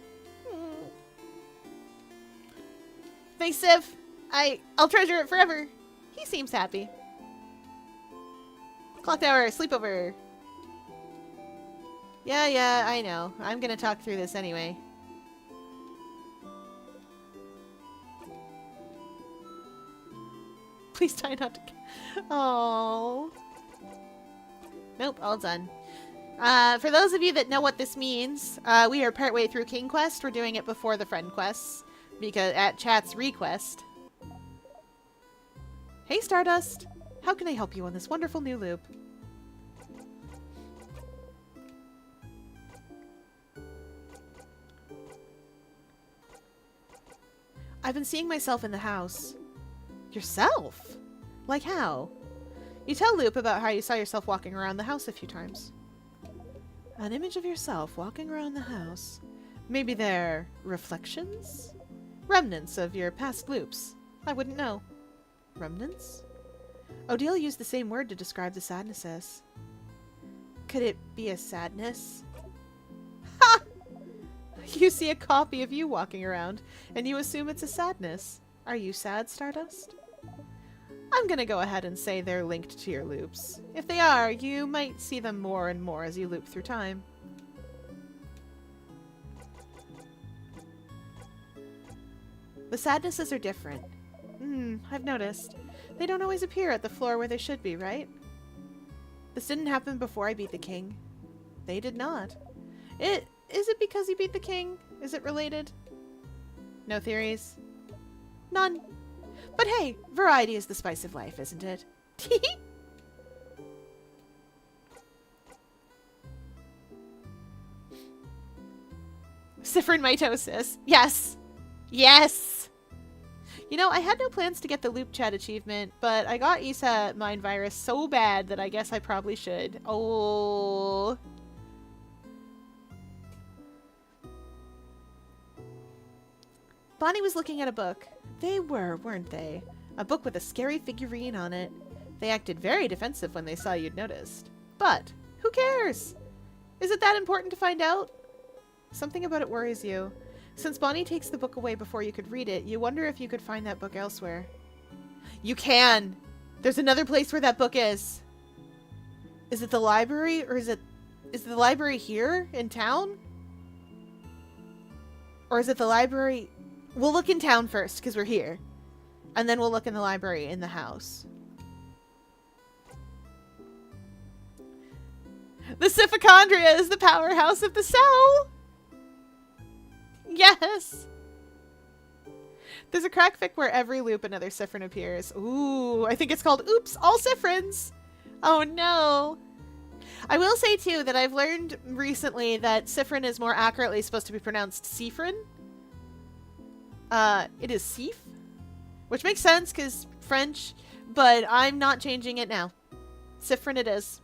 Thanks, Sif. I'll treasure it forever. He seems happy. Clock tower, sleepover. Yeah, I know. I'm gonna talk through this anyway. Please try not to... Oh. Nope, all done. For those of you that know what this means, we are partway through King Quest. We're doing it before the friend quests, because at chat's request. Hey, Stardust. How can I help you on this wonderful new loop? I've been seeing myself in the house. Yourself? Like how? You tell Loop about how you saw yourself walking around the house a few times. An image of yourself walking around the house. Maybe they're reflections? Remnants of your past loops. I wouldn't know. Remnants? Odile used the same word to describe the sadnesses. Could it be a sadness? Ha! You see a copy of you walking around, and you assume it's a sadness. Are you sad, Stardust? I'm gonna go ahead and say they're linked to your loops. If they are, you might see them more and more as you loop through time. The sadnesses are different. I've noticed. They don't always appear at the floor where they should be, right? This didn't happen before I beat the king. They did not. Is it because he beat the king? Is it related? No theories? None. But hey, variety is the spice of life, isn't it? Siffrin mitosis. Yes. Yes. You know, I had no plans to get the Loop Chat achievement, but I got Issa Mind Virus so bad that I guess I probably should. Oh. Bonnie was looking at a book. They were, weren't they? A book with a scary figurine on it. They acted very defensive when they saw you'd noticed. But, who cares? Is it that important to find out? Something about it worries you. Since Bonnie takes the book away before you could read it, you wonder if you could find that book elsewhere. You can! There's another place where that book is. Is it the library, or is the library here in town? Or is it the library... We'll look in town first, because we're here. And then we'll look in the library in the house. The Siphochondria is the powerhouse of the cell! Yes! There's a crackfic where every loop another Siffrin appears. Ooh, I think it's called Oops, All Siffrins! Oh no! I will say too that I've learned recently that Siffrin is more accurately supposed to be pronounced Siffrin. It is Sif, which makes sense because French, but I'm not changing it now. Siffrin it is.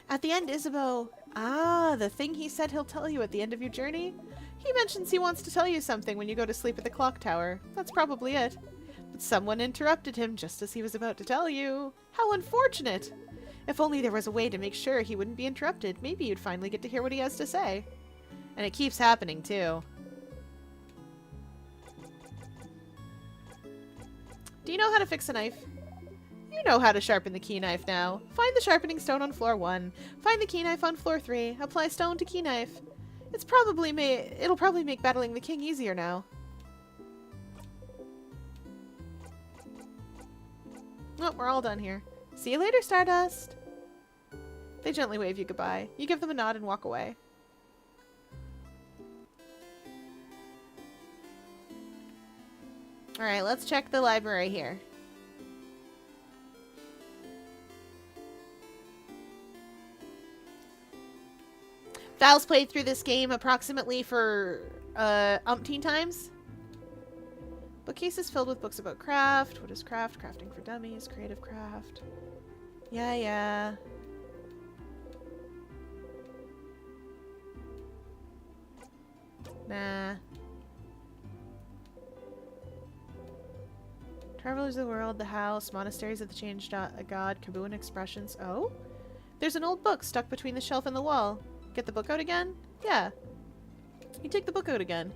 At the end, Isabeau. Ah, the thing he said he'll tell you at the end of your journey? He mentions he wants to tell you something when you go to sleep at the clock tower. That's probably it. But someone interrupted him just as he was about to tell you. How unfortunate! If only there was a way to make sure he wouldn't be interrupted, maybe you'd finally get to hear what he has to say. And it keeps happening, too. Do you know how to fix a knife? You know how to sharpen the key knife now. Find the sharpening stone on floor 1. Find the key knife on floor 3. Apply stone to key knife. It'll probably make battling the king easier now. Oh, we're all done here. See you later, Stardust. They gently wave you goodbye. You give them a nod and walk away. Alright, let's check the library here. Val's played through this game approximately for umpteen times. Bookcases filled with books about craft. What is craft? Crafting for dummies. Creative craft. Yeah. Nah. Travelers of the World, the House, Monasteries of the Changed God, Kabuan Expressions. Oh? There's an old book stuck between the shelf and the wall. Get the book out again? Yeah. You take the book out again.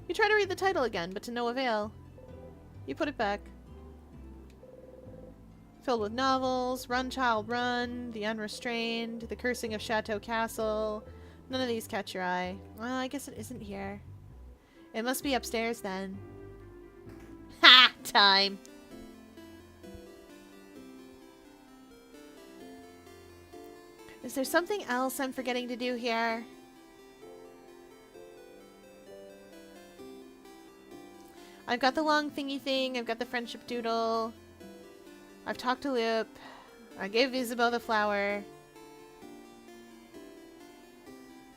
You try to read the title again, but to no avail. You put it back. Filled with novels, Run Child Run, The Unrestrained, The Cursing of Chateau Castle. None of these catch your eye. Well, I guess it isn't here. It must be upstairs then. Ha! Time! Is there something else I'm forgetting to do here? I've got the long thingy thing. I've got the friendship doodle. I've talked to Loop. I gave Isabeau the flower.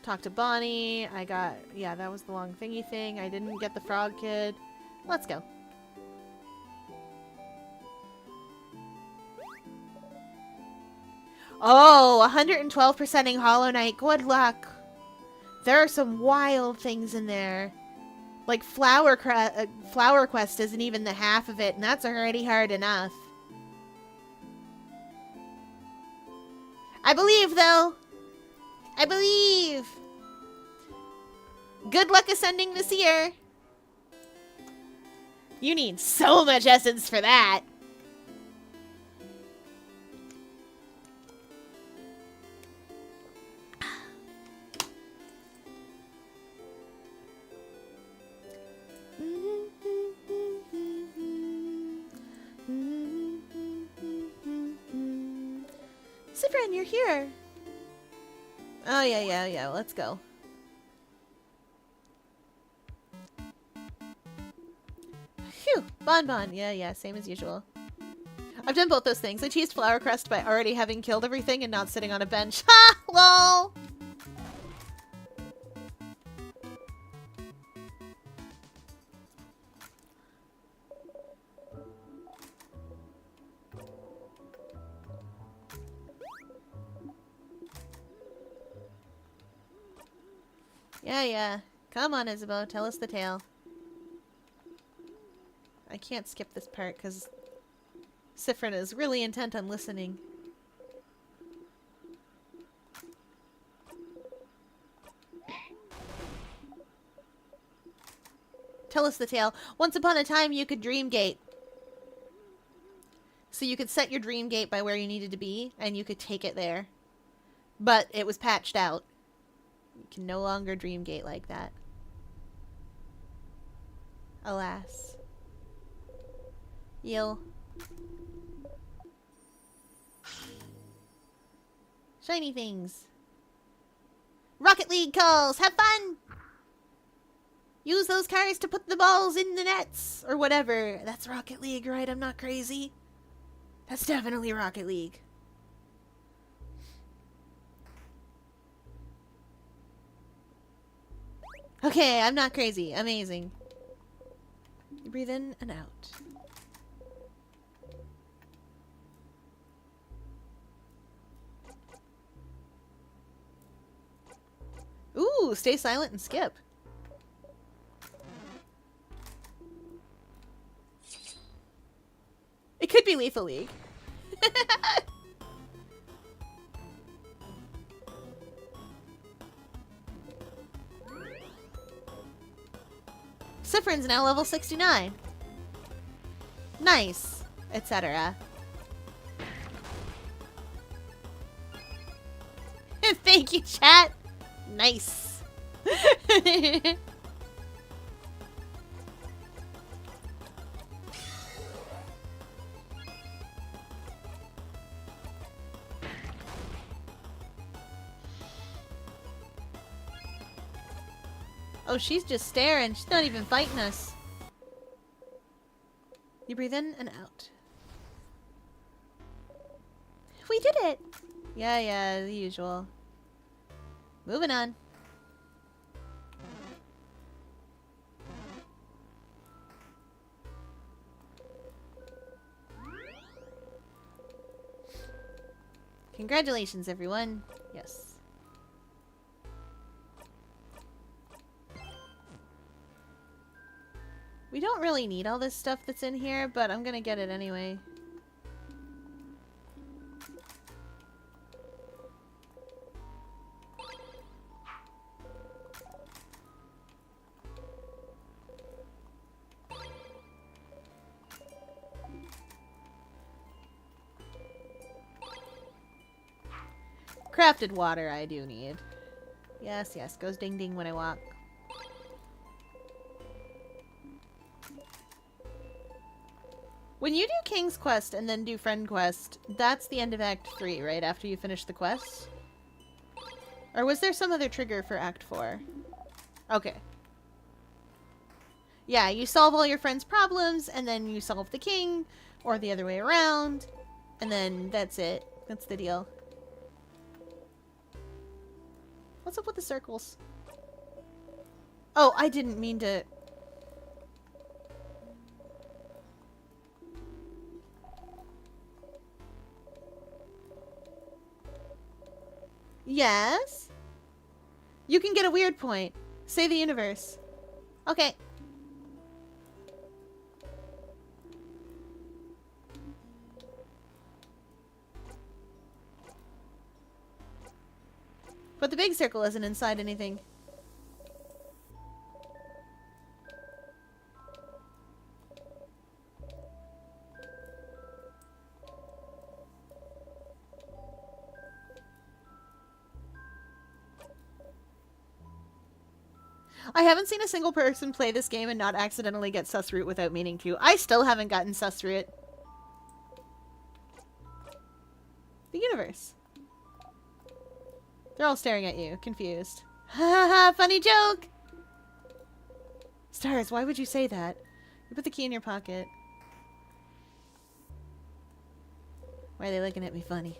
Talked to Bonnie. I got... Yeah, that was the long thingy thing. I didn't get the frog kid. Let's go. Oh, 112%ing Hollow Knight. Good luck. There are some wild things in there. Like Flower Quest isn't even the half of it, and that's already hard enough. I believe, though. I believe. Good luck ascending this year. You need so much essence for that. Cyphren, you're here. Oh, yeah. Let's go. Phew. Bonbon. Yeah. Same as usual. I've done both those things. I cheesed Flower Crest by already having killed everything and not sitting on a bench. Ha! Lol! Yeah. Come on, Isabeau. Tell us the tale. I can't skip this part because Cyphren is really intent on listening. Tell us the tale. Once upon a time, you could dream gate. So you could set your dream gate by where you needed to be, and you could take it there. But it was patched out. You can no longer dream gate like that. Alas. Yill. Shiny things. Rocket League calls! Have fun! Use those cars to put the balls in the nets! Or whatever. That's Rocket League, right? I'm not crazy. That's definitely Rocket League. Okay, I'm not crazy. Amazing. You breathe in and out. Ooh, stay silent and skip. It could be Lethal League. Cyphren's now level 69. Nice, etc. Thank you, chat. Nice. Oh, she's just staring. She's not even fighting us. You breathe in and out. We did it! Yeah, the usual. Moving on. Congratulations, everyone. Yes. We don't really need all this stuff that's in here, but I'm gonna get it anyway. Crafted water I do need. Yes, goes ding ding when I walk. When you do King's Quest and then do Friend Quest, that's the end of Act 3, right? After you finish the quest? Or was there some other trigger for Act 4? Okay. Yeah, you solve all your friend's problems, and then you solve the king, or the other way around, and then that's it. That's the deal. What's up with the circles? Oh, I didn't mean to... Yes? You can get a weird point. Say the universe. Okay. But the big circle isn't inside anything. I haven't seen a single person play this game and not accidentally get sus root without meaning to. I still haven't gotten sus root. The universe. They're all staring at you, confused. Ha ha ha, funny joke! Stars, why would you say that? You put the key in your pocket. Why are they looking at me funny?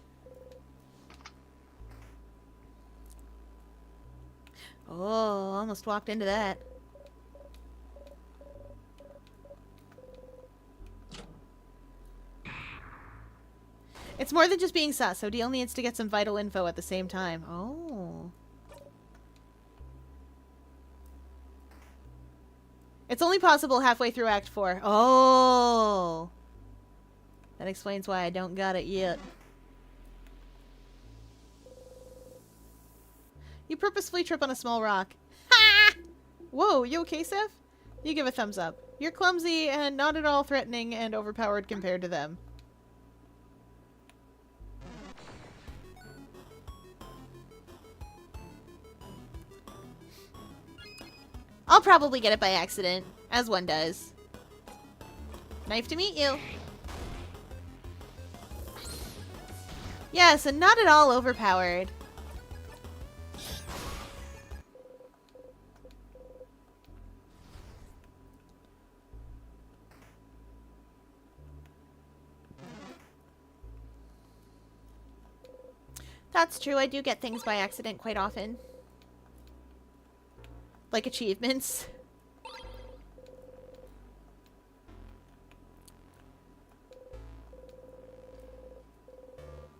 Oh, almost walked into that. It's more than just being sus. Odile needs to get some vital info at the same time. Oh. It's only possible halfway through Act 4. Oh. That explains why I don't got it yet. You purposefully trip on a small rock. Ha! Whoa, you okay, Seth? You give a thumbs up. You're clumsy and not at all threatening and overpowered compared to them. I'll probably get it by accident, as one does. Nice to meet you. Yes, and not at all overpowered. That's true, I do get things by accident quite often. Like achievements.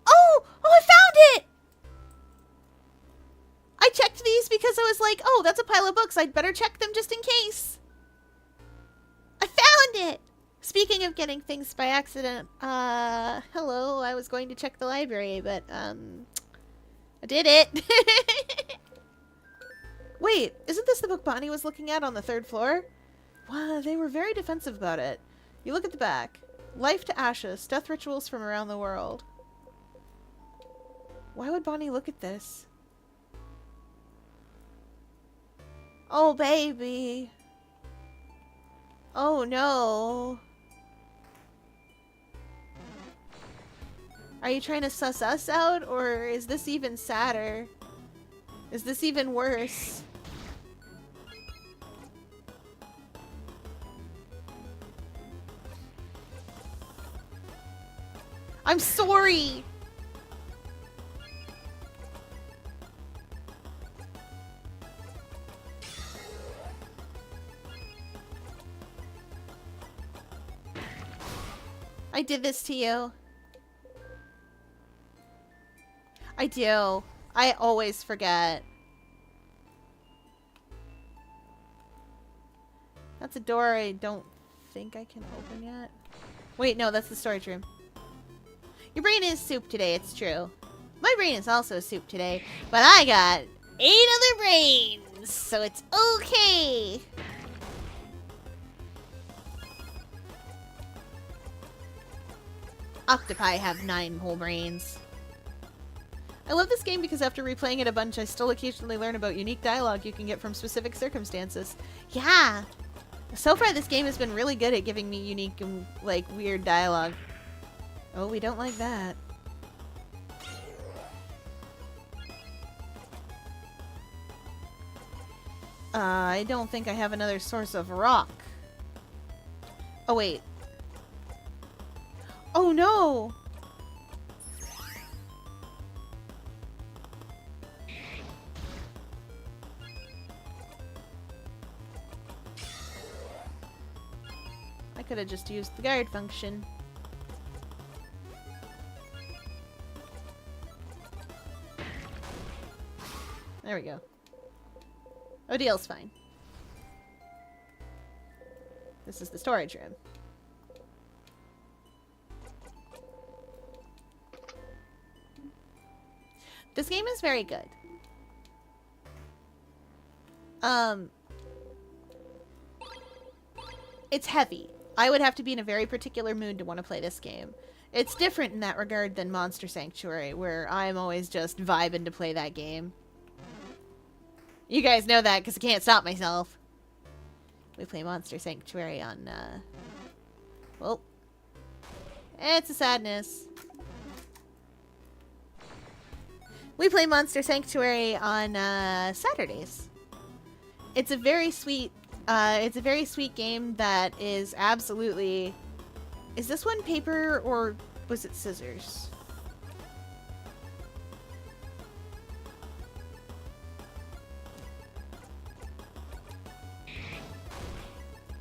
Oh! Oh, I found it! I checked these because I was like, oh, that's a pile of books. I'd better check them just in case. I found it! Speaking of getting things by accident, hello, I was going to check the library, but, I did it. Wait, isn't this the book Bonnie was looking at on the 3rd floor? Wow, they were very defensive about it. You look at the back. Life to Ashes, death rituals from around the world. Why would Bonnie look at this? Oh, baby. Oh, no. Are you trying to suss us out, or is this even sadder? Is this even worse? I'm sorry! I did this to you. I do. I always forget. That's a door I don't think I can open yet. Wait, no, that's the storage room. Your brain is soup today, it's true. My brain is also soup today, but I got 8 other brains, so it's okay. Octopi have 9 whole brains. I love this game because after replaying it a bunch, I still occasionally learn about unique dialogue you can get from specific circumstances. Yeah! So far, this game has been really good at giving me unique and, like, weird dialogue. Oh, we don't like that. I don't think I have another source of rock. Oh, wait. Oh, no! I could have just used the guard function. There we go. Odile's fine. This is the storage room. This game is very good. It's heavy. I would have to be in a very particular mood to want to play this game. It's different in that regard than Monster Sanctuary, where I'm always just vibing to play that game. You guys know that because I can't stop myself. We play Monster Sanctuary on, well, it's a sadness. We play Monster Sanctuary on Saturdays. It's a very sweet game that is absolutely... Is this one paper or was it scissors?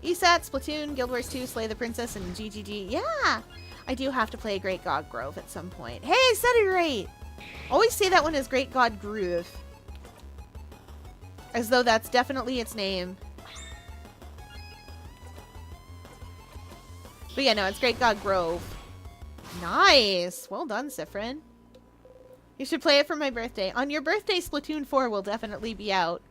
ESAT, Splatoon, Guild Wars 2, Slay the Princess, and GGG. Yeah! I do have to play Great God Grove at some point. Hey, I said it right! Always say that one is Great God Groove. As though that's definitely its name. But yeah, no, it's Great God Grove. Nice! Well done, Sifrin. You should play it for my birthday. On your birthday, Splatoon 4 will definitely be out.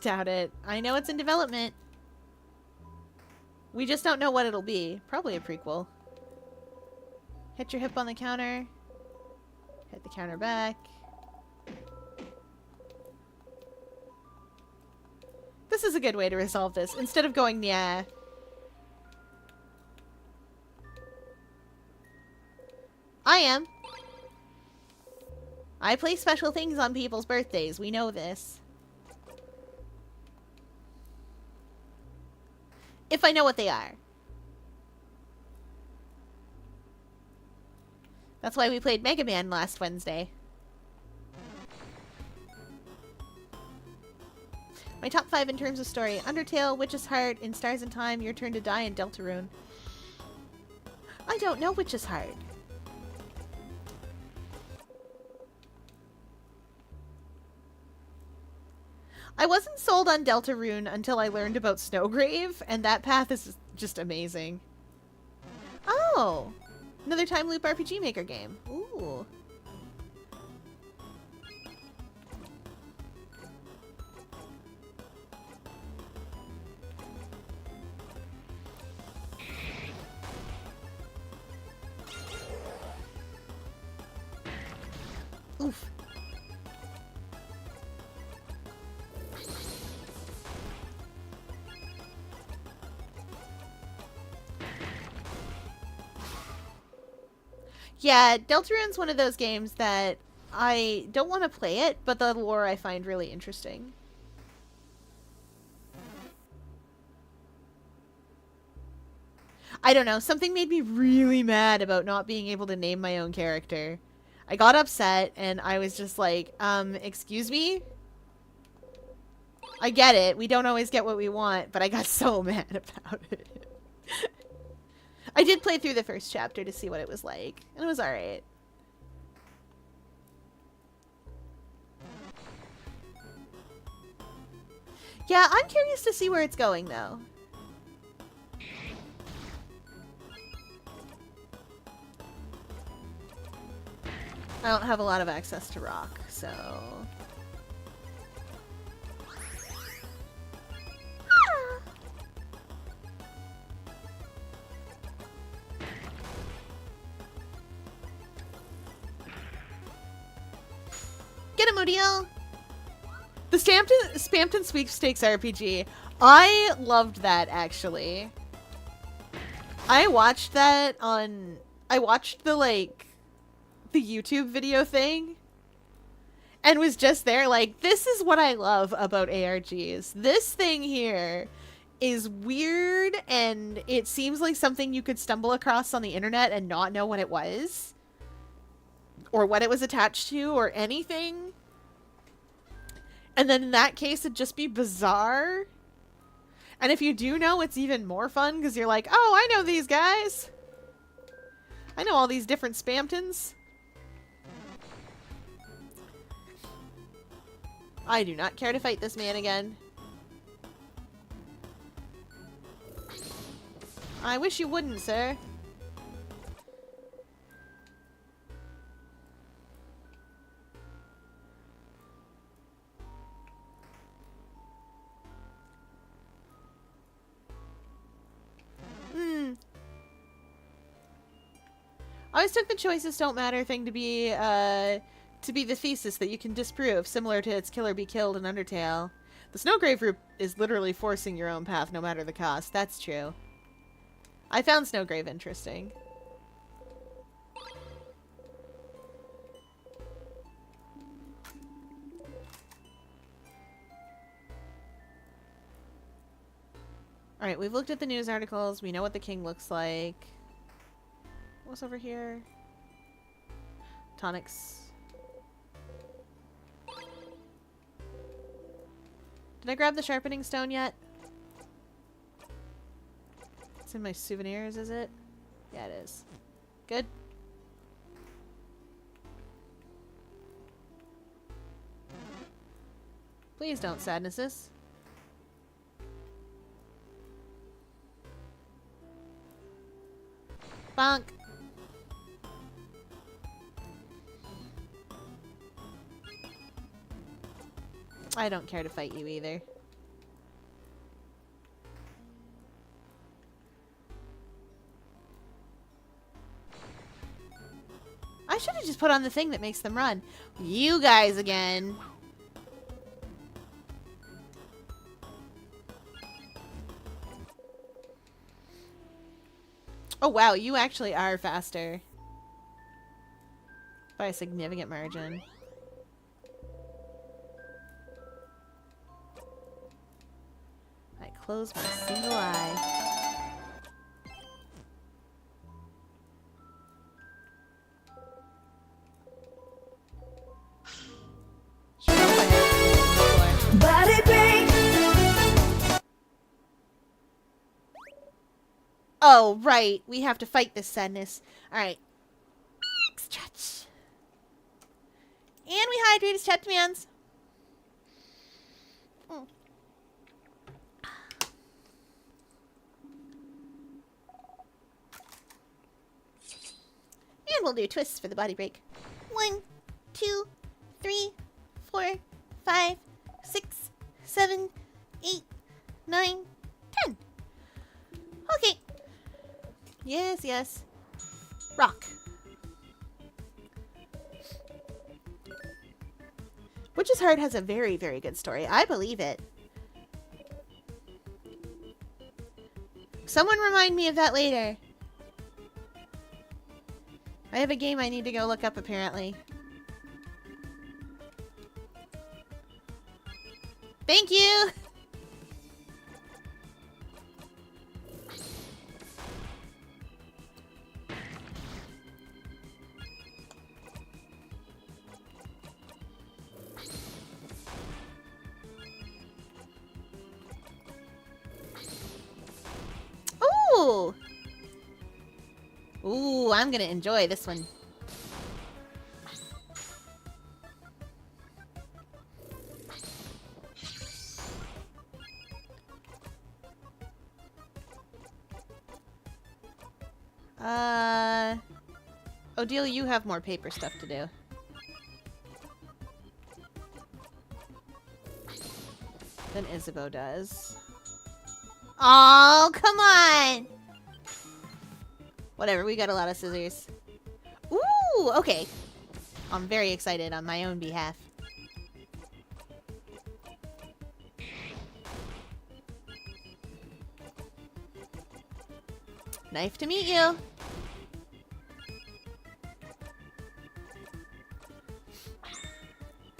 Doubt it. I know it's in development. We just don't know what it'll be. Probably a prequel. Hit your hip on the counter. Hit the counter back. This is a good way to resolve this. Instead of going, yeah. I am. I play special things on people's birthdays. We know this. If I know what they are. That's why we played Mega Man last Wednesday. My top 5 in terms of story. Undertale, Witch's Heart, In Stars and Time, Your Turn to Die, and Deltarune. I don't know Witch's Heart. I wasn't sold on Deltarune until I learned about Snowgrave, and that path is just amazing. Oh! Another Time Loop RPG Maker game. Ooh. Oof. Yeah, Deltarune's one of those games that I don't want to play it, but the lore I find really interesting. I don't know, something made me really mad about not being able to name my own character. I got upset and I was just like, excuse me? I get it, we don't always get what we want, but I got so mad about it. I did play through the first chapter to see what it was like, and it was alright. Yeah, I'm curious to see where it's going, though. I don't have a lot of access to rock, so... Get him, Odiel! The Spamton Sweepstakes RPG. I loved that, actually. I watched that on... I watched the, like, the YouTube video thing. And was just there like, this is what I love about ARGs. This thing here is weird, and it seems like something you could stumble across on the internet and not know what it was. Or what it was attached to, or anything. And then in that case, it'd just be bizarre. And if you do know, it's even more fun, because you're like, oh, I know these guys. I know all these different Spamtons. I do not care to fight this man again. I wish you wouldn't, sir. I always took the choices don't matter thing to be to be the thesis that you can disprove, similar to its Killer Be Killed in Undertale. The Snowgrave route is literally forcing your own path, no matter the cost. That's true. I found Snowgrave interesting. Alright, we've looked at the news articles. We know what the king looks like. What's over here? Tonics. Did I grab the sharpening stone yet? It's in my souvenirs, is it? Yeah, it is. Good. Please don't sadnesses. Bonk. I don't care to fight you either. I should have just put on the thing that makes them run. You guys again. Oh wow, you actually are faster. By a significant margin. I close my single eye. Body break. Oh, right. We have to fight this sadness. Alright. Stretch. And we hydrate his chat demands. Mm. And we'll do twists for the body break. 1, 2, 3, 4, 5, 6, 7, 8, 9, 10. Okay. Yes, yes. Rock. Witch's Heart has a very, very good story. I believe it. Someone remind me of that later. I have a game I need to go look up, apparently. Thank you! Ooh! Ooh, I'm gonna enjoy this one. Odile, you have more paper stuff to do. Than Isabeau does. Oh, come on! Whatever, we got a lot of scissors. Ooh, okay. I'm very excited on my own behalf. Nice to meet you.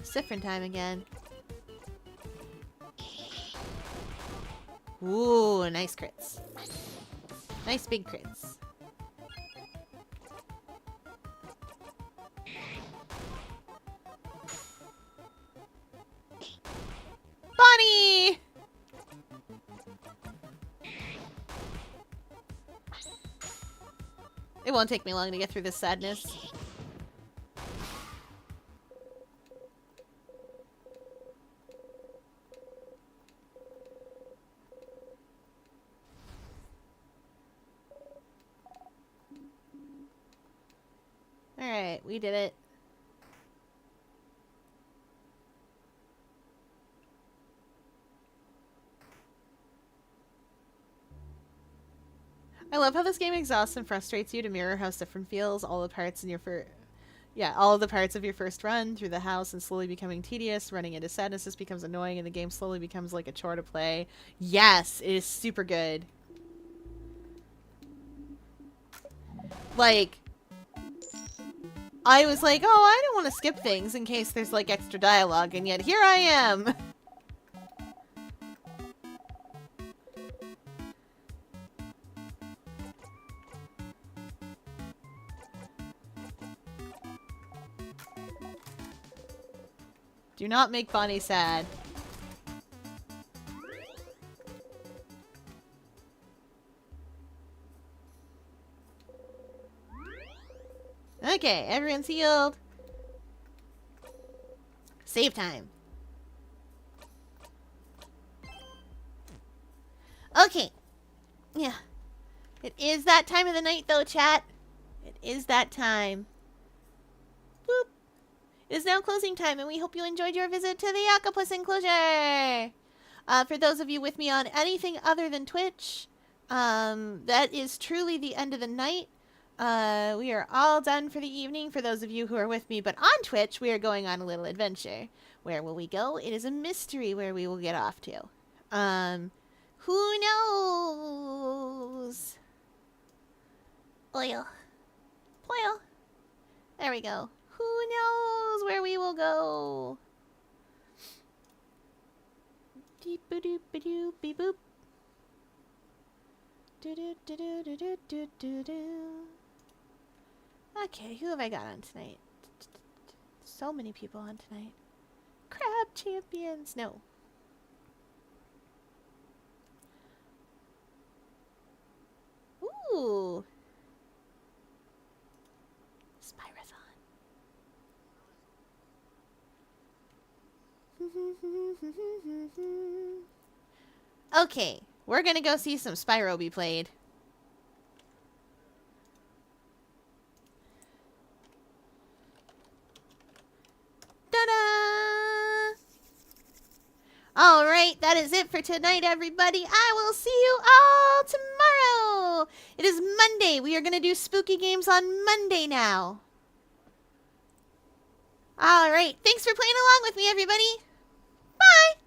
Siffrin time again. Ooh, nice crits. Nice big crits. Bonnie! It won't take me long to get through this sadness. Alright, we did it. I love how this game exhausts and frustrates you to mirror how Siffrin feels all the parts in your Yeah, all of the parts of your first run through the house and slowly becoming tedious, running into sadness just becomes annoying, and the game slowly becomes like a chore to play. Yes, it is super good. Like, I was like, oh, I don't want to skip things in case there's like extra dialogue, and yet here I am. Do not make Bonnie sad. Okay, everyone's healed. Save time. Okay. Yeah. It is that time of the night, though, chat. It is that time. Boop. It is now closing time, and we hope you enjoyed your visit to the Octopus Enclosure. For those of you with me on anything other than Twitch, that is truly the end of the night. We are all done for the evening for those of you who are with me, but on Twitch, we are going on a little adventure. Where will we go? It is a mystery where we will get off to. Who knows? Oil. Oil. There we go. Who knows where we will go? Deep-a-doop-a-doop, beep-boop. Do-do-do-do-do-do-do-do. Okay, who have I got on tonight? So many people on tonight. Crab champions. No. Ooh. Spyrathon. Okay, we're gonna go see some Spyro be played. Ta-da! Alright, that is it for tonight, everybody. I will see you all tomorrow. It is Monday. We are going to do spooky games on Monday now. Alright, thanks for playing along with me, everybody. Bye!